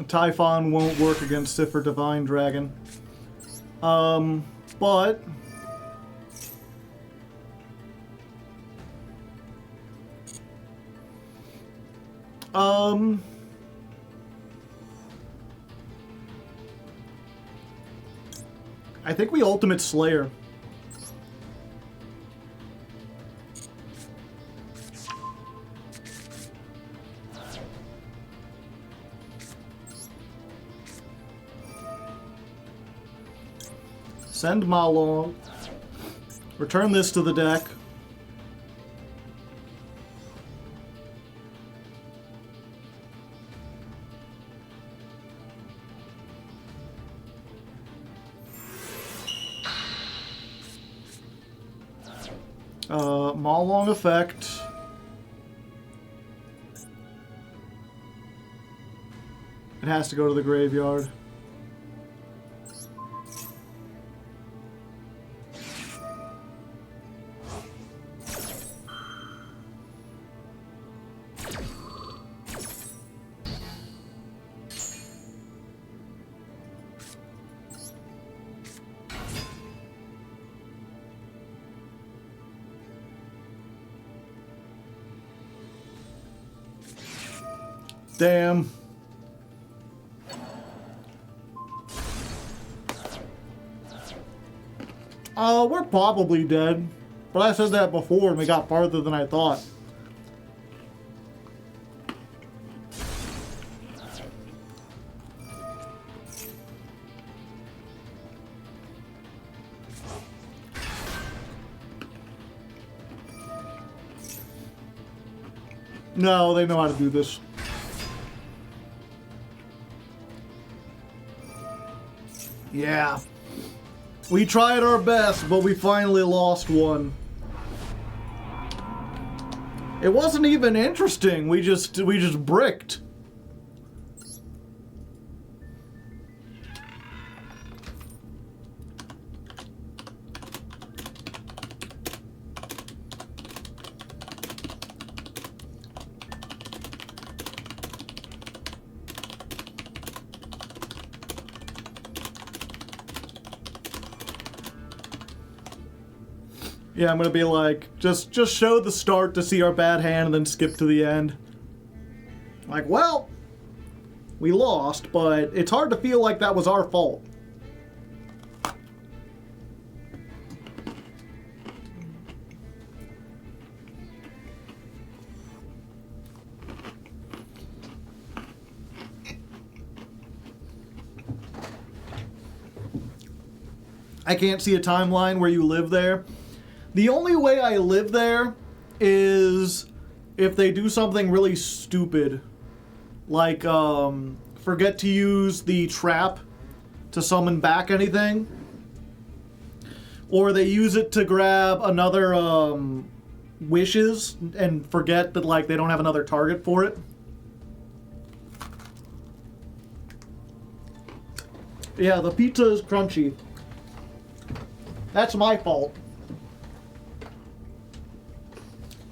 Typhon won't work against Siffer Divine Dragon. But... I think we Ultimate Slayer. Send Ma Long. Return this to the deck. Ma Long effect. It has to go to the graveyard. Damn. We're probably dead. But I said that before and we got farther than I thought. No, they know how to do this. Yeah. We tried our best, but we finally lost one. It wasn't even interesting. We just bricked. Yeah, I'm gonna be like, just show the start to see our bad hand and then skip to the end. Like, well, we lost, but it's hard to feel like that was our fault. I can't see a timeline where you live there. The only way I live there is if they do something really stupid. Like, forget to use the trap to summon back anything. Or they use it to grab another, wishes and forget that, like, they don't have another target for it. Yeah, the pizza is crunchy. That's my fault.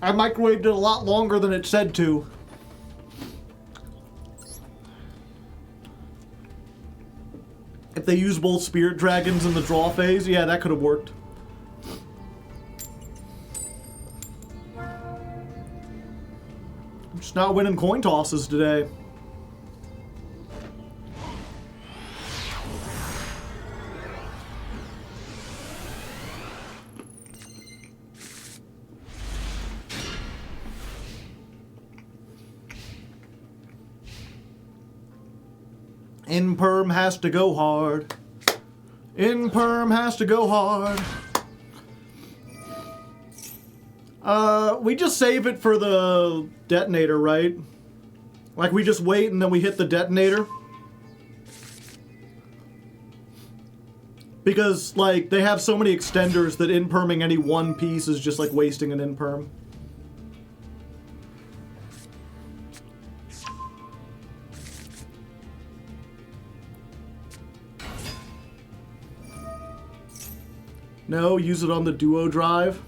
I microwaved it a lot longer than it said to. If they use both Spirit Dragons in the draw phase, yeah, that could have worked. I'm just not winning coin tosses today. In-perm has to go hard. In-perm has to go hard. We just save it for the detonator, right? Like, we just wait and then we hit the detonator? Because, like, they have so many extenders that in-perming any one piece is just like wasting an in-perm. No, use it on the duo drive.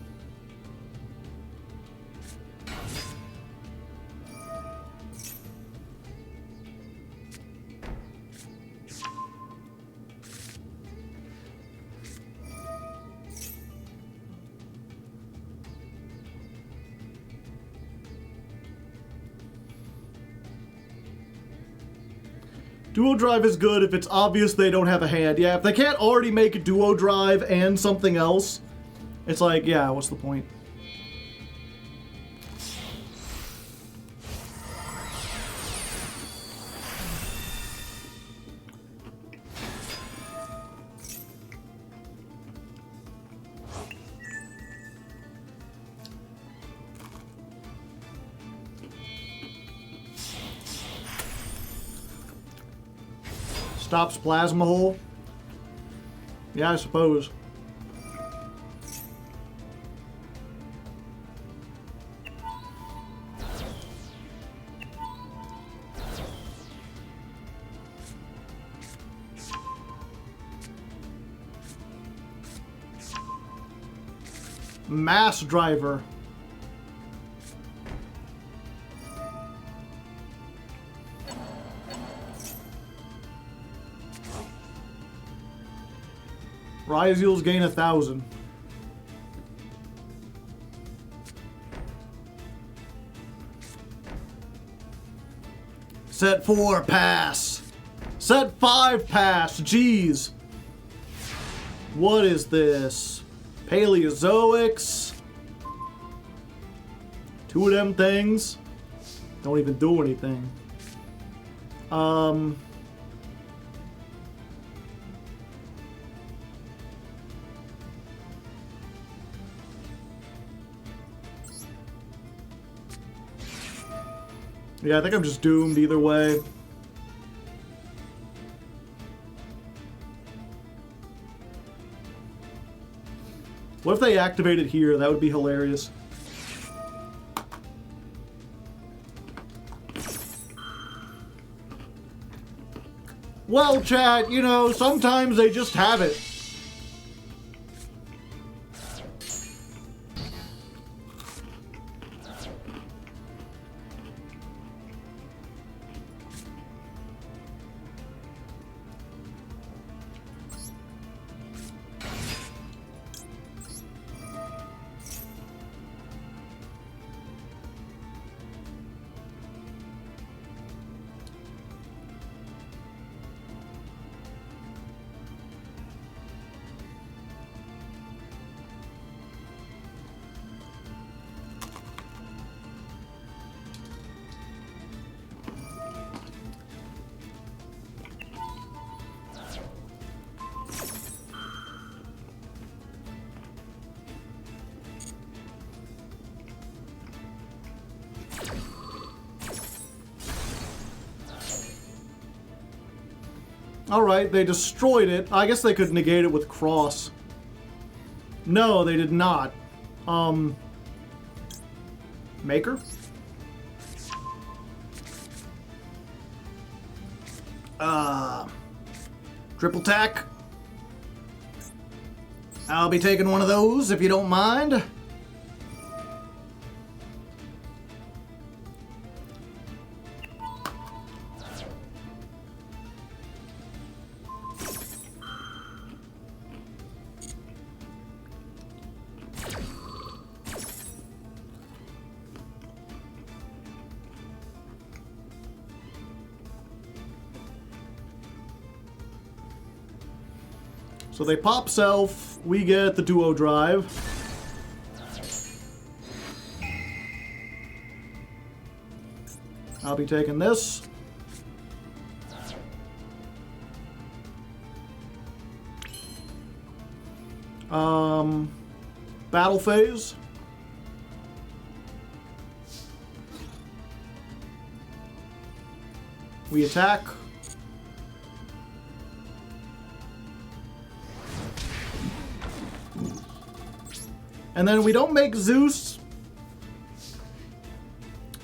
Duo drive is good if it's obvious they don't have a hand. Yeah, if they can't already make a duo drive and something else, it's like, yeah, what's the point? Stops plasma hole. Yeah, I suppose. Mass driver. Ryziels gain 1,000. Set 4 pass. Set 5 pass. Jeez. What is this? Paleozoics. 2 of them things. Don't even do anything. Yeah, I think I'm just doomed either way. What if they activate it here? That would be hilarious. Well, chat, you know, sometimes they just have it. Alright, they destroyed it. I guess they could negate it with cross. No, they did not. Maker? Triple tack. I'll be taking one of those if you don't mind. So they pop self, we get the duo drive. I'll be taking this. Battle phase. We attack. And then we don't make Zeus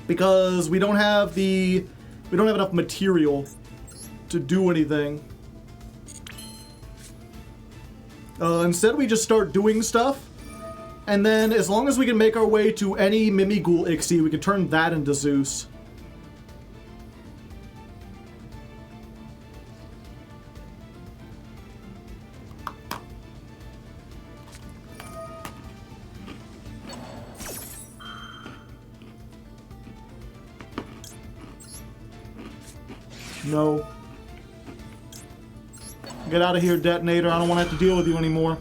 because we don't have enough material to do anything. Instead, we just start doing stuff, and then as long as we can make our way to any Mimigul Ixie, we can turn that into Zeus. No. Get out of here, detonator. I don't want to have to deal with you anymore.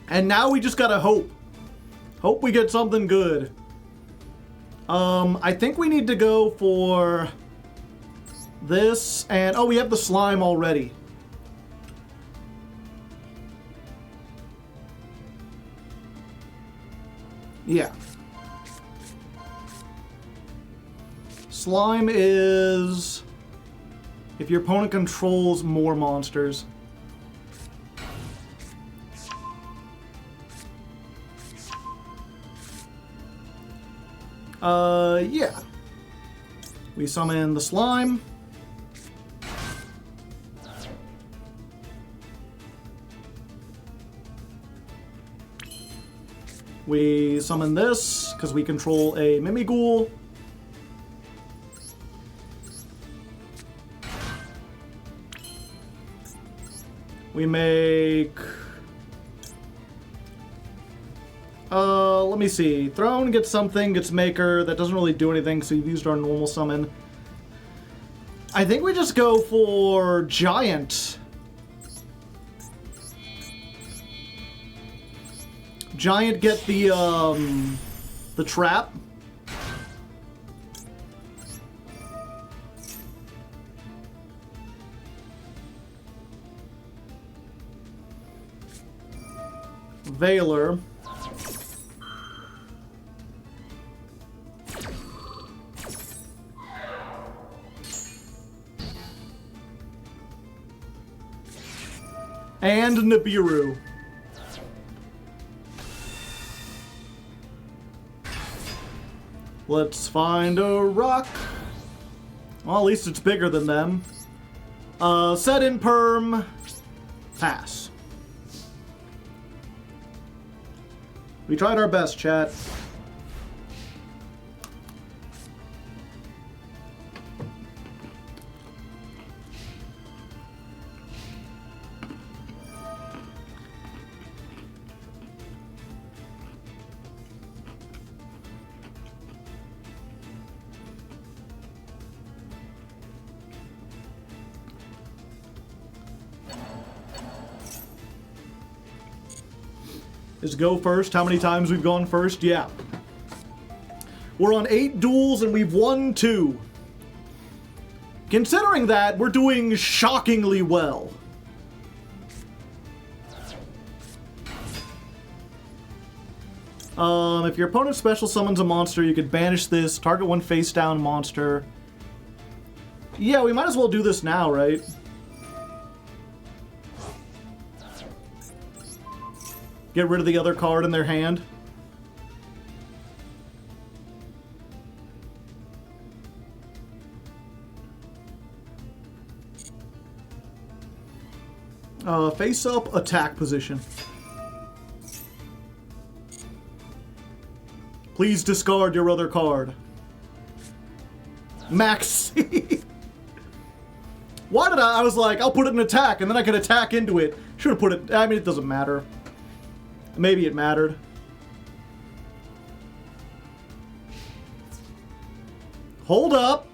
And now we just gotta hope. Hope we get something good. I think we need to go for this, and oh, we have the slime already. Yeah. Slime is if your opponent controls more monsters. Yeah. We summon the slime. We summon this, because we control a Mimighoul. We make... let me see. Throne gets something, gets Maker. That doesn't really do anything, so we've used our normal summon. I think we just go for Giant. Giant get the trap. Veiler. And Nibiru. Let's find a rock. Well, at least it's bigger than them. Set in perm. Pass. We tried our best, chat. Is go first. How many times we've gone first? Yeah. We're on 8 duels and we've won 2. Considering that, we're doing shockingly well. If your opponent special summons a monster, you could banish this, target one face down monster. Yeah, we might as well do this now, right? Get rid of the other card in their hand. Face up, attack position. Please discard your other card. Maxi. Why did I was like, I'll put it in attack, and then I can attack into it. Should have put it, I mean, it doesn't matter. Maybe it mattered. Hold up.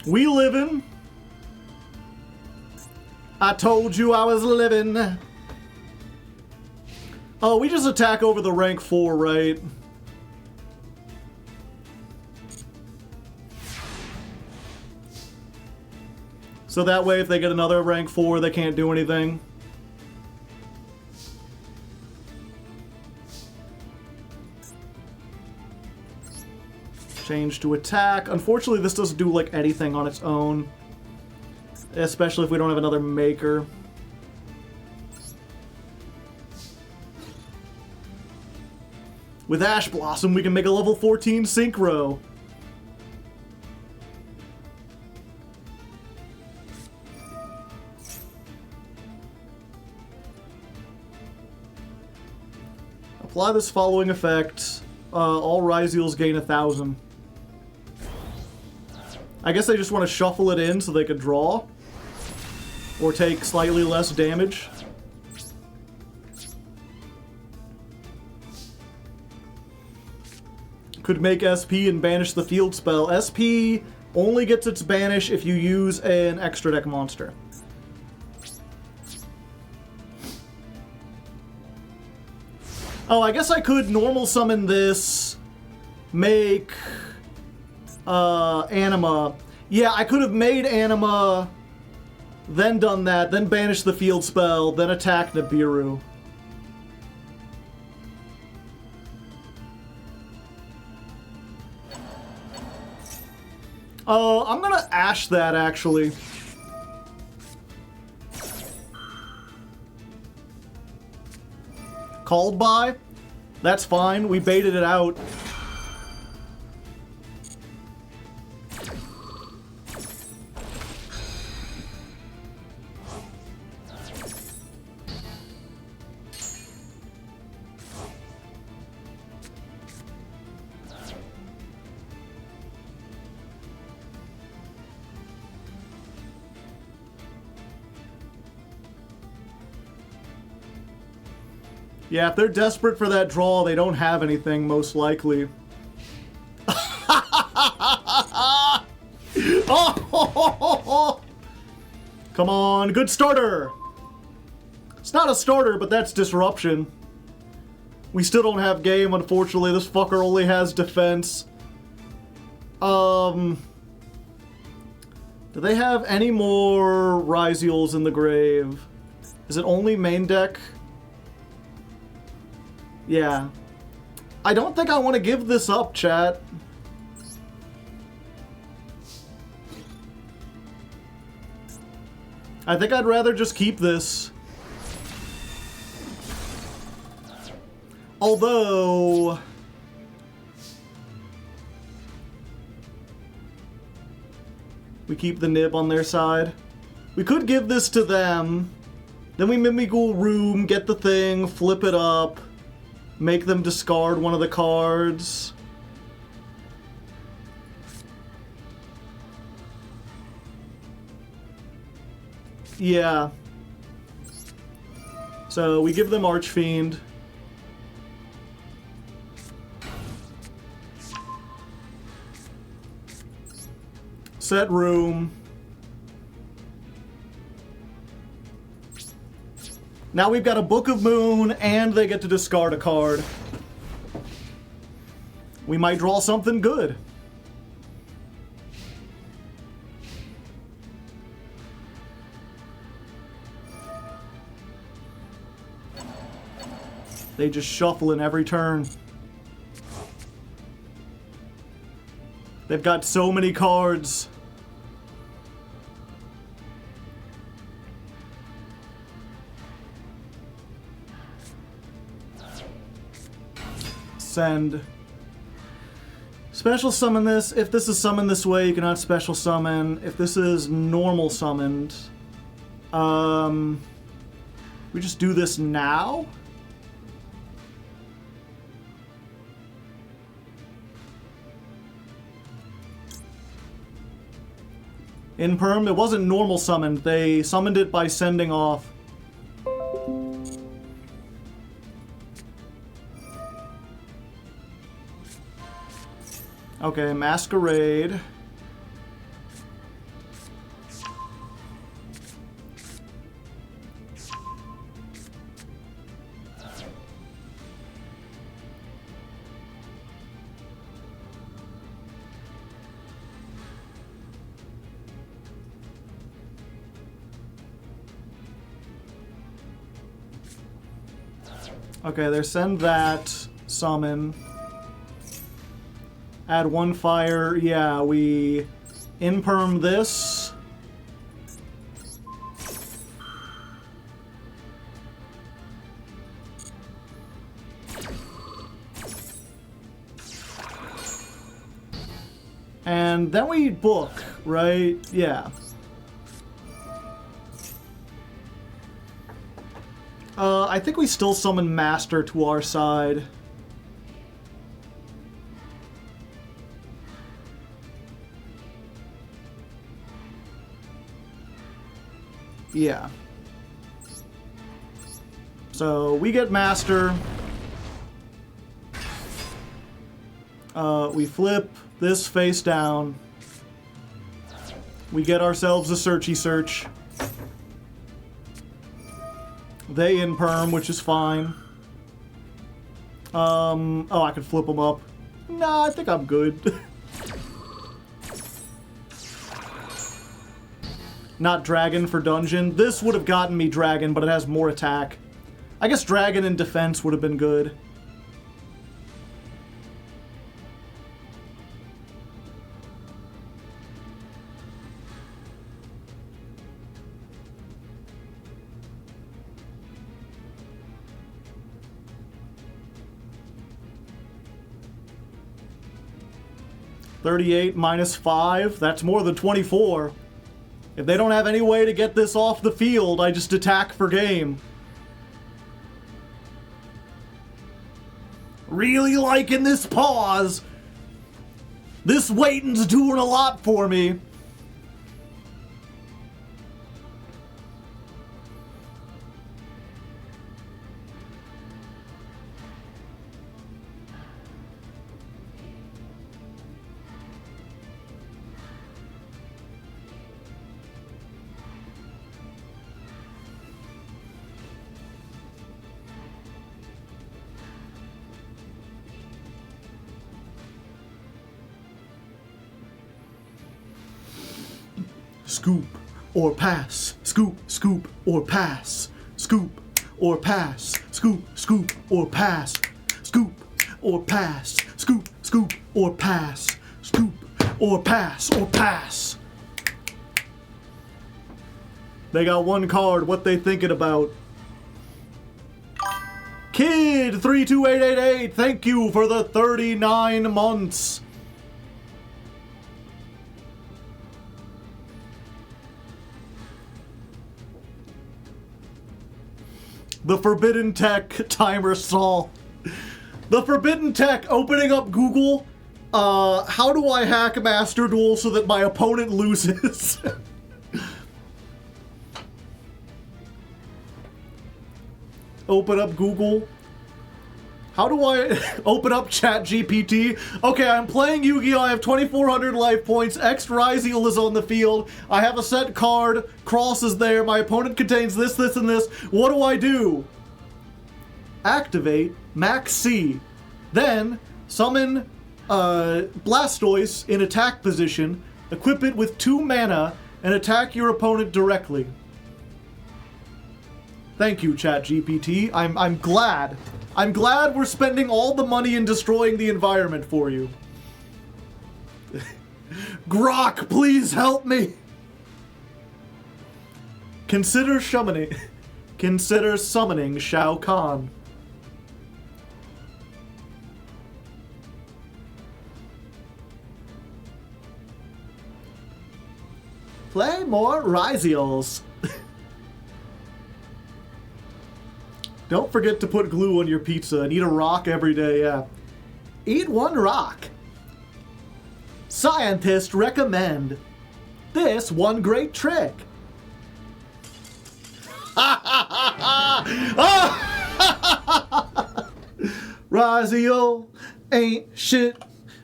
We livin'. I told you I was living. Oh, we just attack over the rank 4, right? So that way, if they get another rank 4, they can't do anything. Change to attack. Unfortunately, this doesn't do, like, anything on its own. Especially if we don't have another maker. With Ash Blossom, we can make a level 14 Synchro. Apply this following effect. all Ryzeals gain 1,000. I guess they just want to shuffle it in so they could draw. Or take slightly less damage. Could make SP and banish the field spell. SP only gets its banish if you use an extra deck monster. Oh, I guess I could normal summon this, make Anima. Yeah, I could have made Anima, then done that, then banished the field spell, then attack Nibiru. I'm gonna Ash that, actually. Called by? That's fine, we baited it out. Yeah, if they're desperate for that draw, they don't have anything, most likely. Oh! Come on, good starter! It's not a starter, but that's disruption. We still don't have game, unfortunately. This fucker only has defense. Do they have any more Ryzeals in the grave? Is it only main deck? Yeah. I don't think I want to give this up, chat. I think I'd rather just keep this. Although... we keep the nib on their side. We could give this to them. Then we Mimigul room, get the thing, flip it up. Make them discard one of the cards. Yeah. So we give them Archfiend. Set room. Now we've got a Book of Moon, and they get to discard a card. We might draw something good. They just shuffle in every turn. They've got so many cards. Send. Special summon this. If this is summoned this way, you cannot special summon. If this is normal summoned, we just do this now? In Perm, it wasn't normal summoned. They summoned it by sending off. Okay, Masquerade. Okay, they send that, summon. Add one fire. Yeah, we imperm this. And then we book, right? Yeah. I think we still summon Master to our side. Yeah. So we get Master. We flip this face down. We get ourselves a Searchy Search. They in perm, which is fine. Oh, I could flip them up. Nah, I think I'm good. Not Dragon for Dungeon. This would have gotten me Dragon, but it has more attack. I guess Dragon in Defense would have been good. $38 minus 5, that's more than 24. If they don't have any way to get this off the field, I just attack for game. Really liking this pause. This waiting's doing a lot for me. Scoop or pass, scoop, scoop or pass, scoop or pass, scoop, scoop or pass, scoop or pass, scoop, scoop or pass, scoop or pass or pass. They got one card, what they thinking about? Kid 32888, thank you for the 39 months. The Forbidden Tech timer stall. The Forbidden Tech opening up Google. How do I hack Master Duel so that my opponent loses? Open up Google. How do I open up ChatGPT? Okay, I'm playing Yu-Gi-Oh! I have 2,400 life points. X Ryziel is on the field. I have a set card. Cross is there. My opponent contains this, this, and this. What do I do? Activate Max C. Then summon Blastoise in attack position. Equip it with 2 mana and attack your opponent directly. Thank you, ChatGPT. I'm glad. I'm glad we're spending all the money in destroying the environment for you. Grok, please help me. Consider summoning Shao Kahn. Play more Ryziels. Don't forget to put glue on your pizza and eat a rock every day, yeah. Eat 1 rock. Scientists recommend this one great trick. Ryziel ain't shit.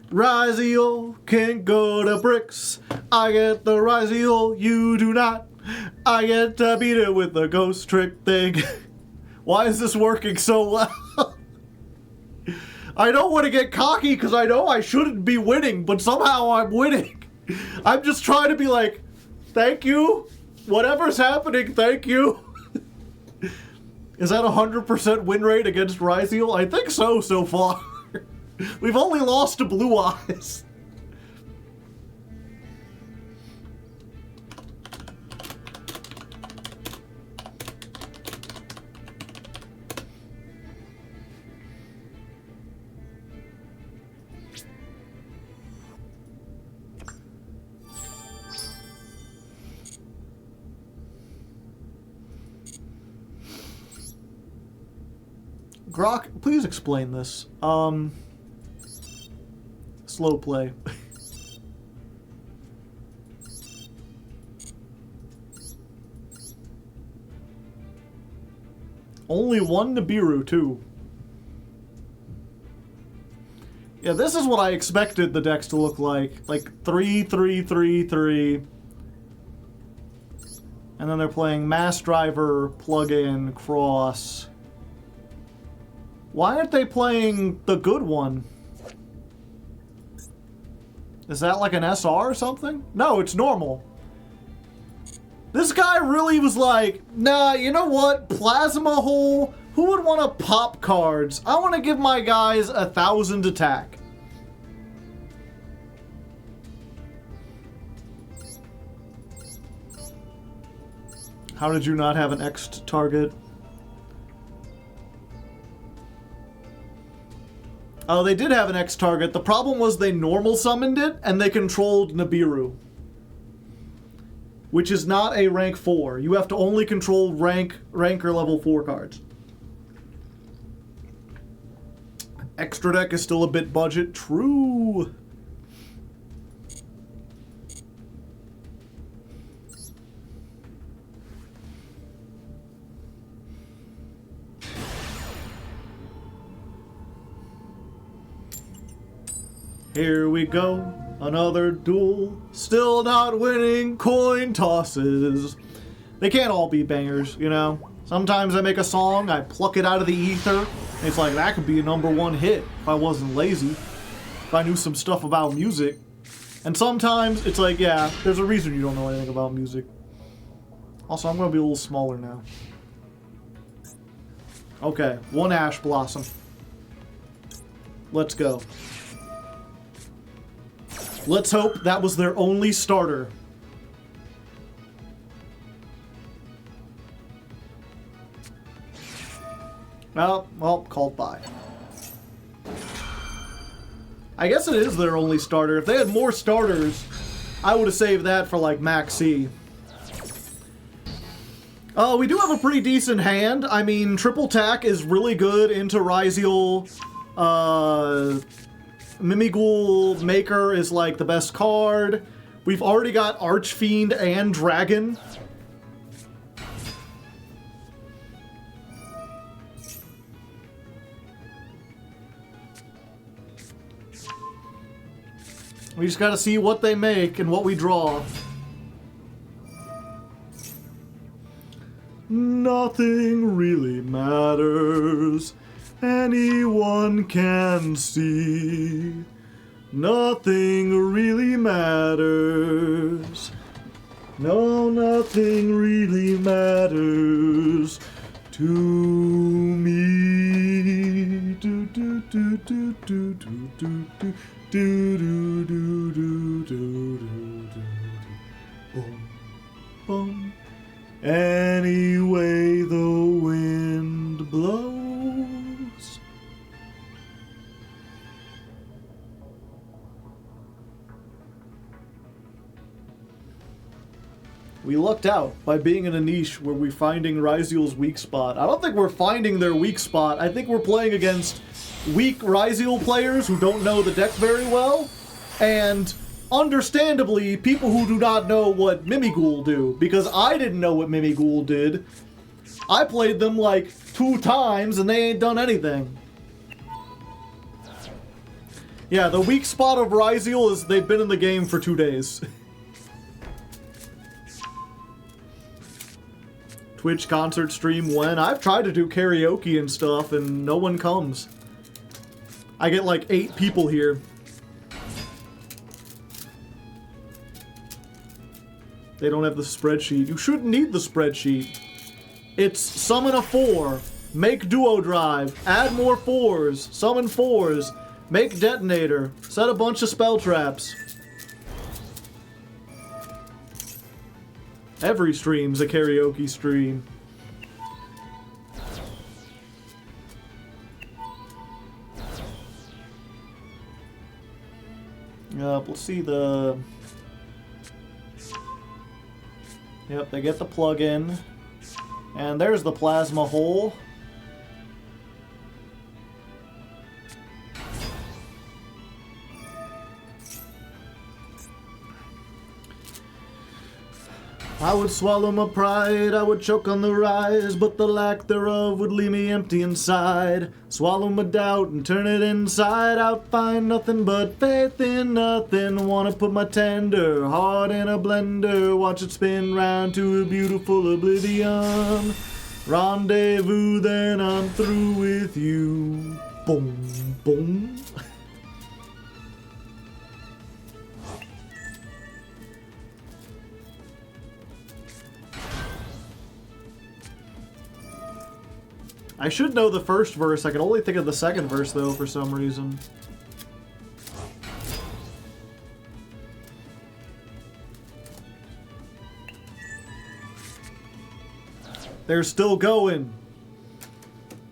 Ryziel can go to bricks. I get the Ryziel, you do not. I get to beat it with the ghost trick thing. Why is this working so well? I don't want to get cocky because I know I shouldn't be winning, but somehow I'm winning. I'm just trying to be like, thank you. Whatever's happening, thank you. Is that 100% win rate against Ryziel? I think so far. We've only lost to Blue Eyes. Grok, please explain this. Slow play. Only one Nibiru, too. Yeah, this is what I expected the decks to look like. Like 3, 3, 3, 3. And then they're playing Mass Driver, Plug-in, Cross. Why aren't they playing the good one? Is that like an SR or something? No, it's normal. This guy really was like, nah, you know what? Plasma Hole? Who would want to pop cards? I want to give my guys 1,000 attack. How did you not have an X target? Oh, they did have an X target. The problem was they normal summoned it and they controlled Nibiru, which is not a rank 4. You have to only control ranker level 4 cards. Extra deck is still a bit budget. True. Here we go, another duel, still not winning coin tosses. They can't all be bangers, you know? Sometimes I make a song, I pluck it out of the ether, and it's like, that could be a #1 hit if I wasn't lazy, if I knew some stuff about music. And sometimes it's like, yeah, there's a reason you don't know anything about music. Also, I'm gonna be a little smaller now. Okay, 1 Ash Blossom. Let's go. Let's hope that was their only starter. Well, called by. I guess it is their only starter. If they had more starters, I would have saved that for, like, Max C. We do have a pretty decent hand. I mean, Triple Tack is really good into Ryziel. Mimigul Maker is like the best card. We've already got Archfiend and Dragon. We just gotta see what they make and what we draw. Nothing really matters. Anyone can see. Nothing really matters. No, nothing really matters to me. Do do do do do do do do do do do do do do. Boom, boom. Anyway, the wind blows. We lucked out by being in a niche where we're finding Ryziel's weak spot. I don't think we're finding their weak spot. I think we're playing against weak Ryziel players who don't know the deck very well, and understandably, people who do not know what Mimigul do, because I didn't know what Mimigul did. I played them like 2 times and they ain't done anything. Yeah, the weak spot of Ryziel is they've been in the game for 2 days. Twitch concert stream when? I've tried to do karaoke and stuff and no one comes. I get like 8 people here. They don't have the spreadsheet. You shouldn't need the spreadsheet. It's summon a 4, make duo drive, add more 4s, summon 4s, make detonator, set a bunch of spell traps. Every stream's a karaoke stream. We'll see the... Yep, they get the plug-in. And there's the plasma hole. I would swallow my pride, I would choke on the rise, but the lack thereof would leave me empty inside. Swallow my doubt and turn it inside out, find nothing but faith in nothing. Wanna put my tender heart in a blender, watch it spin round to a beautiful oblivion. Rendezvous, then I'm through with you. Boom, boom. I should know the first verse. I can only think of the second verse, though, for some reason. They're still going.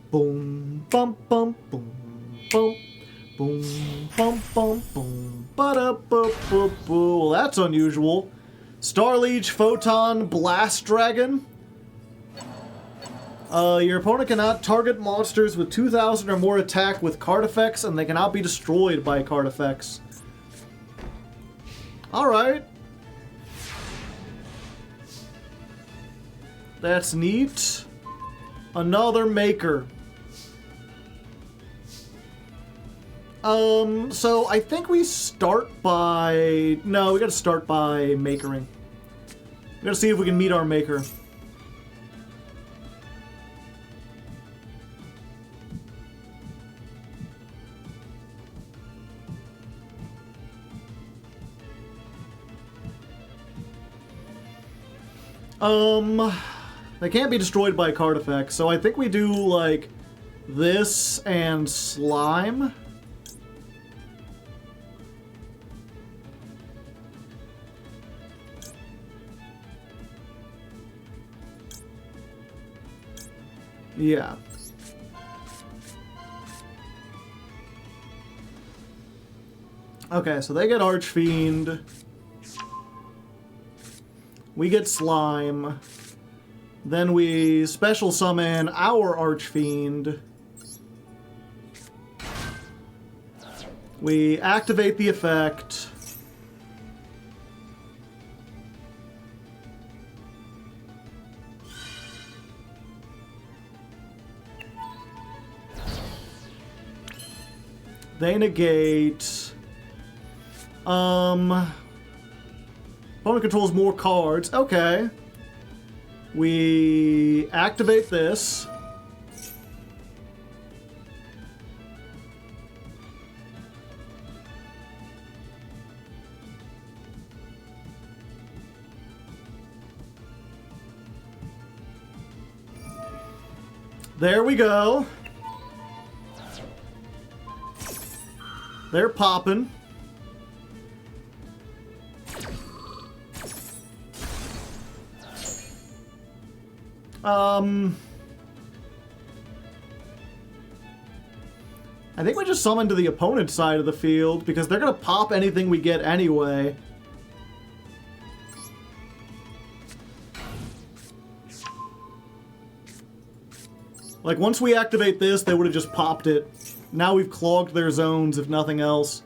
Boom, bum, bum, boom, boom, boom, bum, bum, boom, ba-da-ba-ba-boo. Well, that's unusual. Starleech, Photon, Blast Dragon. Your opponent cannot target monsters with 2,000 or more attack with card effects, and they cannot be destroyed by card effects. Alright. That's neat. Another maker. So I think we start by... No, we gotta start by makering. We gotta see if we can meet our maker. They can't be destroyed by card effects, so I think we do, like, this and slime. Yeah. Okay, so they get Archfiend. We get Slime. Then we special summon our Archfiend. We activate the effect. They negate. Opponent controls more cards. Okay. We activate this. There we go. They're popping. I think we just summon to the opponent's side of the field, because they're gonna pop anything we get anyway. Like, once we activate this, they would have just popped it. Now we've clogged their zones, if nothing else.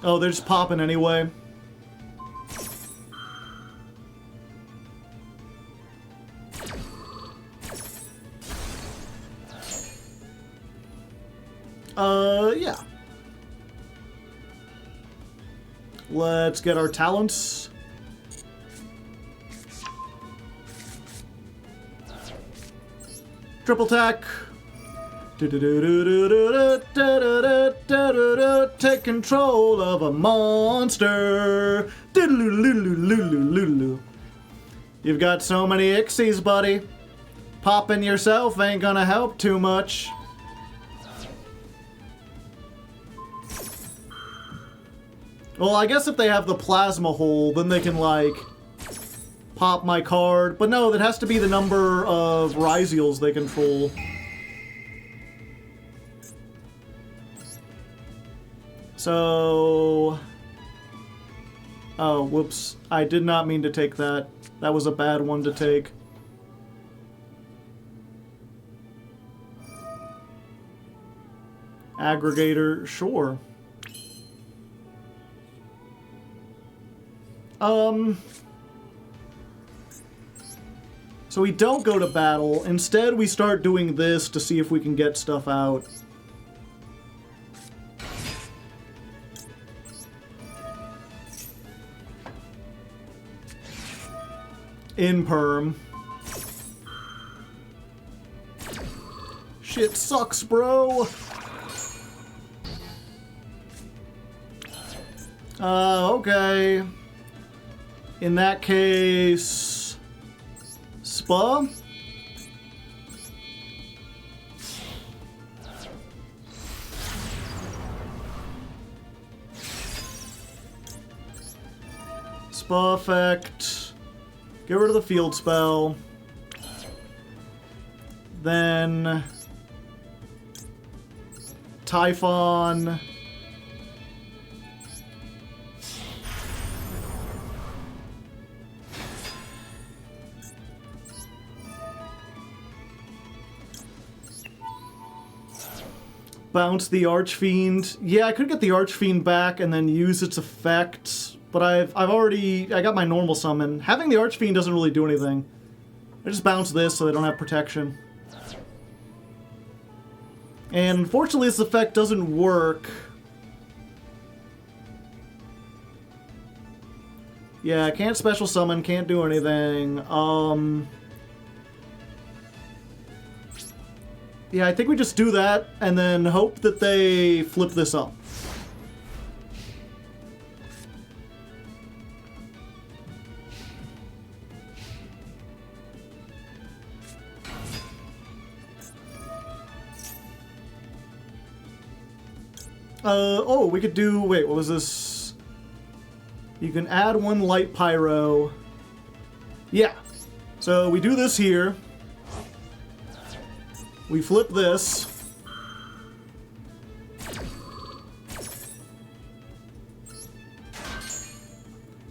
Oh, they're just popping anyway. Yeah. Let's get our talents. Triple attack. Take control of a monster. You've got so many Ixies, buddy. Popping yourself ain't gonna help too much. Well, I guess if they have the plasma hole, then they can, like, pop my card. But no, that has to be the number of Ryziels they control. So... Oh, whoops. I did not mean to take that. That was a bad one to take. Aggregator, sure. So we don't go to battle. Instead, we start doing this to see if we can get stuff out. In perm. Shit sucks, bro. Okay. In that case, Spa? Spa effect. Get rid of the field spell. Then Typhon. Bounce the Archfiend. Yeah, I could get the Archfiend back and then use its effect, but I got my normal summon. Having the Archfiend doesn't really do anything. I just bounce this so they don't have protection. And unfortunately this effect doesn't work. Yeah, can't special summon, can't do anything. Yeah, I think we just do that, and then hope that they flip this up. Oh, we could do... Wait, what was this? You can add one light pyro. Yeah. So we do this here. We flip this.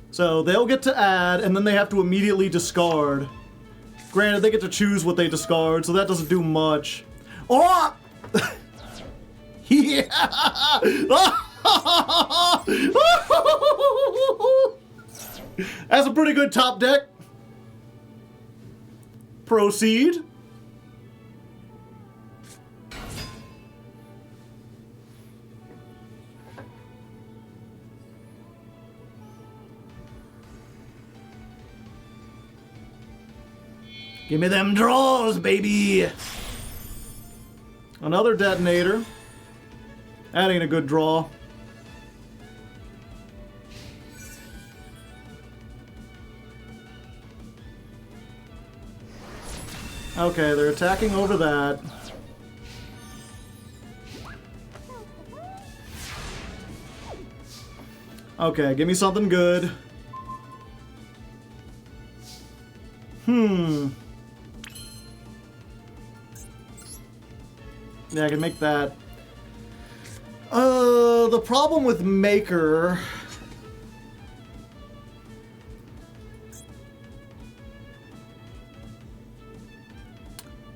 So they'll get to add, and then they have to immediately discard. Granted, they get to choose what they discard, so that doesn't do much. Oh! Yeah! That's a pretty good top deck. Proceed. Give me them draws, baby! Another detonator. That ain't a good draw. Okay, they're attacking over that. Okay, give me something good. Yeah, I can make that. The problem with Maker...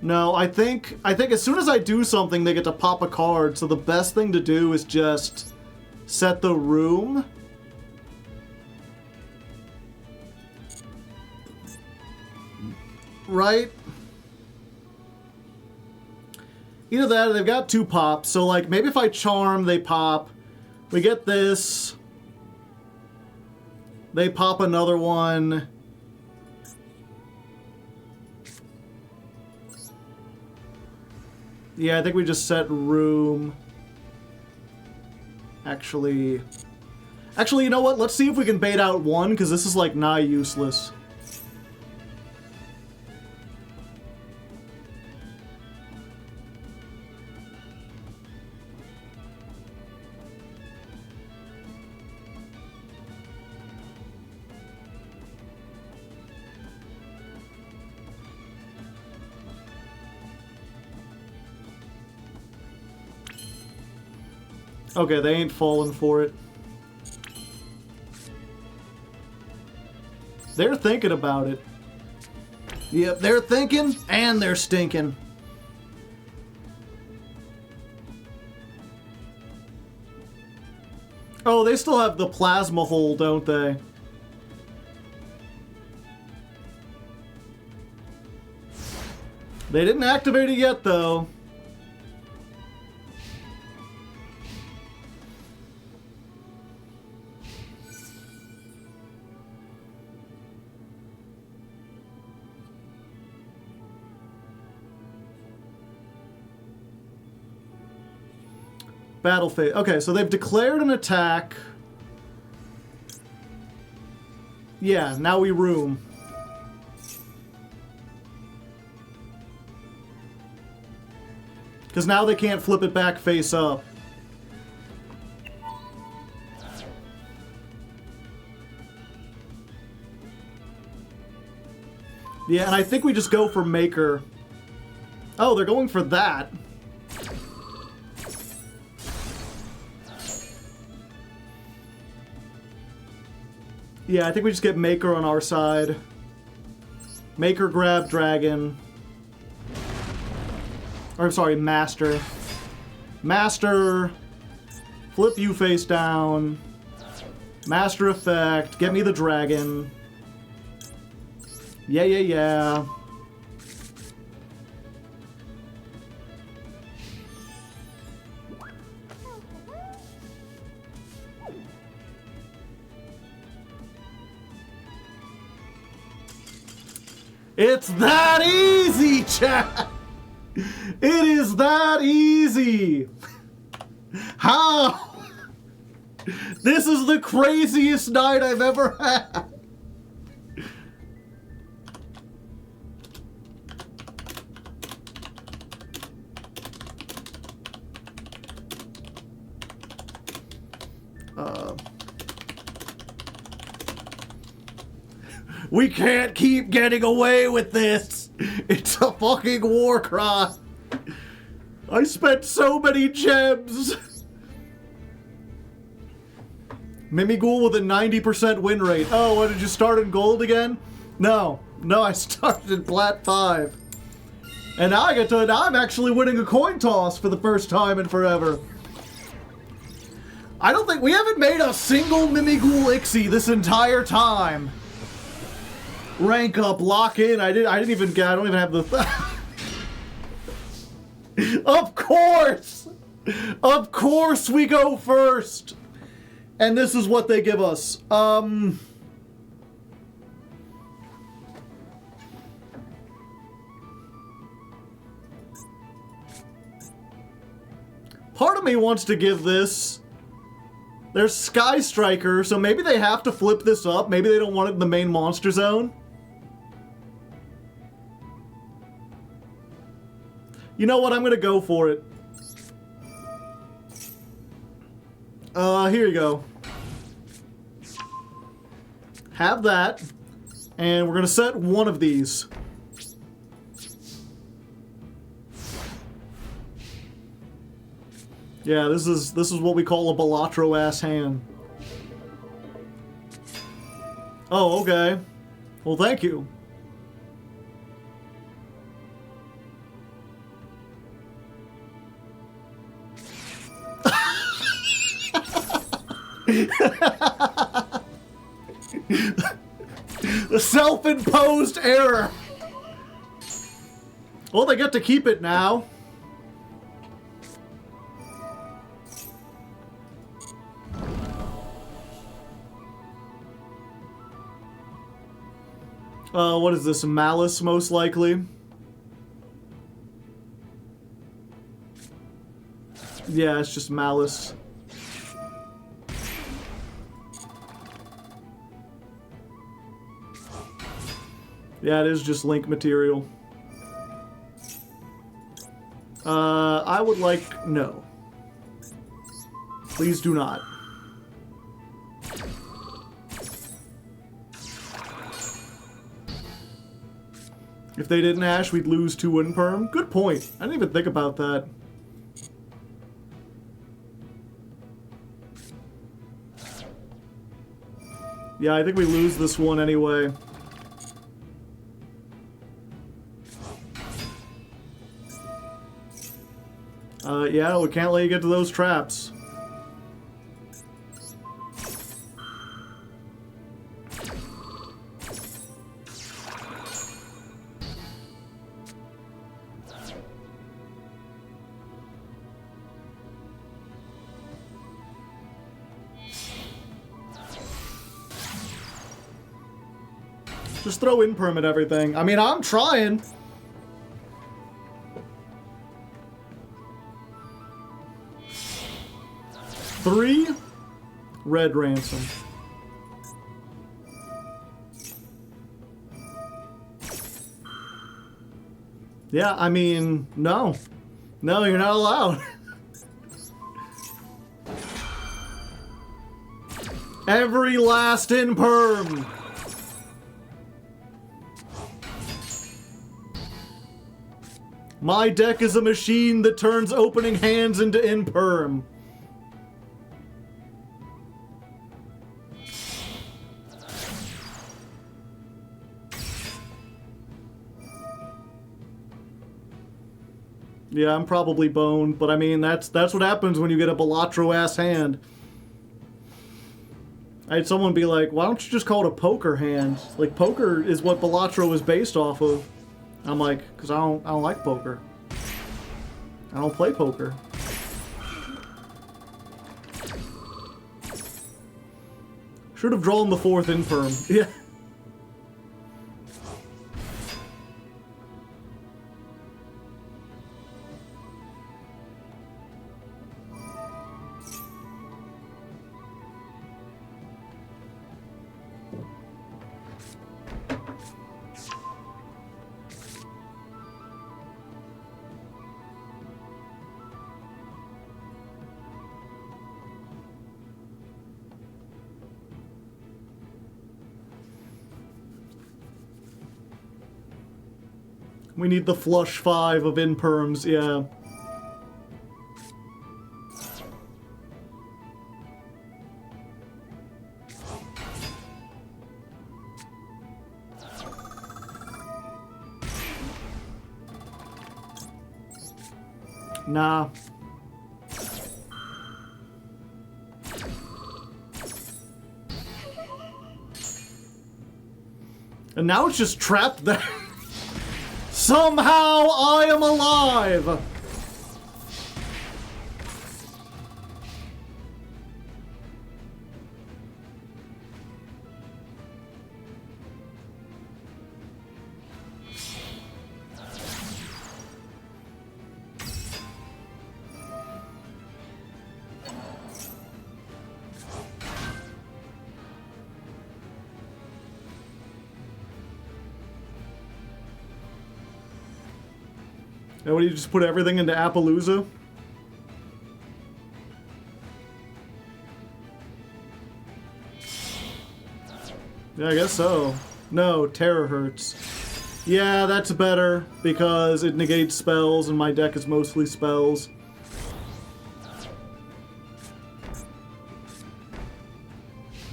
No, I think as soon as I do something, they get to pop a card, so the best thing to do is just set the room. Right? Either that or they've got two pops, so like maybe if I charm, they pop. We get this. They pop another one. Yeah, I think we just set room. Actually, you know what? Let's see if we can bait out one, because this is like nigh useless. Okay, they ain't falling for it. They're thinking about it. Yep, they're thinking and they're stinking. Oh, they still have the plasma hole, don't they? They didn't activate it yet, though. Battle phase. Okay, so they've declared an attack. Yeah, now we room. Because now they can't flip it back face up. Yeah, and I think we just go for Maker. Oh, they're going for that. Yeah, I think we just get Maker on our side. Maker, grab, Dragon. Or, I'm sorry, Master. Master. Flip you face down. Master effect. Get me the Dragon. Yeah, yeah, yeah. It's that easy, chat! It is that easy! How? This is the craziest night I've ever had! We can't keep getting away with this! It's a fucking war crime! I spent so many gems! Mimigul with a 90% win rate. Oh, what, did you start in gold again? No. No, I started in plat 5. And now now I'm actually winning a coin toss for the first time in forever. I don't think we haven't made a single Mimigul Ixie this entire time. Rank up, lock in. I don't even have the Of course! Of course we go first! And this is what they give us. Part of me wants to give this. There's Sky Striker, so maybe they have to flip this up. Maybe they don't want it in the main monster zone. You know what? I'm gonna go for it. Here you go. Have that. And we're gonna set one of these. Yeah, this is what we call a Balatro-ass hand. Oh, okay. Well, thank you. The self-imposed error. Well, they get to keep it now. What is this? Malice, most likely. Yeah, it's just Malice. Yeah, it is just Link material. I would like... no. Please do not. If they didn't Ash, we'd lose 2 win perm. Good point. I didn't even think about that. Yeah, I think we lose this one anyway. Yeah, we can't let you get to those traps. Just throw imperm at everything. I mean, I'm trying. Three red ransom. Yeah, I mean, no. No, you're not allowed. Every last imperm. My deck is a machine that turns opening hands into imperm. Yeah, I'm probably boned, but I mean, that's what happens when you get a Balatro-ass hand. I had someone be like, why don't you just call it a poker hand? Like, poker is what Balatro is based off of. I'm like, because I don't like poker. I don't play poker. Should have drawn the fourth infirm. Yeah. We need the flush 5 of imperms, yeah. Nah. And now it's just trapped there. Somehow I am alive! And what do you just put everything into Appaloosa? Yeah, I guess so. No, Terror hurts. Yeah, that's better because it negates spells and my deck is mostly spells.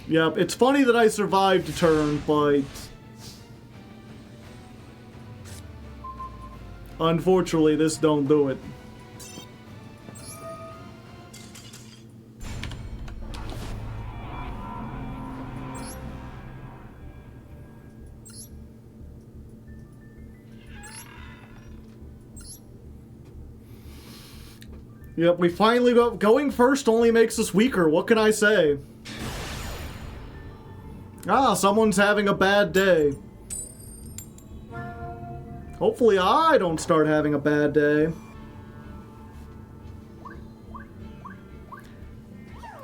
Yep, it's funny that I survived a turn, but unfortunately, this don't do it. Yep, we finally got... Going first only makes us weaker, what can I say? Ah, someone's having a bad day. Hopefully I don't start having a bad day.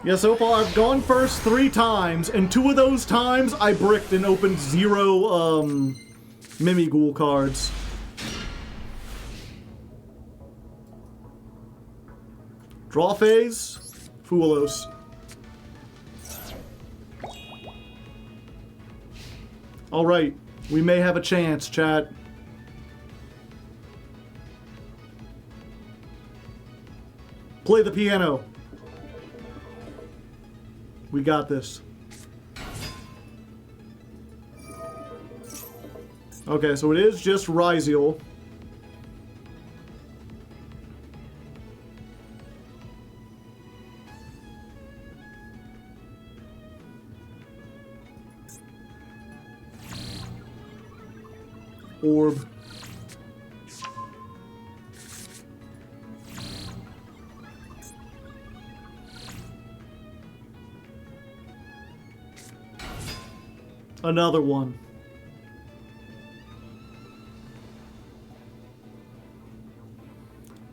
Yeah, so far I've gone first 3 times, and 2 of those times I bricked and opened 0, Mimigul cards. Draw phase, Foolos. Alright, we may have a chance, chat. Play the piano. We got this. Okay, so it is just Ryziel. Orb. Another one.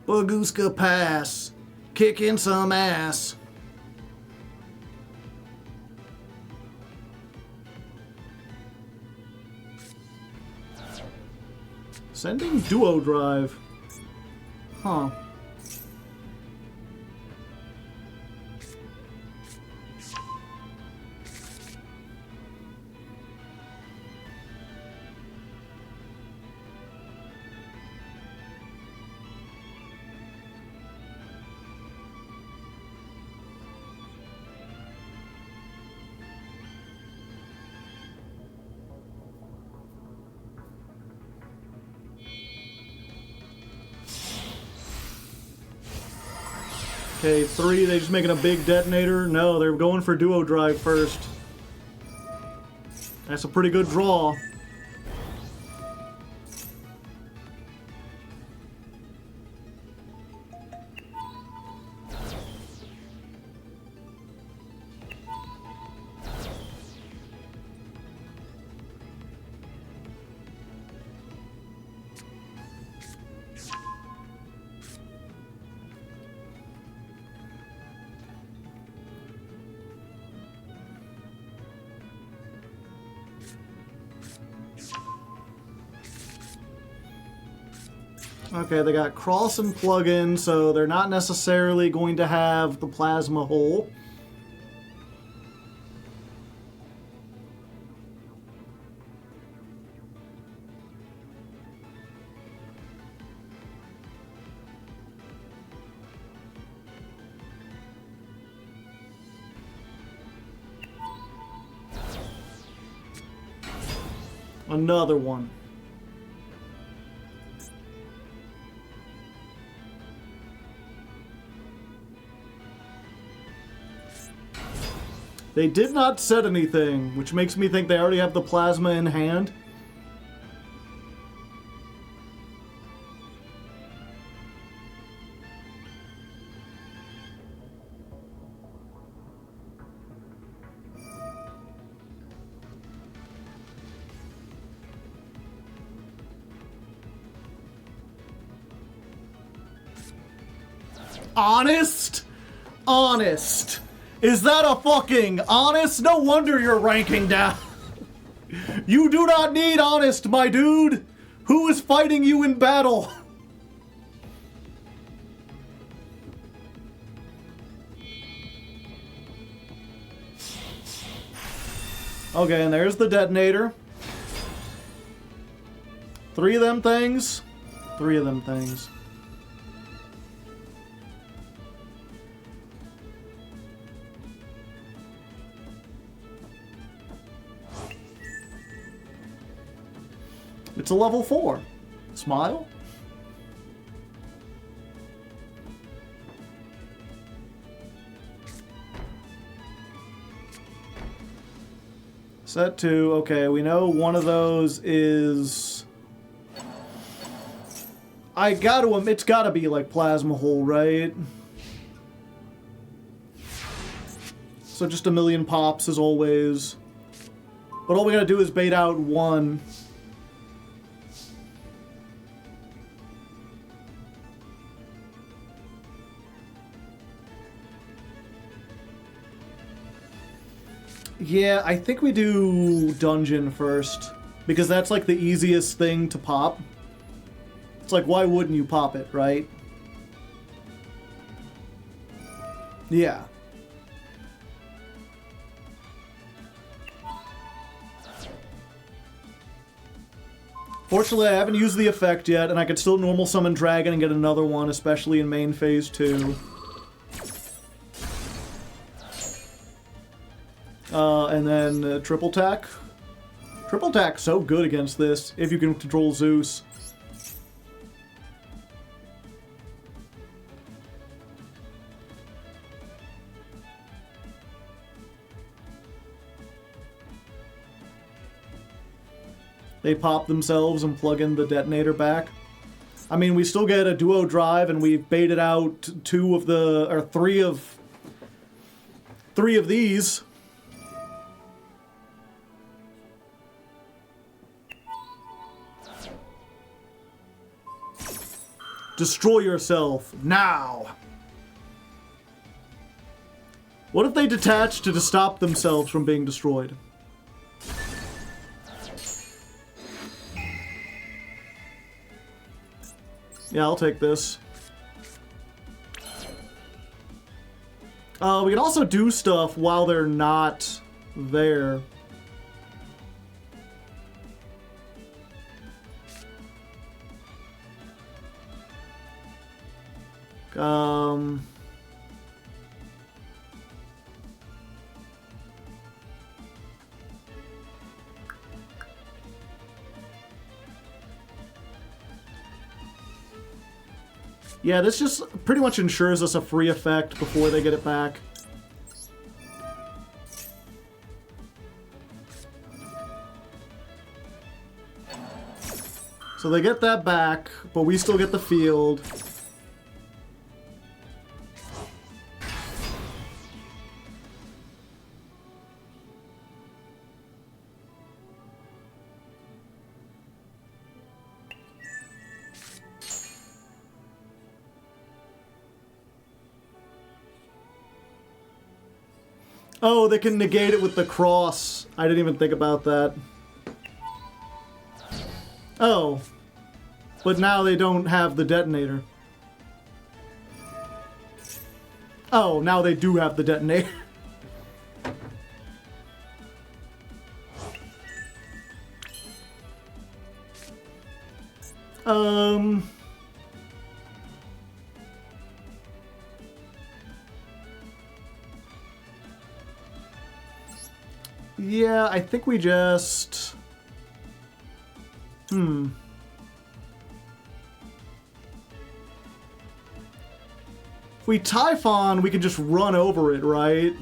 Baguska Pass. Kicking some ass. Sending Duo Drive. Huh. Okay, 3, they just making a big detonator? No, they're going for Duo Drive first. That's a pretty good draw. Okay, they got cross and plug-in, so they're not necessarily going to have the plasma hole. Another one. They did not set anything, which makes me think they already have the plasma in hand. Honest? Honest. Is that a fucking honest? No wonder you're ranking down. You do not need honest, my dude. Who is fighting you in battle? Okay, and there's the detonator. 3 of them things. 3 of them things. It's a level 4. Smile. Set 2. Okay, we know one of those is... it's gotta be like plasma hole, right? So just a million pops as always. But all we gotta do is bait out 1. Yeah, I think we do dungeon first, because that's like the easiest thing to pop. It's like, why wouldn't you pop it, right? Yeah. Fortunately, I haven't used the effect yet, and I could still normal summon Dragon and get another one, especially in main phase 2. And then triple tack. Triple tack so good against this, if you can control Zeus. They pop themselves and plug in the detonator back. I mean, we still get a duo drive, and we've baited out 2 of the, or 3 of these. Destroy yourself, now! What if they detach to stop themselves from being destroyed? Yeah, I'll take this. We can also do stuff while they're not there. Yeah, this just pretty much ensures us a free effect before they get it back. So they get that back, but we still get the field. Oh, they can negate it with the cross. I didn't even think about that. Oh. But now they don't have the detonator. Oh, now they do have the detonator. Yeah, I think we just... If we Typhon, we can just run over it, right?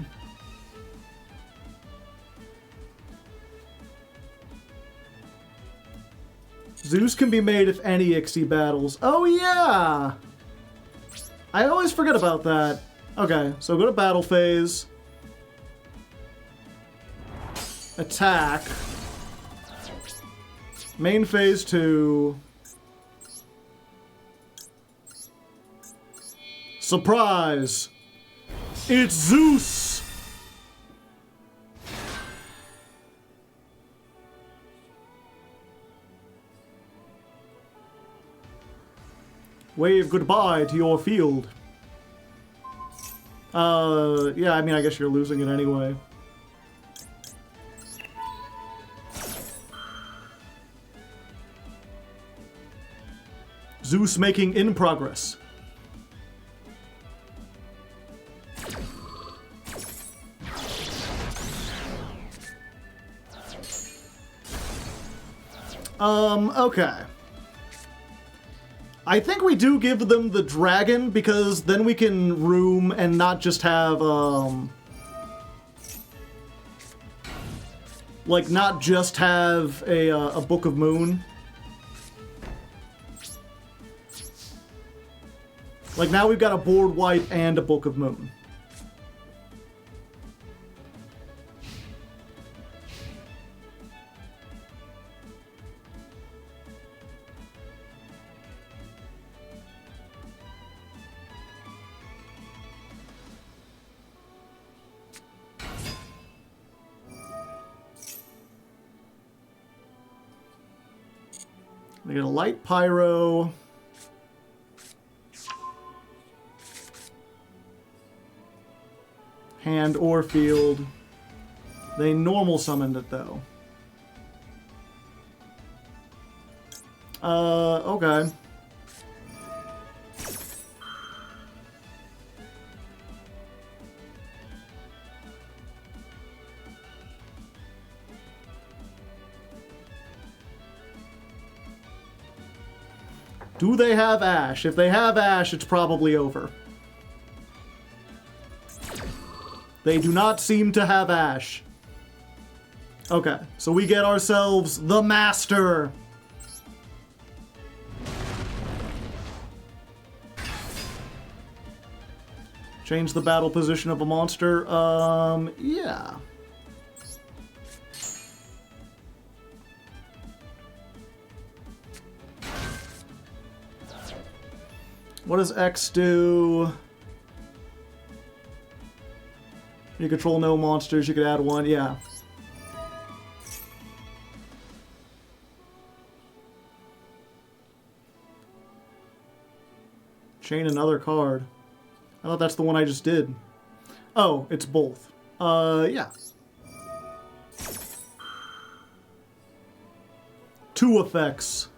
Zeus can be made if any Ixie battles. Oh, yeah! I always forget about that. Okay, so go to battle phase. Attack. Main phase 2. Surprise! It's Zeus! Wave goodbye to your field. Yeah, I mean, I guess you're losing it anyway. Zeus making in progress. Okay. I think we do give them the dragon, because then we can room and not just have, like, not just have a Book of Moon. Like, now we've got a board wipe and a Book of Moon. They get a light pyro. Hand or field. They normal summoned it though. Okay. Do they have Ash? If they have Ash, it's probably over. They do not seem to have Ash. Okay, so we get ourselves the Master. Change the battle position of a monster. Yeah. What does X do? You control no monsters, you could add one, yeah. Chain another card. I thought that's the one I just did. Oh, it's both. Yeah. 2 effects.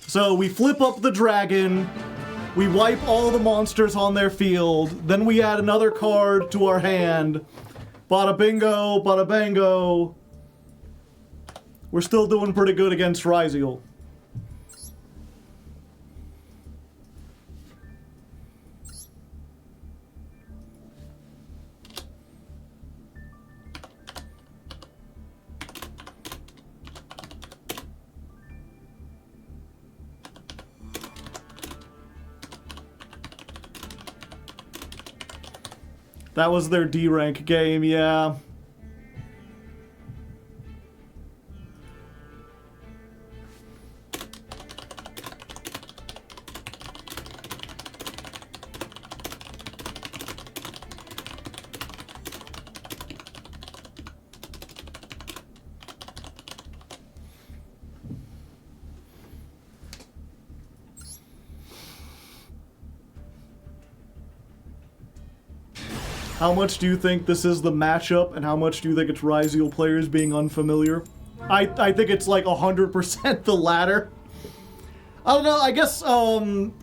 So we flip up the dragon, we wipe all the monsters on their field, then we add another card to our hand. Bada bingo, bada bango. We're still doing pretty good against Ryziel. That was their D rank game, yeah. How much do you think this is the matchup, and how much do you think it's Ryziel players being unfamiliar? I think it's like 100% the latter. I don't know, I guess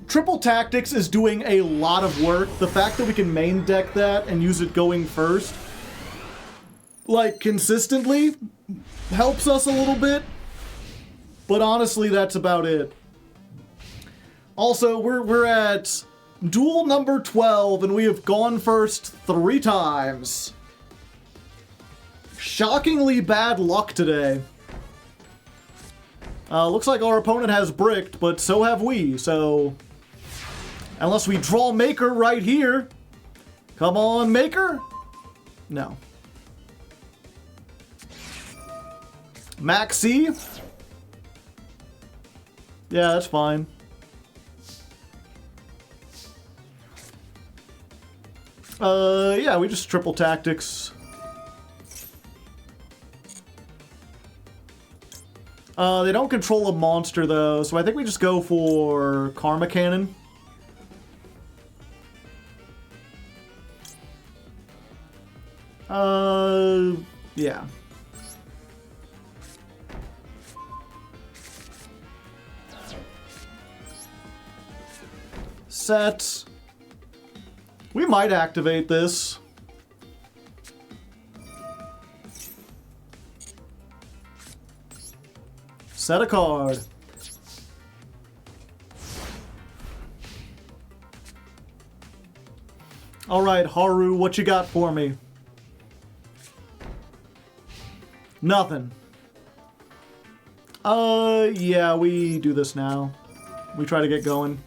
Triple Tactics is doing a lot of work. The fact that we can main deck that and use it going first, like, consistently, helps us a little bit. But honestly, that's about it. Also, we're at duel number 12, and we have gone first 3 times. Shockingly bad luck today. Looks like our opponent has bricked, but so have we, so... Unless we draw Maker right here. Come on, Maker! No. Maxi? Yeah, that's fine. Yeah, we just triple tactics. They don't control a monster, though, so I think we just go for Karma Cannon. Yeah. Set. We might activate this. Set a card. Alright, Haru, what you got for me? Nothing. Yeah, we do this now. We try to get going.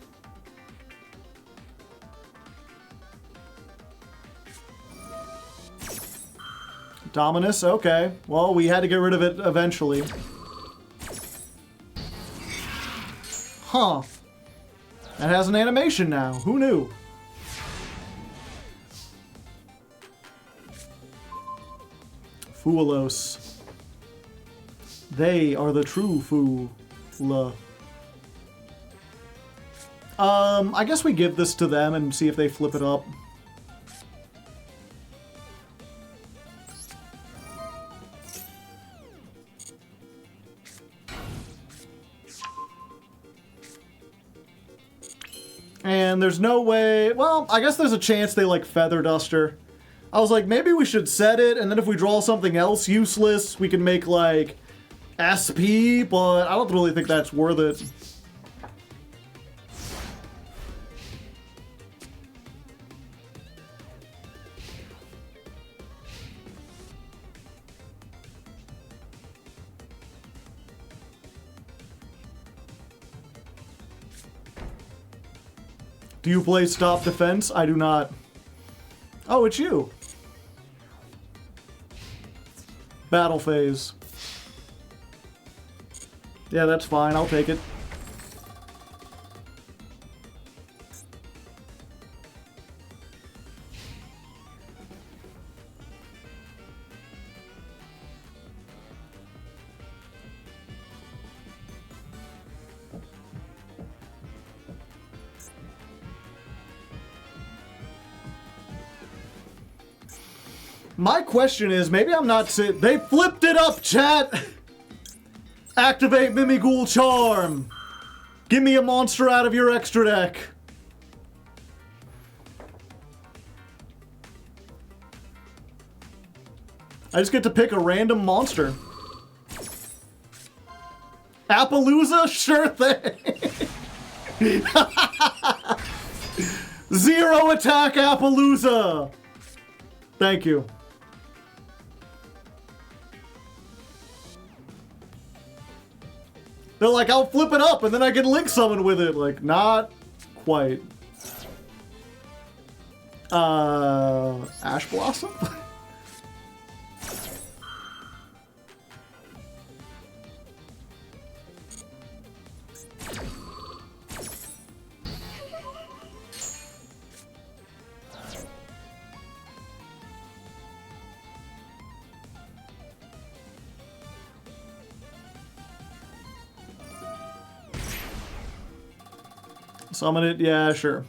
Dominus, okay. Well, we had to get rid of it eventually. Huh. That has an animation now. Who knew? Foolos. They are the true Foola. I guess we give this to them and see if they flip it up. And there's no way... Well, I guess there's a chance they, like, Feather Duster. I was like, maybe we should set it, and then if we draw something else useless, we can make, like, SP, but I don't really think that's worth it. Do you play Stop Defense? I do not. Oh, it's you. Battle phase. Yeah, that's fine. I'll take it. My question is, maybe I'm not they flipped it up, chat! Activate Mimigul Charm! Give me a monster out of your extra deck! I just get to pick a random monster. Appaloosa? Sure thing! 0 attack Appaloosa! Thank you. They're like, I'll flip it up and then I can link summon with it. Like, not quite. Ash Blossom? Summon it? Yeah, sure.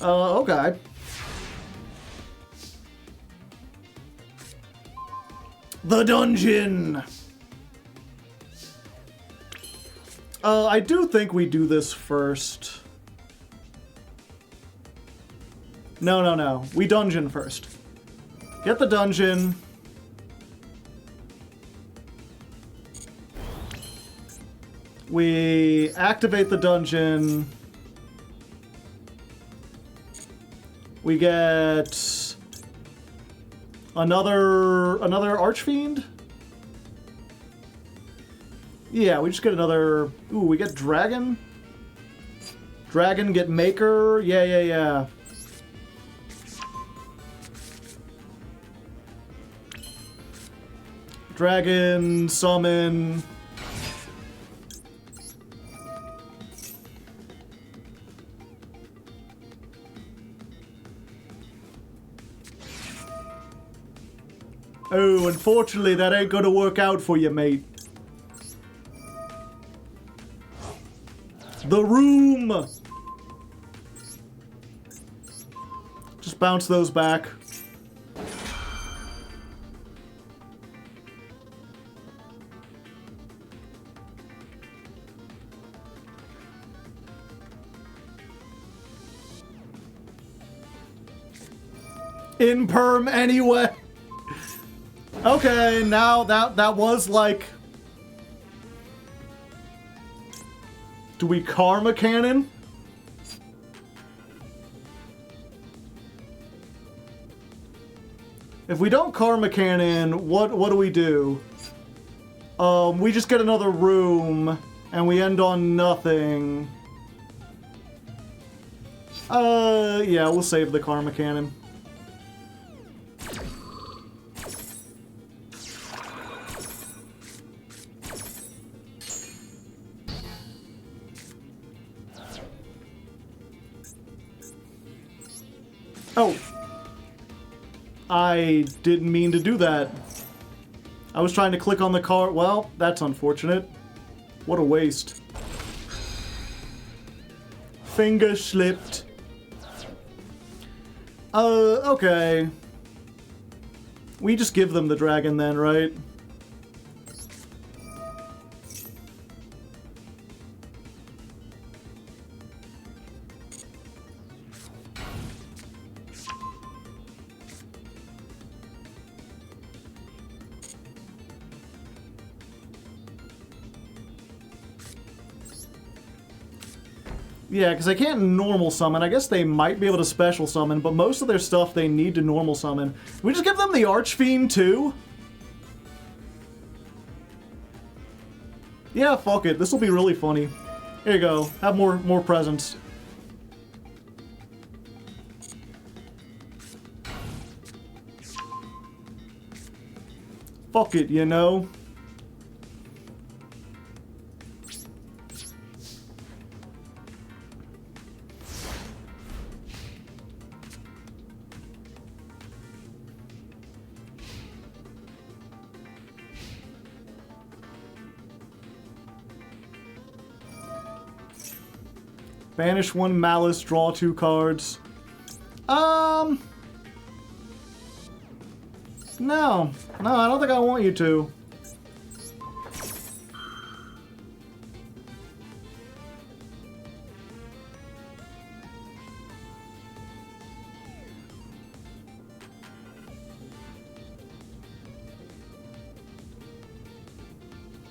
Okay. The dungeon! I do think we do this first. No. We dungeon first. Get the dungeon. We activate the dungeon. We get another Archfiend? Yeah, we just get another... Ooh, we get Dragon? Dragon, get Maker? Yeah. Dragon, summon. Oh, unfortunately, that ain't gonna work out for you, mate. The room! Just bounce those back. In perm anyway. Okay, now that was like... Do we Karma Cannon? If we don't Karma Cannon, what do we do? We just get another room, and we end on nothing. Yeah, we'll save the Karma Cannon. Oh. I didn't mean to do that. I was trying to click on the card. Well, that's unfortunate. What a waste. Finger slipped. Okay. We just give them the dragon then, right? Yeah, because they can't normal summon. I guess they might be able to special summon, but most of their stuff they need to normal summon. We just give them the Archfiend too? Yeah, fuck it. This will be really funny. Here you go. Have more presents. Fuck it, you know? Banish 1 Malice, draw 2 cards. No. No, I don't think I want you to.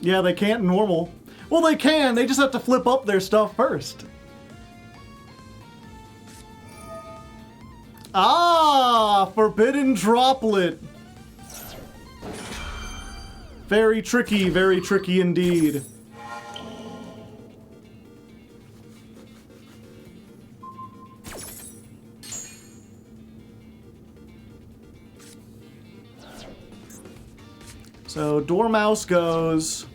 Yeah, they can't normal. Well, they can. They just have to flip up their stuff first. Ah, Forbidden Droplet. Very tricky indeed. So, Dormouse goes.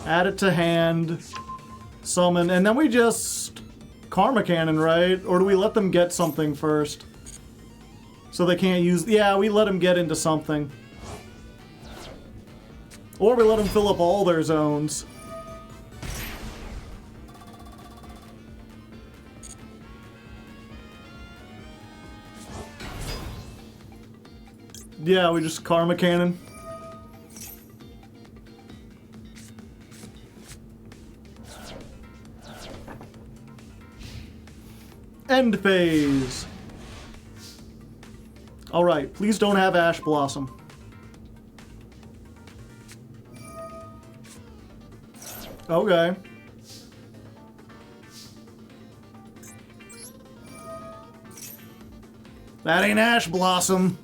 Add it to hand, summon, and then we just Karma Cannon, right? Or do we let them get something first? So they can't use... Yeah, we let them get into something. Or we let them fill up all their zones. Yeah, we just Karma Cannon. End phase. Alright, please don't have Ash Blossom. Okay. That ain't Ash Blossom.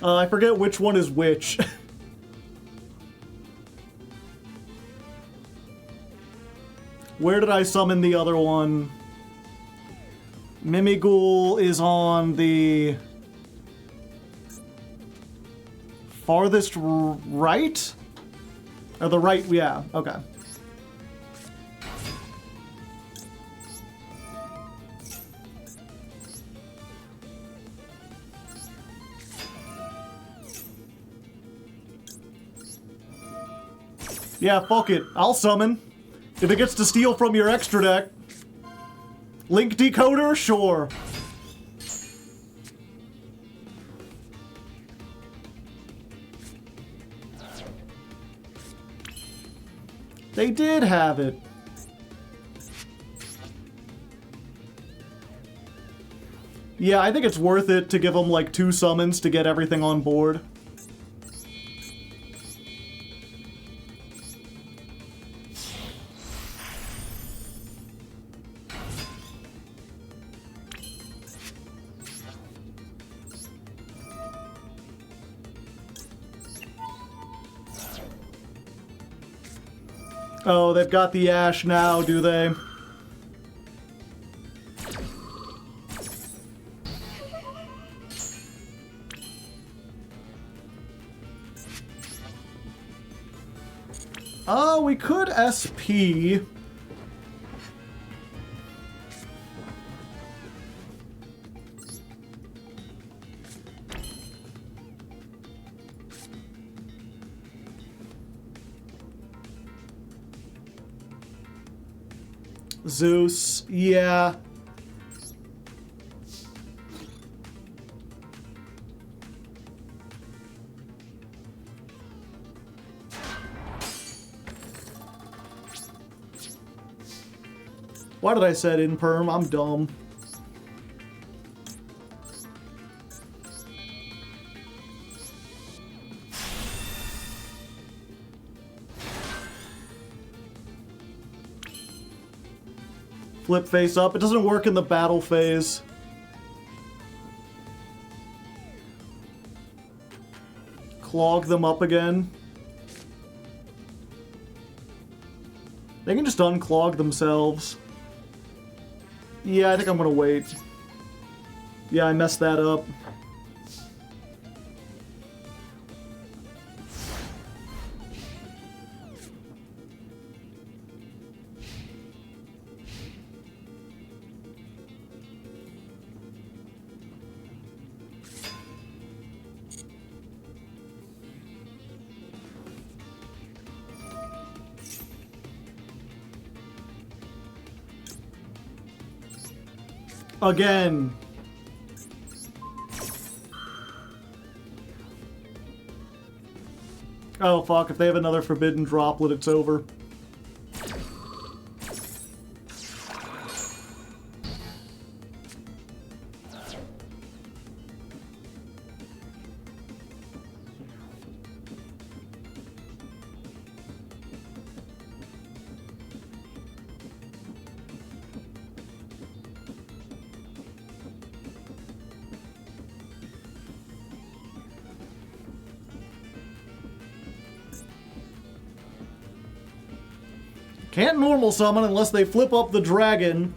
I forget which one is which. Where did I summon the other one? Mimigul is on the farthest right? Or the right, yeah, okay. Yeah, fuck it. I'll summon. If it gets to steal from your extra deck. Link Decoder? Sure. They did have it. Yeah, I think it's worth it to give them like 2 summons to get everything on board. Oh, they've got the Ash now, do they? Oh, we could SP. Zeus, yeah. Why did I say in perm? I'm dumb. flip face up. It doesn't work in the battle phase. Clog them up again. They can just unclog themselves. Yeah, I think I'm gonna wait. Yeah, I messed that up. Again. Oh fuck, if they have another forbidden droplet, it's over. Can't normal summon unless they flip up the dragon.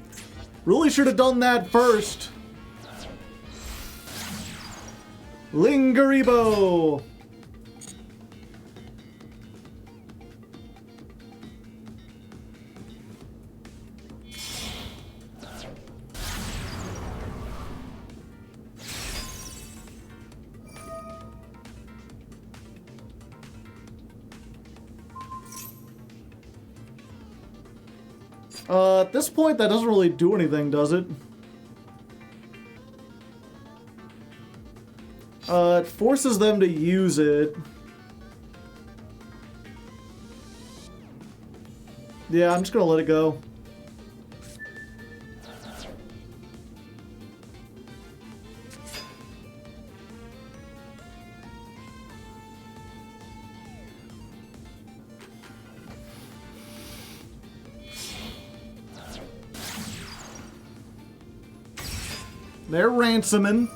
Really should have done that first. Lingeribo! At this point, that doesn't really do anything, does it? It forces them to use it. Yeah, I'm just gonna let it go. They're ransoming.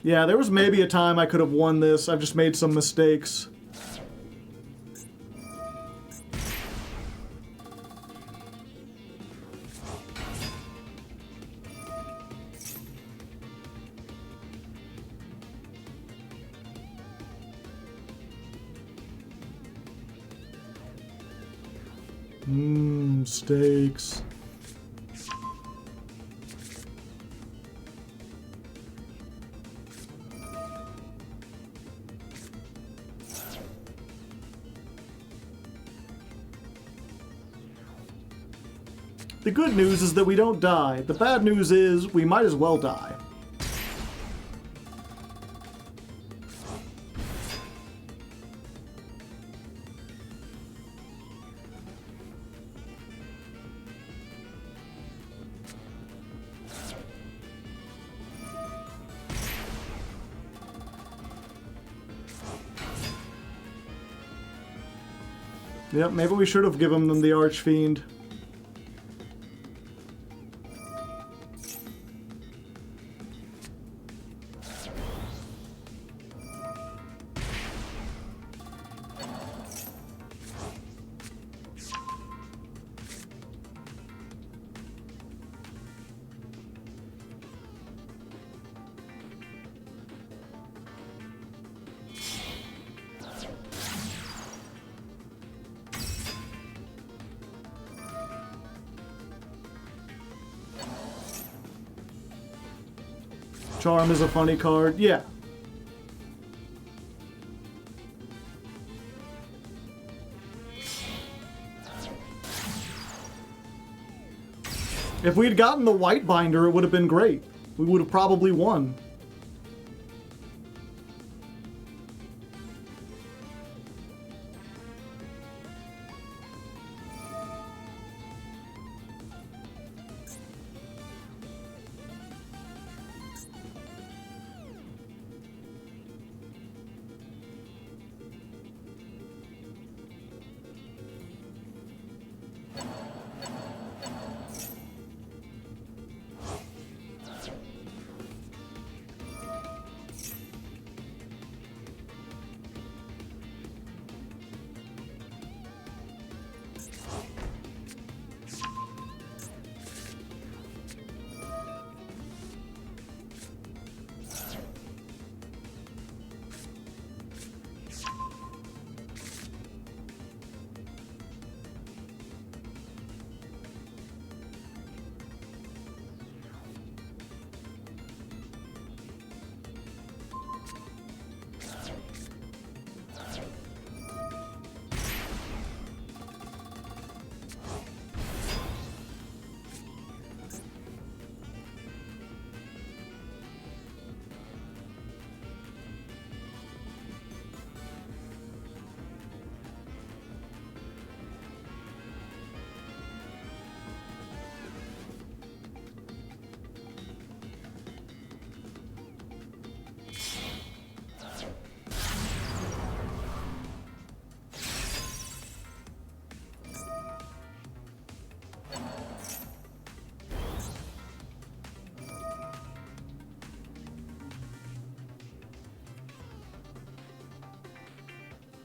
Yeah, there was maybe a time I could have won this. I've just made some mistakes. Mistakes. The good news is that we don't die. The bad news is we might as well die. Yep, maybe we should have given them the Archfiend. Charm is a funny card. Yeah. If we'd gotten the white binder, it would have been great. We would have probably won.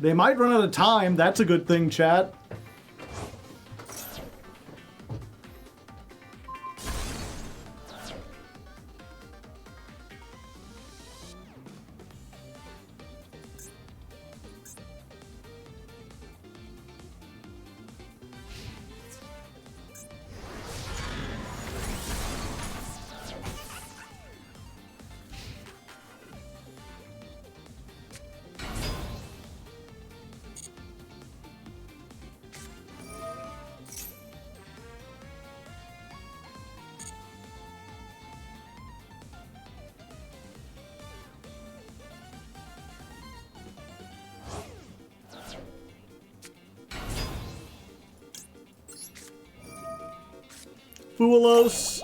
They might run out of time. That's a good thing, chat. Foolos.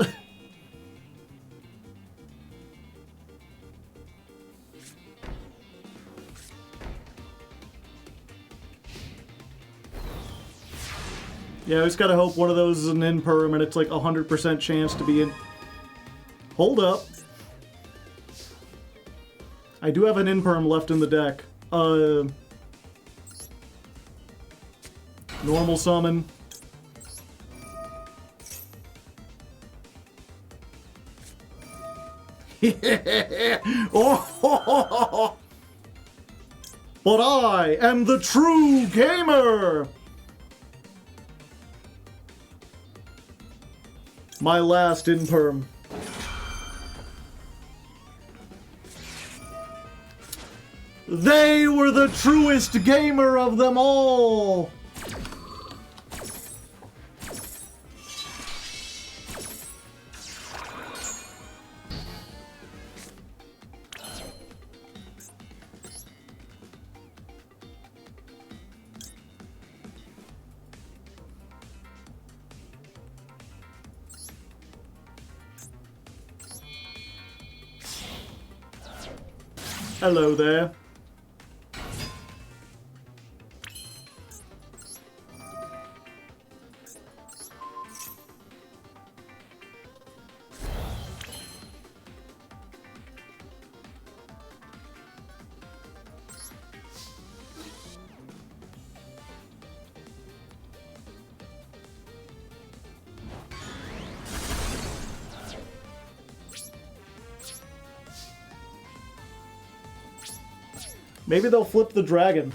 Yeah, I just gotta hope one of those is an in-perm and it's like 100% chance to be in. Hold up. I do have an in-perm left in the deck. Normal summon. Oh, but I am the true gamer! My last in-perm. They were the truest gamer of them all! Hello there. Maybe they'll flip the dragon.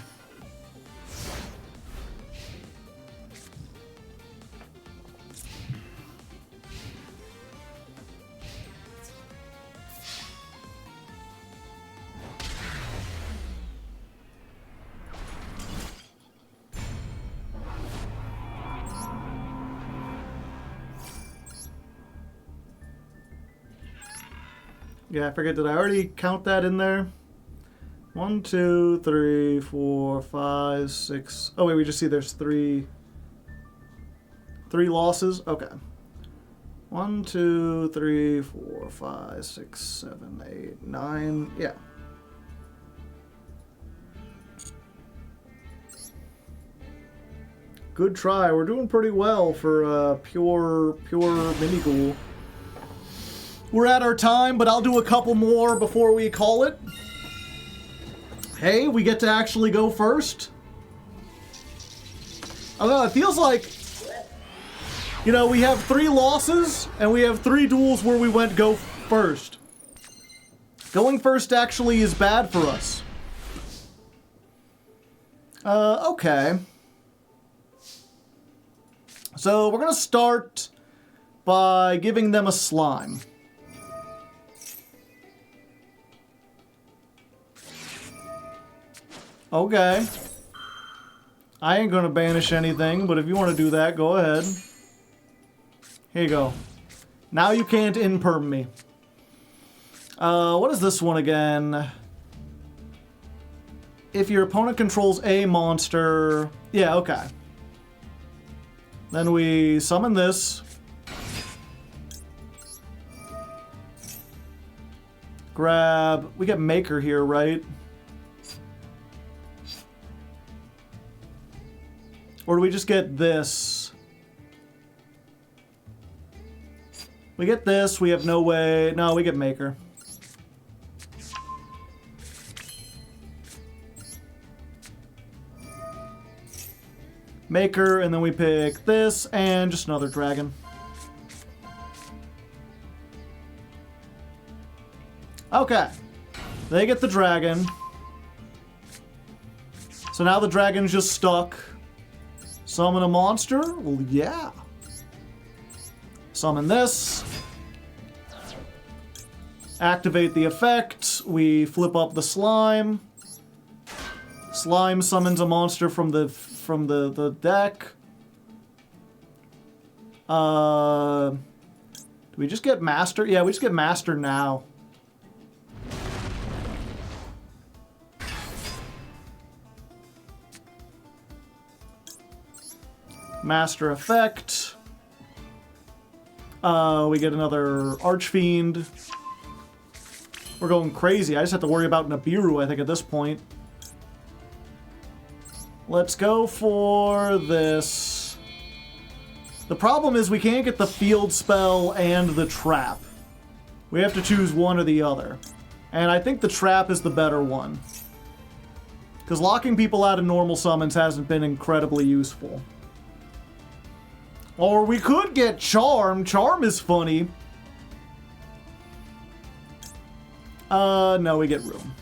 Yeah, I forget, did I already count that in there? 1, 2, 3, 4, 5, 6. Oh wait, we just see there's three losses. Okay. 1, 2, 3, 4, 5, 6, 7, 8, 9. Yeah. Good try. We're doing pretty well for pure Mimigul. We're at our time, but I'll do a couple more before we call it. Hey, we get to actually go first. I don't know, it feels like, you know, we have 3 losses, and we have 3 duels where we went go first. Going first actually is bad for us. Okay. So, we're gonna start by giving them a slime. Okay. I ain't gonna banish anything, but if you want to do that, go ahead. Here you go. Now you can't in-perm me. What is this one again? If your opponent controls a monster... Yeah, okay. Then we summon this. Grab... We get Maker here, right? Or do we just get this? We get this, we have no way... No, we get Maker. Maker, and then we pick this, and just another dragon. Okay. They get the dragon. So now the dragon's just stuck. Summon a monster? Well, yeah. Summon this. Activate the effect. We flip up the slime. Slime summons a monster from the deck. Do we just get master? Yeah, we just get master now. Master effect. We get another Archfiend. We're going crazy. I just have to worry about Nibiru, I think, at this point. Let's go for this. The problem is we can't get the field spell and the trap. We have to choose one or the other. And I think the trap is the better one. Because locking people out of normal summons hasn't been incredibly useful. Or we could get Charm. Charm is funny. No, we get Room.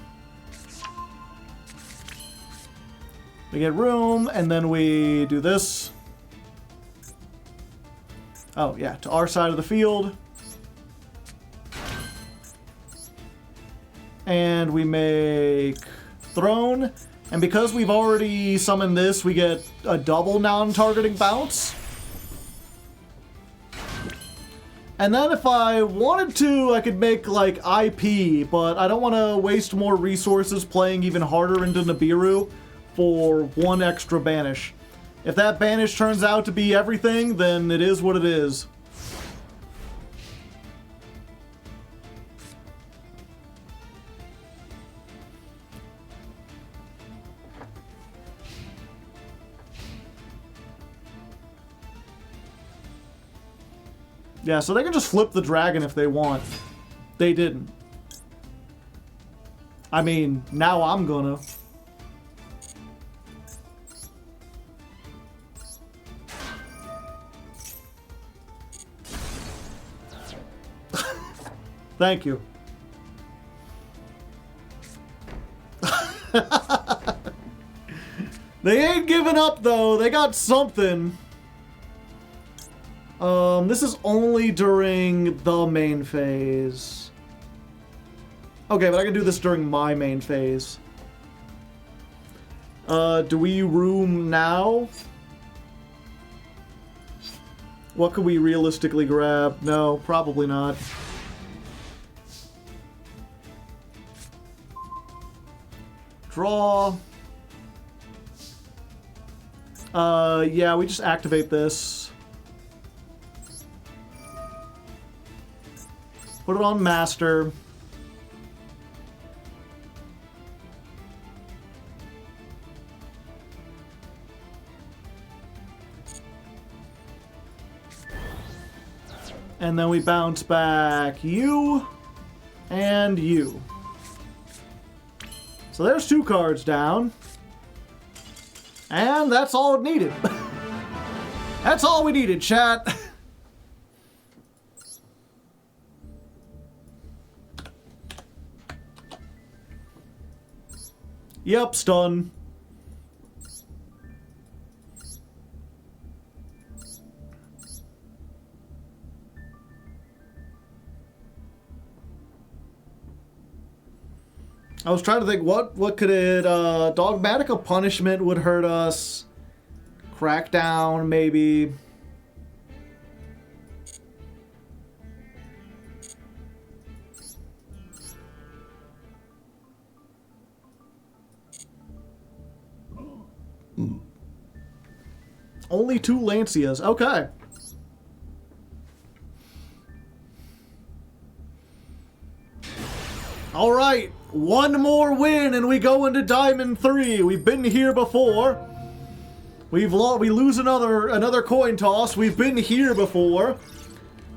We get Room, and then we do this. Oh, yeah, to our side of the field. And we make Throne. And because we've already summoned this, we get a double non-targeting bounce. And then if I wanted to, I could make, like, IP, but I don't want to waste more resources playing even harder into Nibiru for one extra banish. If that banish turns out to be everything, then it is what it is. Yeah, so they can just flip the dragon if they want. They didn't. I mean, now I'm gonna. Thank you. They ain't giving up, though. They got something. This is only during the main phase. Okay, but I can do this during my main phase. Do we room now? What could we realistically grab? No, probably not. Draw. Yeah, we just activate this. Put it on master. And then we bounce back you and you. So there's 2 cards down. And that's all it needed. That's all we needed, chat. Yep, stun. I was trying to think, what could it, Dogmatica Punishment would hurt us. Crackdown, maybe. Only 2 Lancias. Okay. All right. One more win and we go into Diamond 3. We've been here before. We lose another coin toss. We've been here before.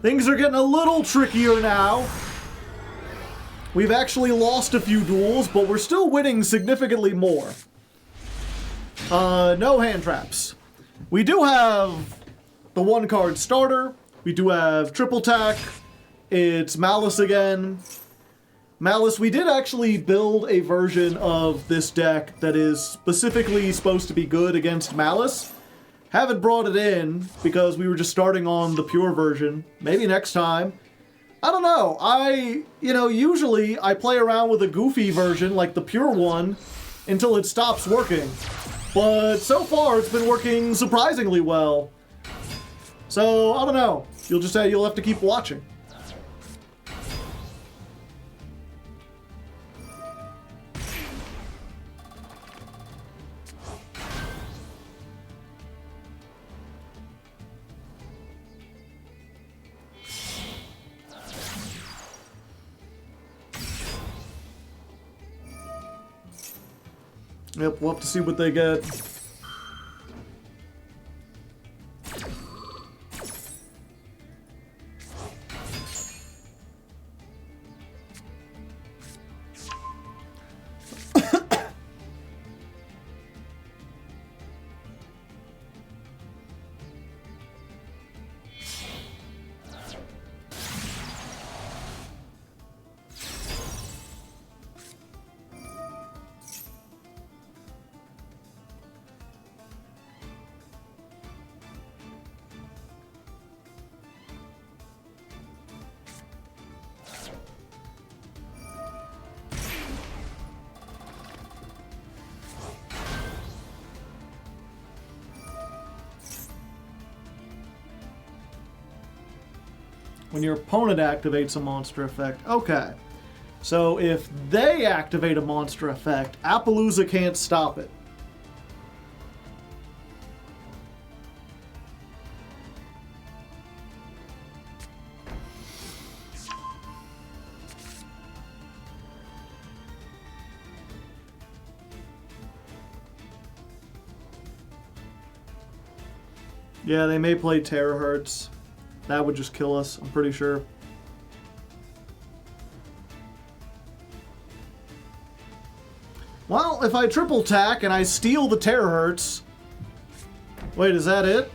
Things are getting a little trickier now. We've actually lost a few duels, but we're still winning significantly more. No hand traps. We do have the one-card starter. We do have triple tack. It's Malice again. Malice, we did actually build a version of this deck that is specifically supposed to be good against Malice. Haven't brought it in because we were just starting on the pure version. Maybe next time. I don't know. Usually I play around with a goofy version, like the pure one, until it stops working. But so far it's been working surprisingly well. So, I don't know. You'll have to keep watching. Yep, we'll have to see what they get. When your opponent activates a monster effect. Okay. So if they activate a monster effect, Appaloosa can't stop it. Yeah, they may play Terahertz. That would just kill us, I'm pretty sure. Well, if I triple tack and I steal the Terahertz... Wait, is that it?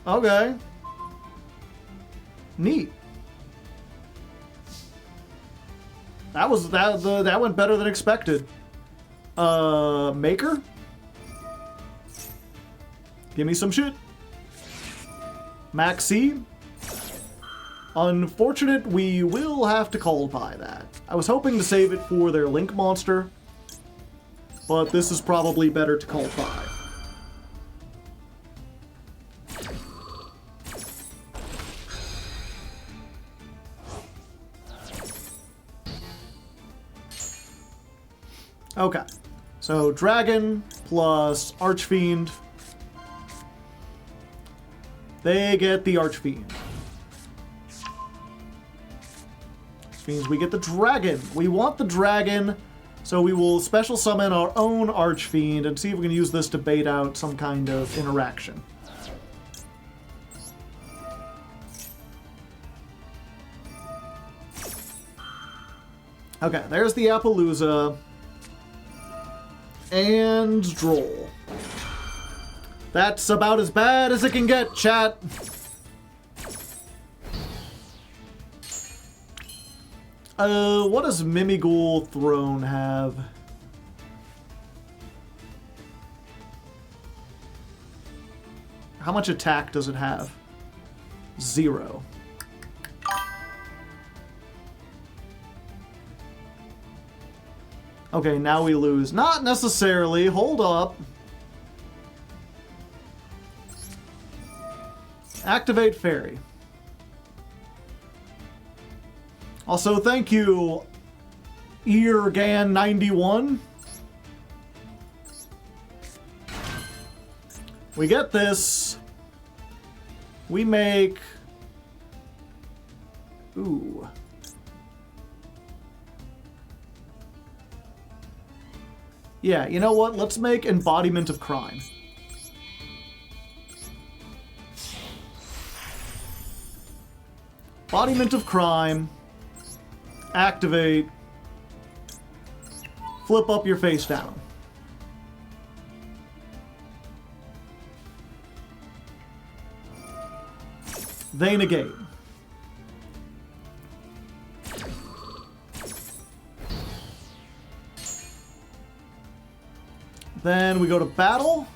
Okay. Neat. That went better than expected. Maker? Give me some shit. Maxi. Unfortunate, we will have to call by that. I was hoping to save it for their Link monster, but this is probably better to call by. Okay, so Dragon plus Archfiend. They get the Archfiend. Which means we get the Dragon. We want the Dragon, so we will special summon our own Archfiend and see if we can use this to bait out some kind of interaction. Okay, there's the Appaloosa. And Droll. That's about as bad as it can get, chat. What does Mimigul Throne have? How much attack does it have? 0. Okay, now we lose. Not necessarily. Hold up. Activate Fairy. Also, thank you, Eargan91. We get this. We make... Ooh. Yeah, you know what? Let's make Embodiment of Crime. Embodiment of Crime. Activate. flip up your face down. They negate. Then we go to battle.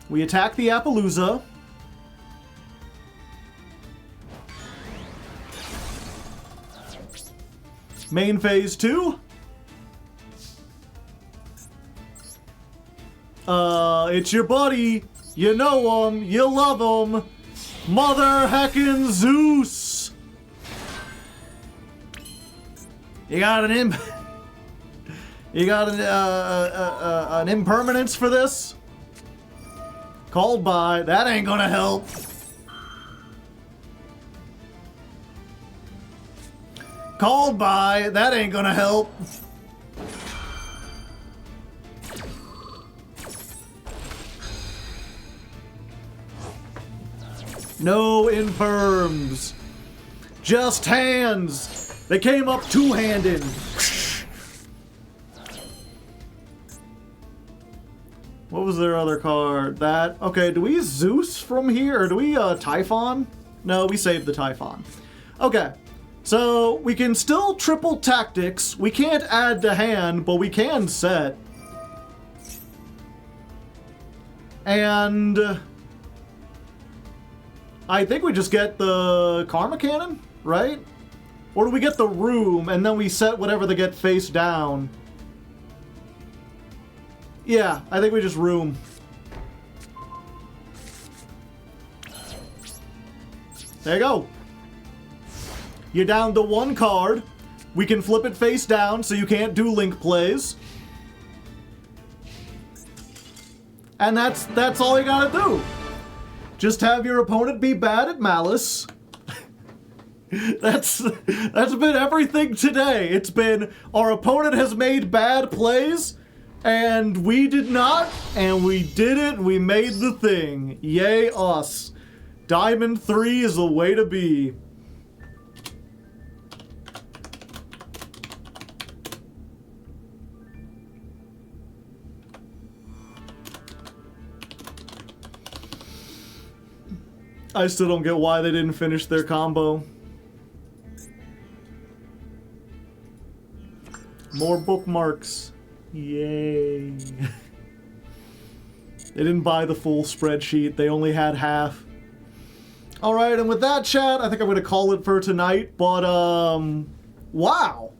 We attack the Appaloosa. Main phase 2. It's your buddy. You know him. You love him. Mother heckin' Zeus. You got an an impermanence for this? Called by. That ain't gonna help. Called by. That ain't gonna help. No imperms. Just hands. They came up two-handed. What was their other card? That. Okay, do we Zeus from here? Or do we Typhon? No, we saved the Typhon. Okay. So, we can still triple tactics. We can't add to hand, but we can set. And I think we just get the Karma Cannon, right? Or do we get the room, and then we set whatever they get face down? Yeah, I think we just room. There you go. You're down to one card. We can flip it face down, so you can't do link plays. And that's all you gotta do. Just have your opponent be bad at Malice. That's been everything today. It's been our opponent has made bad plays, and we did not, and we did it, we made the thing. Yay us. Diamond 3 is the way to be. I still don't get why they didn't finish their combo. More bookmarks. Yay. They didn't buy the full spreadsheet. They only had half. Alright, and with that, chat, I think I'm going to call it for tonight. But, wow.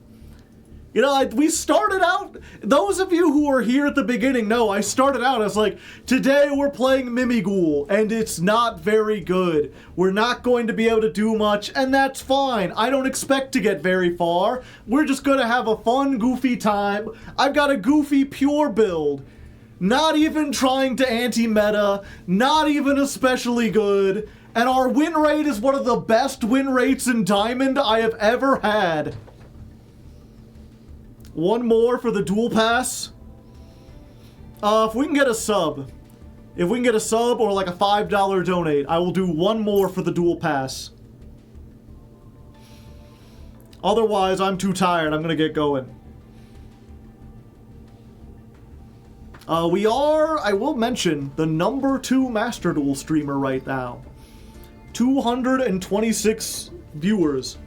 You know, we started out, those of you who were here at the beginning know, I started out, I was like, today we're playing Mimigul, and it's not very good. We're not going to be able to do much, and that's fine. I don't expect to get very far. We're just going to have a fun, goofy time. I've got a goofy, pure build. Not even trying to anti-meta, not even especially good, and our win rate is one of the best win rates in Diamond I have ever had. One more for the dual pass. If we can get a sub. If we can get a sub or like a $5 donate, I will do one more for the dual pass. Otherwise, I'm too tired. I'm going to get going. We are, I will mention, the #2 Master Duel streamer right now. 226 viewers.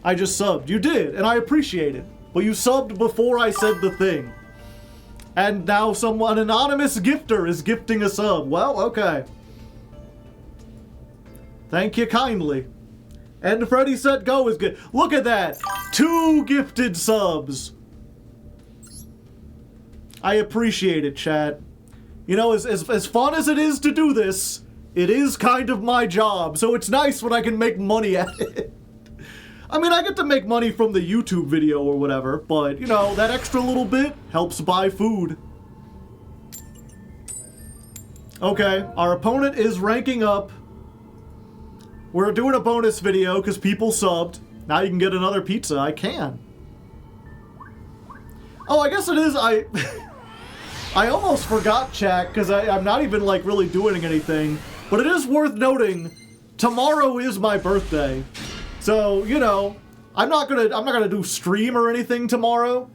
I just subbed. You did, and I appreciate it. But you subbed before I said the thing. And now an anonymous gifter is gifting a sub. Well, okay. Thank you kindly. And Freddy Set Go is good. Look at that! 2 gifted subs! I appreciate it, chat. You know, as fun as it is to do this, it is kind of my job, so it's nice when I can make money at it. I mean, I get to make money from the YouTube video or whatever, but, you know, that extra little bit helps buy food. Okay, our opponent is ranking up. We're doing a bonus video because people subbed. Now you can get another pizza. I can. Oh, I guess it is. I almost forgot, chat, because I'm not even, like, really doing anything. But it is worth noting, tomorrow is my birthday. So, you know, I'm not gonna do stream or anything tomorrow.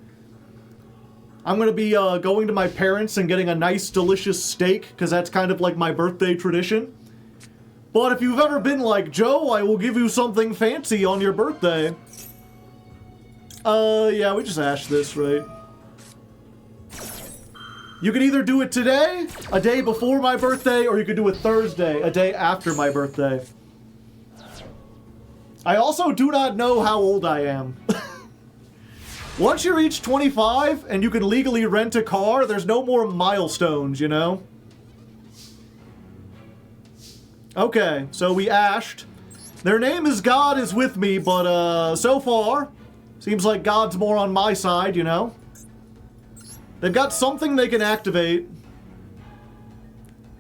I'm gonna be going to my parents and getting a nice, delicious steak, because that's kind of like my birthday tradition. But if you've ever been like, Joe, I will give you something fancy on your birthday. Yeah, we just ashed this, right? You can either do it today, a day before my birthday, or you could do it Thursday, a day after my birthday. I also do not know how old I am. Once you reach 25 and you can legally rent a car, there's no more milestones, you know? Okay, so we ashed. Their name is God is with me, but so far, seems like God's more on my side, you know? They've got something they can activate.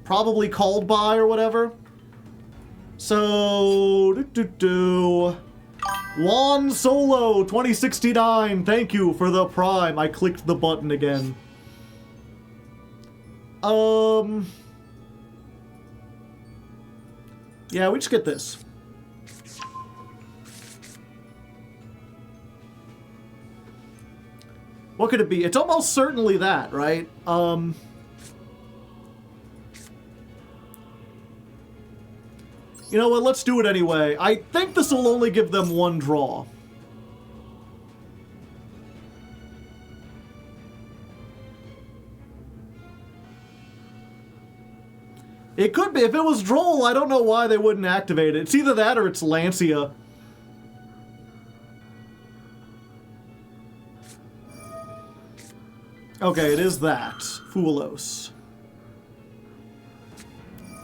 Probably called by or whatever. So, Juan Solo 2069, thank you for the Prime. I clicked the button again. Yeah, we just get this. What could it be? It's almost certainly that, right? You know what, let's do it anyway. I think this will only give them one draw. It could be. If it was Droll, I don't know why they wouldn't activate it. It's either that or it's Lancia. Okay, it is that. Foolos.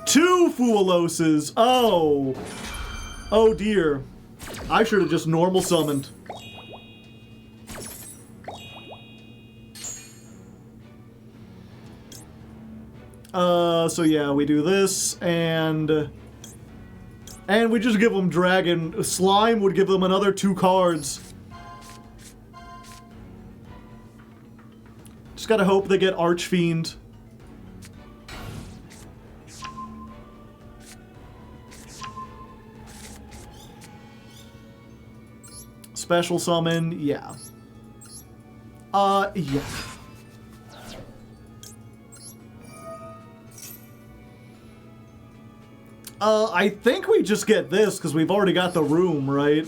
2 Fooloses! Oh! Oh dear. I should have just normal summoned. So yeah, we do this, and we just give them Dragon. Slime would give them another 2 cards. Just gotta hope they get Archfiend. Special summon, yeah. Yeah. I think we just get this, because we've already got the room, right?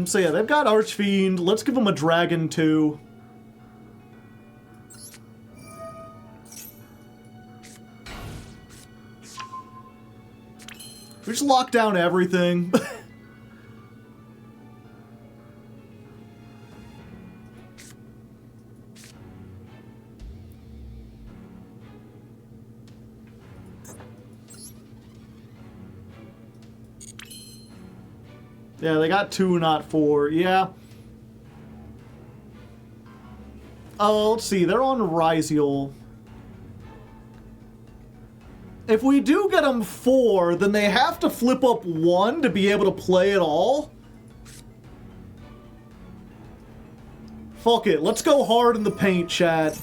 So yeah, they've got Archfiend. Let's give them a Dragon, too. We just lock down everything. Yeah, they got 2, not 4. Yeah. Oh, let's see. They're on Ryziel. If we do get them 4, then they have to flip up 1 to be able to play it all. Fuck it. Let's go hard in the paint, chat.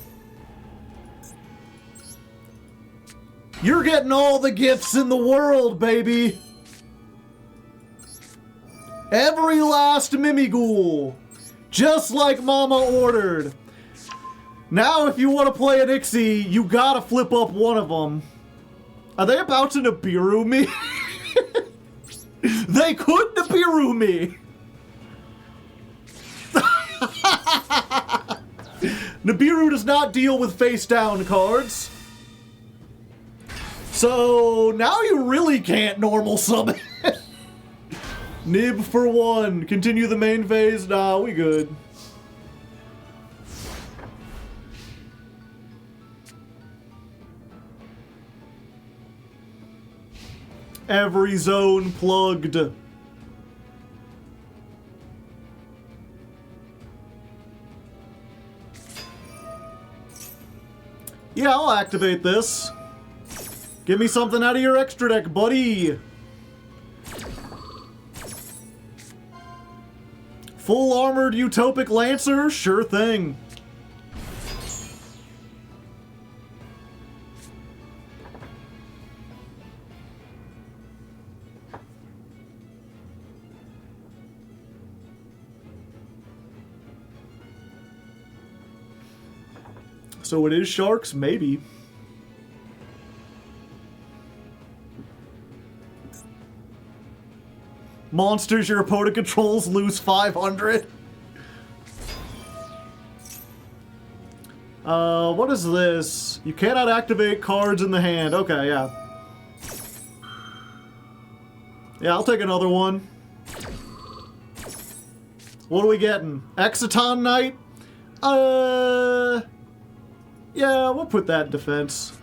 You're getting all the gifts in the world, baby. Every last Mimigul. Just like Mama ordered. Now, if you want to play an Ixie, you gotta flip up 1 of them. Are they about to Nibiru me? They could Nibiru me! Nibiru does not deal with face-down cards. So, now you really can't normal summon. Nib for 1. Continue the main phase. Nah, we good. Every zone plugged. Yeah, I'll activate this. Give me something out of your extra deck, buddy. Full armored utopic lancer? Sure thing. So it is sharks? Maybe. Monsters your opponent controls lose 500. What is this? You cannot activate cards in the hand. Okay, yeah. Yeah, I'll take another one. What are we getting? Exciton Knight? Yeah, we'll put that in defense.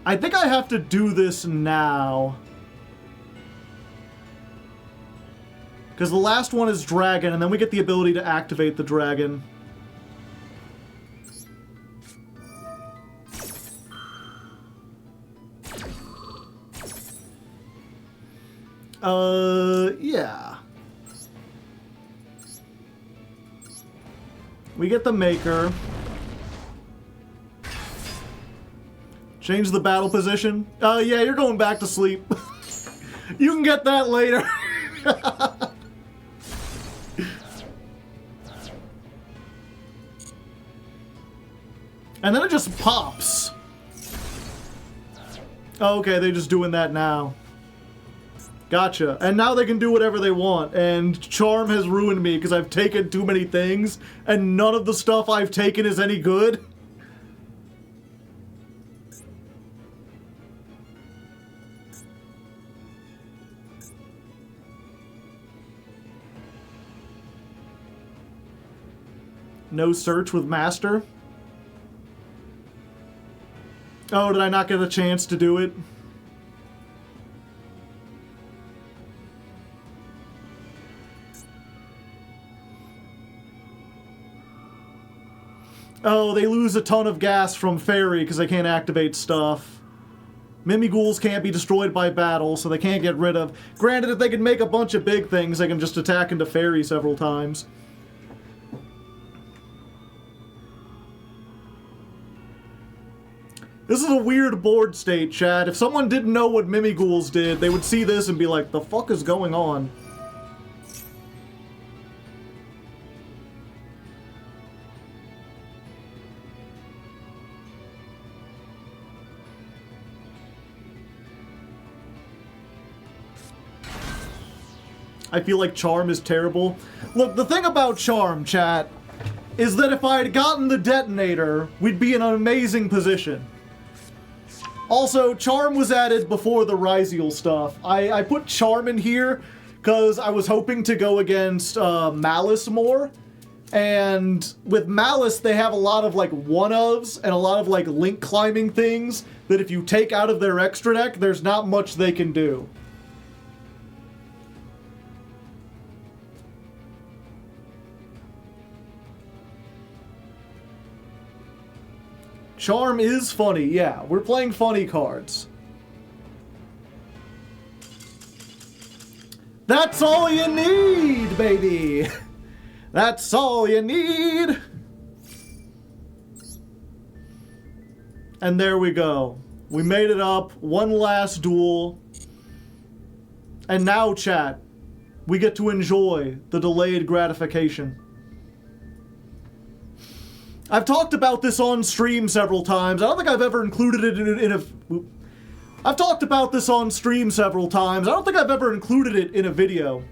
I think I have to do this now. Because the last one is dragon, and then we get the ability to activate the dragon. Yeah. We get the maker. Change the battle position. Yeah, you're going back to sleep. You can get that later. And then it just pops. Oh, okay, they're just doing that now. Gotcha. And now they can do whatever they want. And Charm has ruined me because I've taken too many things, and none of the stuff I've taken is any good. No search with Master. Oh, did I not get a chance to do it? Oh, they lose a ton of gas from Fairy because they can't activate stuff. Mimighouls can't be destroyed by battle, so they can't get rid of. Granted, if they can make a bunch of big things, they can just attack into Fairy several times. This is a weird board state, Chad. If someone didn't know what Mimighouls did, they would see this and be like, the fuck is going on? I feel like Charm is terrible. Look, the thing about Charm, chat, is that if I had gotten the detonator, we'd be in an amazing position. Also, Charm was added before the Ryziel stuff. I put Charm in here because I was hoping to go against Malice more. And with Malice, they have a lot of like one-ofs and a lot of like link climbing things that if you take out of their extra deck, there's not much they can do. Charm is funny, yeah. We're playing funny cards. That's all you need, baby! That's all you need! And there we go. We made it up. One last duel. And now, chat, we get to enjoy the delayed gratification. I've talked about this on stream several times. I don't think I've ever included it in a... I've talked about this on stream several times. I don't think I've ever included it in a video.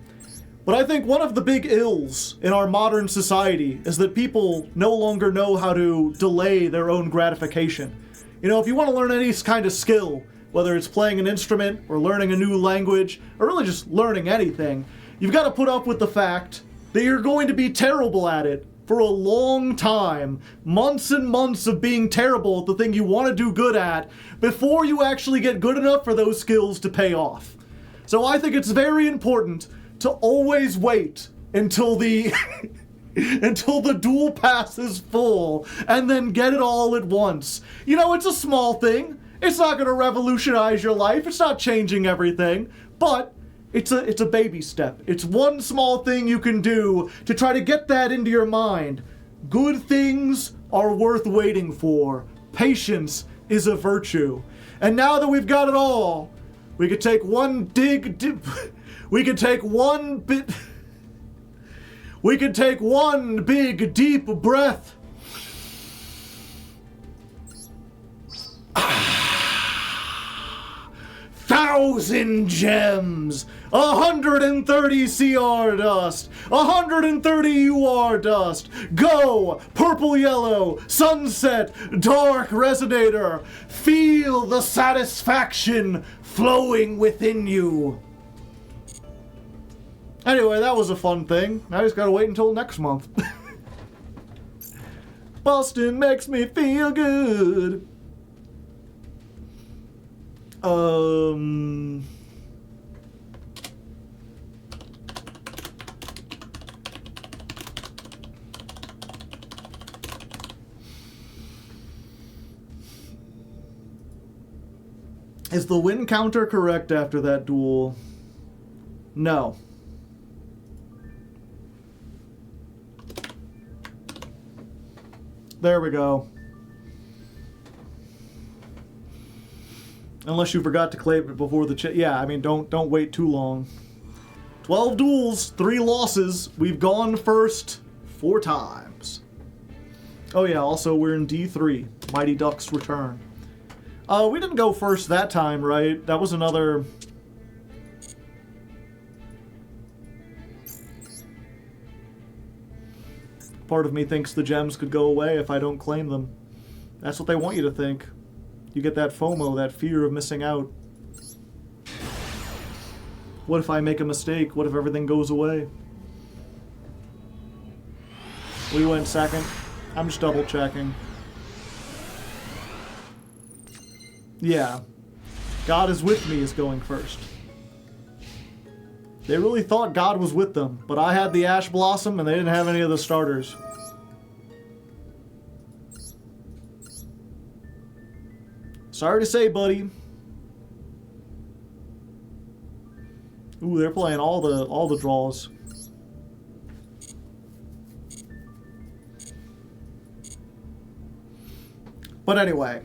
But I think one of the big ills in our modern society is that people no longer know how to delay their own gratification. You know, if you want to learn any kind of skill, whether it's playing an instrument or learning a new language, or really just learning anything, You've got to put up with the fact that you're going to be terrible at it for a long time. Months and months of being terrible at the thing you want to do good at before you actually get good enough for those skills to pay off. So I think it's very important to always wait until the until the duel pass is full and then get it all at once. You know, it's a small thing. It's not going to revolutionize your life. It's not changing everything, but it's a baby step. It's one small thing you can do to try to get that into your mind. Good things are worth waiting for. Patience is a virtue. And now that we've got it all, we could take one we could take one big deep breath. 1,000 gems, 130 CR dust, 130 UR dust, go, purple yellow, sunset, dark resonator, feel the satisfaction flowing within you. Anyway, that was a fun thing. Now I just gotta wait until next month. Boston makes me feel good. Is the win counter correct after that duel? No. There we go. Unless you forgot to claim it before the yeah, I mean, don't wait too long. 12 duels, 3 losses. We've gone first 4 times. Oh yeah, also we're in D3. Mighty Ducks return. We didn't go first that time, right? That was another... Part of me thinks the gems could go away if I don't claim them. That's what they want you to think. You get that FOMO, that fear of missing out. What if I make a mistake? What if everything goes away? We went second. I'm just double checking. Yeah. God is with me is going first. They really thought God was with them, but I had the Ash Blossom and they didn't have any of the starters. Sorry to say, buddy. Ooh, they're playing all the draws. But anyway,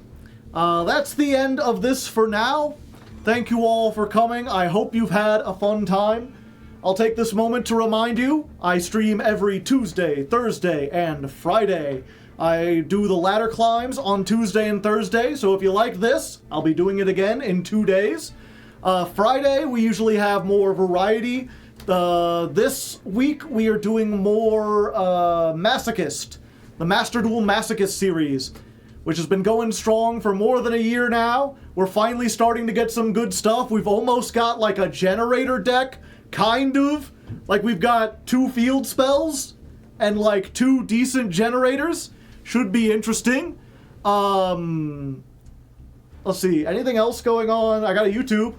that's the end of this for now. Thank you all for coming. I hope you've had a fun time. I'll take this moment to remind you, I stream every Tuesday, Thursday, and Friday. I do the ladder climbs on Tuesday and Thursday, so if you like this, I'll be doing it again in 2 days. Friday, we usually have more variety. This week, we are doing more Masochist, the Master Duel Masochist series, which has been going strong for more than a year now. We're finally starting to get some good stuff. We've almost got like a generator deck, kind of. Like we've got 2 field spells and like 2 decent generators. Should be interesting. Let's see, anything else going on? I got a YouTube.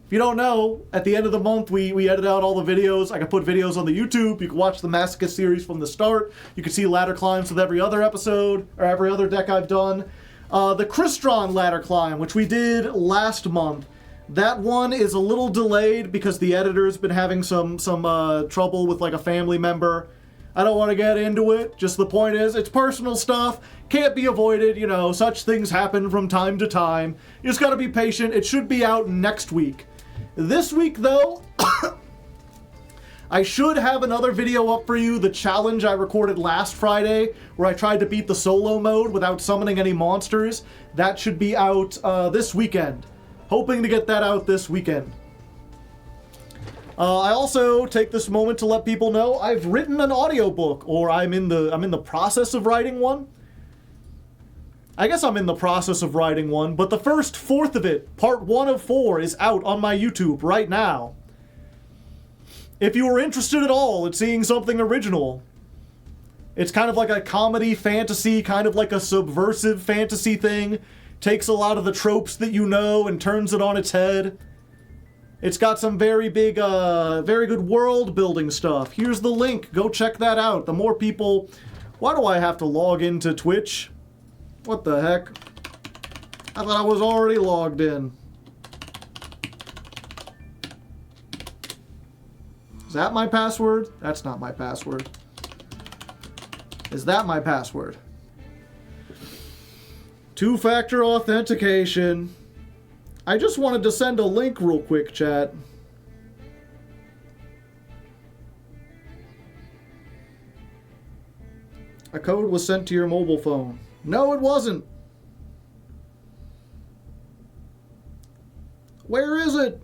If you don't know, at the end of the month, we edit out all the videos. I can put videos on the YouTube. You can watch the Masochist series from the start. You can see ladder climbs with every other episode, or every other deck I've done. The Crystron ladder climb, which we did last month, that one is a little delayed because the editor's been having some trouble with like a family member. I don't want to get into it. Just the point is, it's personal stuff. Can't be avoided. You know, such things happen from time to time. You just gotta be patient. It should be out next week. This week, though, I should have another video up for you. The challenge I recorded last Friday, where I tried to beat the solo mode without summoning any monsters. That should be out this weekend. Hoping to get that out this weekend. I also take this moment to let people know I've written an audiobook, or I'm in the process of writing one. I guess I'm in the process of writing one, but the first fourth of it, part 1 of 4, is out on my YouTube right now. if you were interested at all in seeing something original, it's kind of like a comedy fantasy, kind of like a subversive fantasy thing. Takes a lot of the tropes that you know and turns it on its head. It's got some very big, very good world building stuff. Here's the link. Go check that out. The more people... Why do I have to log into Twitch? What the heck? I thought I was already logged in. Is that my password? That's not my password. Is that my password? Two-factor authentication. I just wanted to send a link real quick, chat. A code was sent to your mobile phone. No, it wasn't. Where is it?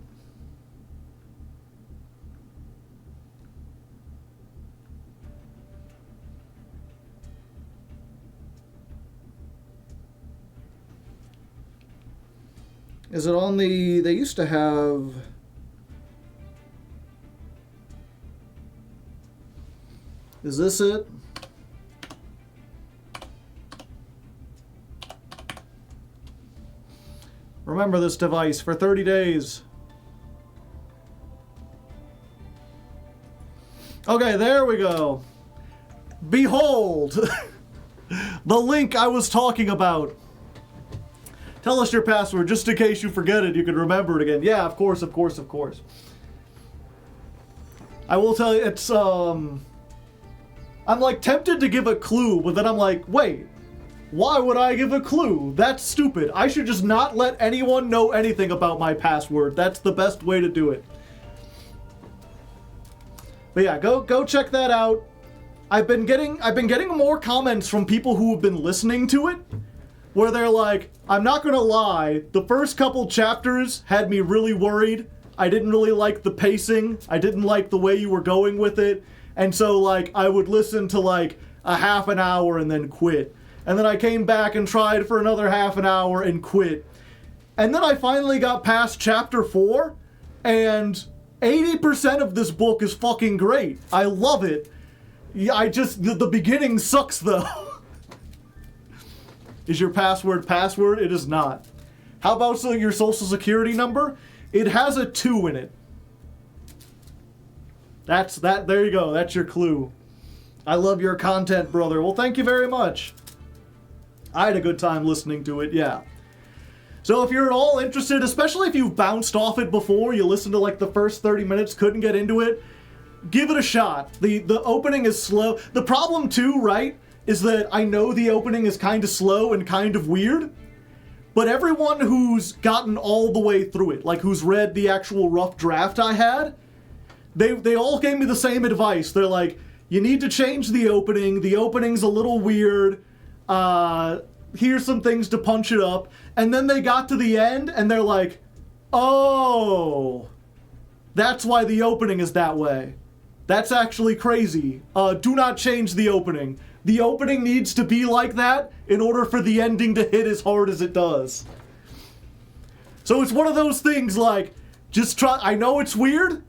Is it on the... They used to have... Is this it? Remember this device for 30 days. Okay, there we go. Behold! The link I was talking about. Tell us your password, just in case you forget it, you can remember it again. Yeah, of course, of course, of course. I will tell you, it's, I'm like tempted to give a clue, but then I'm like, wait, why would I give a clue? That's stupid. I should just not let anyone know anything about my password. That's the best way to do it. But yeah, go check that out. I've been getting more comments from people who have been listening to it, where they're like, I'm not gonna lie, the first couple chapters had me really worried. I didn't really like the pacing. I didn't like the way you were going with it. And so, like, I would listen to, like, a half an hour and then quit. And then I came back and tried for another half an hour and quit. And then I finally got past chapter 4, and 80% of this book is fucking great. I love it. Yeah, the beginning sucks, though. Is your password password? It is not. How about your social security number? It has a 2 in it. There you go. That's your clue. I love your content, brother. Well, thank you very much. I had a good time listening to it, yeah. So if you're at all interested, especially if you've bounced off it before, you listened to like the first 30 minutes, couldn't get into it, give it a shot. The opening is slow. The problem too, right, is that I know the opening is kind of slow and kind of weird, but everyone who's gotten all the way through it, like who's read the actual rough draft I had, they all gave me the same advice. They're like, you need to change the opening. The opening's a little weird. Here's some things to punch it up. And then they got to the end and they're like, oh, that's why the opening is that way. That's actually crazy. Do not change the opening. The opening needs to be like that in order for the ending to hit as hard as it does. So it's one of those things like, just try, I know it's weird,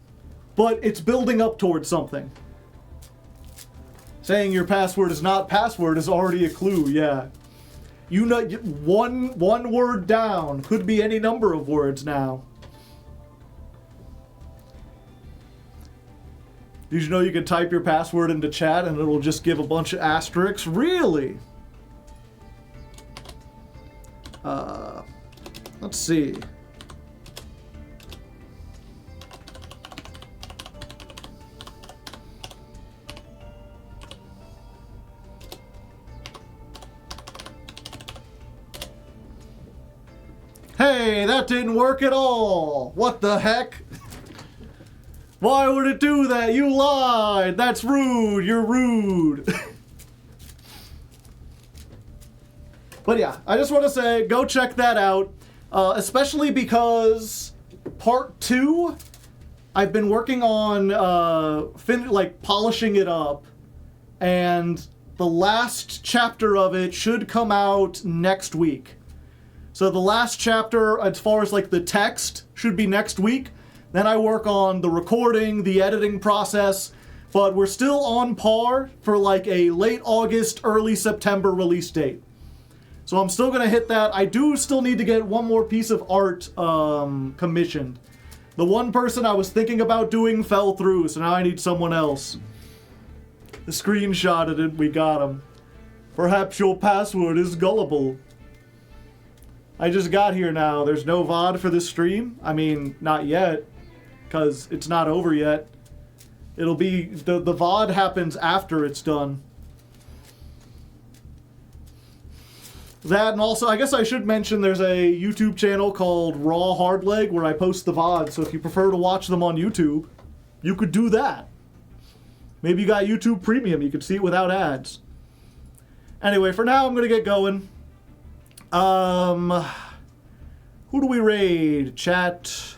but it's building up towards something. Saying your password is not password is already a clue, yeah. You know, one word down could be any number of words now. Did you know you can type your password into chat and it'll just give a bunch of asterisks? Really? Let's see. Hey, that didn't work at all. What the heck? Why would it do that? You lied. That's rude. You're rude. But yeah, I just want to say, go check that out. Especially because part 2, I've been working on polishing it up, and the last chapter of it should come out next week. So the last chapter, as far as like the text, should be next week. Then I work on the recording, the editing process, but we're still on par for like a late August, early September release date. So I'm still going to hit that. I do still need to get one more piece of art commissioned. The one person I was thinking about doing fell through, so now I need someone else. The screenshotted it, we got him. Perhaps your password is gullible. I just got here now. There's no VOD for this stream. I mean, not yet, because it's not over yet. It'll be, the VOD happens after it's done. That, and also, I guess I should mention there's a YouTube channel called Raw Hardleg where I post the VOD, so if you prefer to watch them on YouTube, you could do that. Maybe you got YouTube Premium, you could see it without ads. Anyway, for now, I'm gonna get going. Who do we raid? Chat.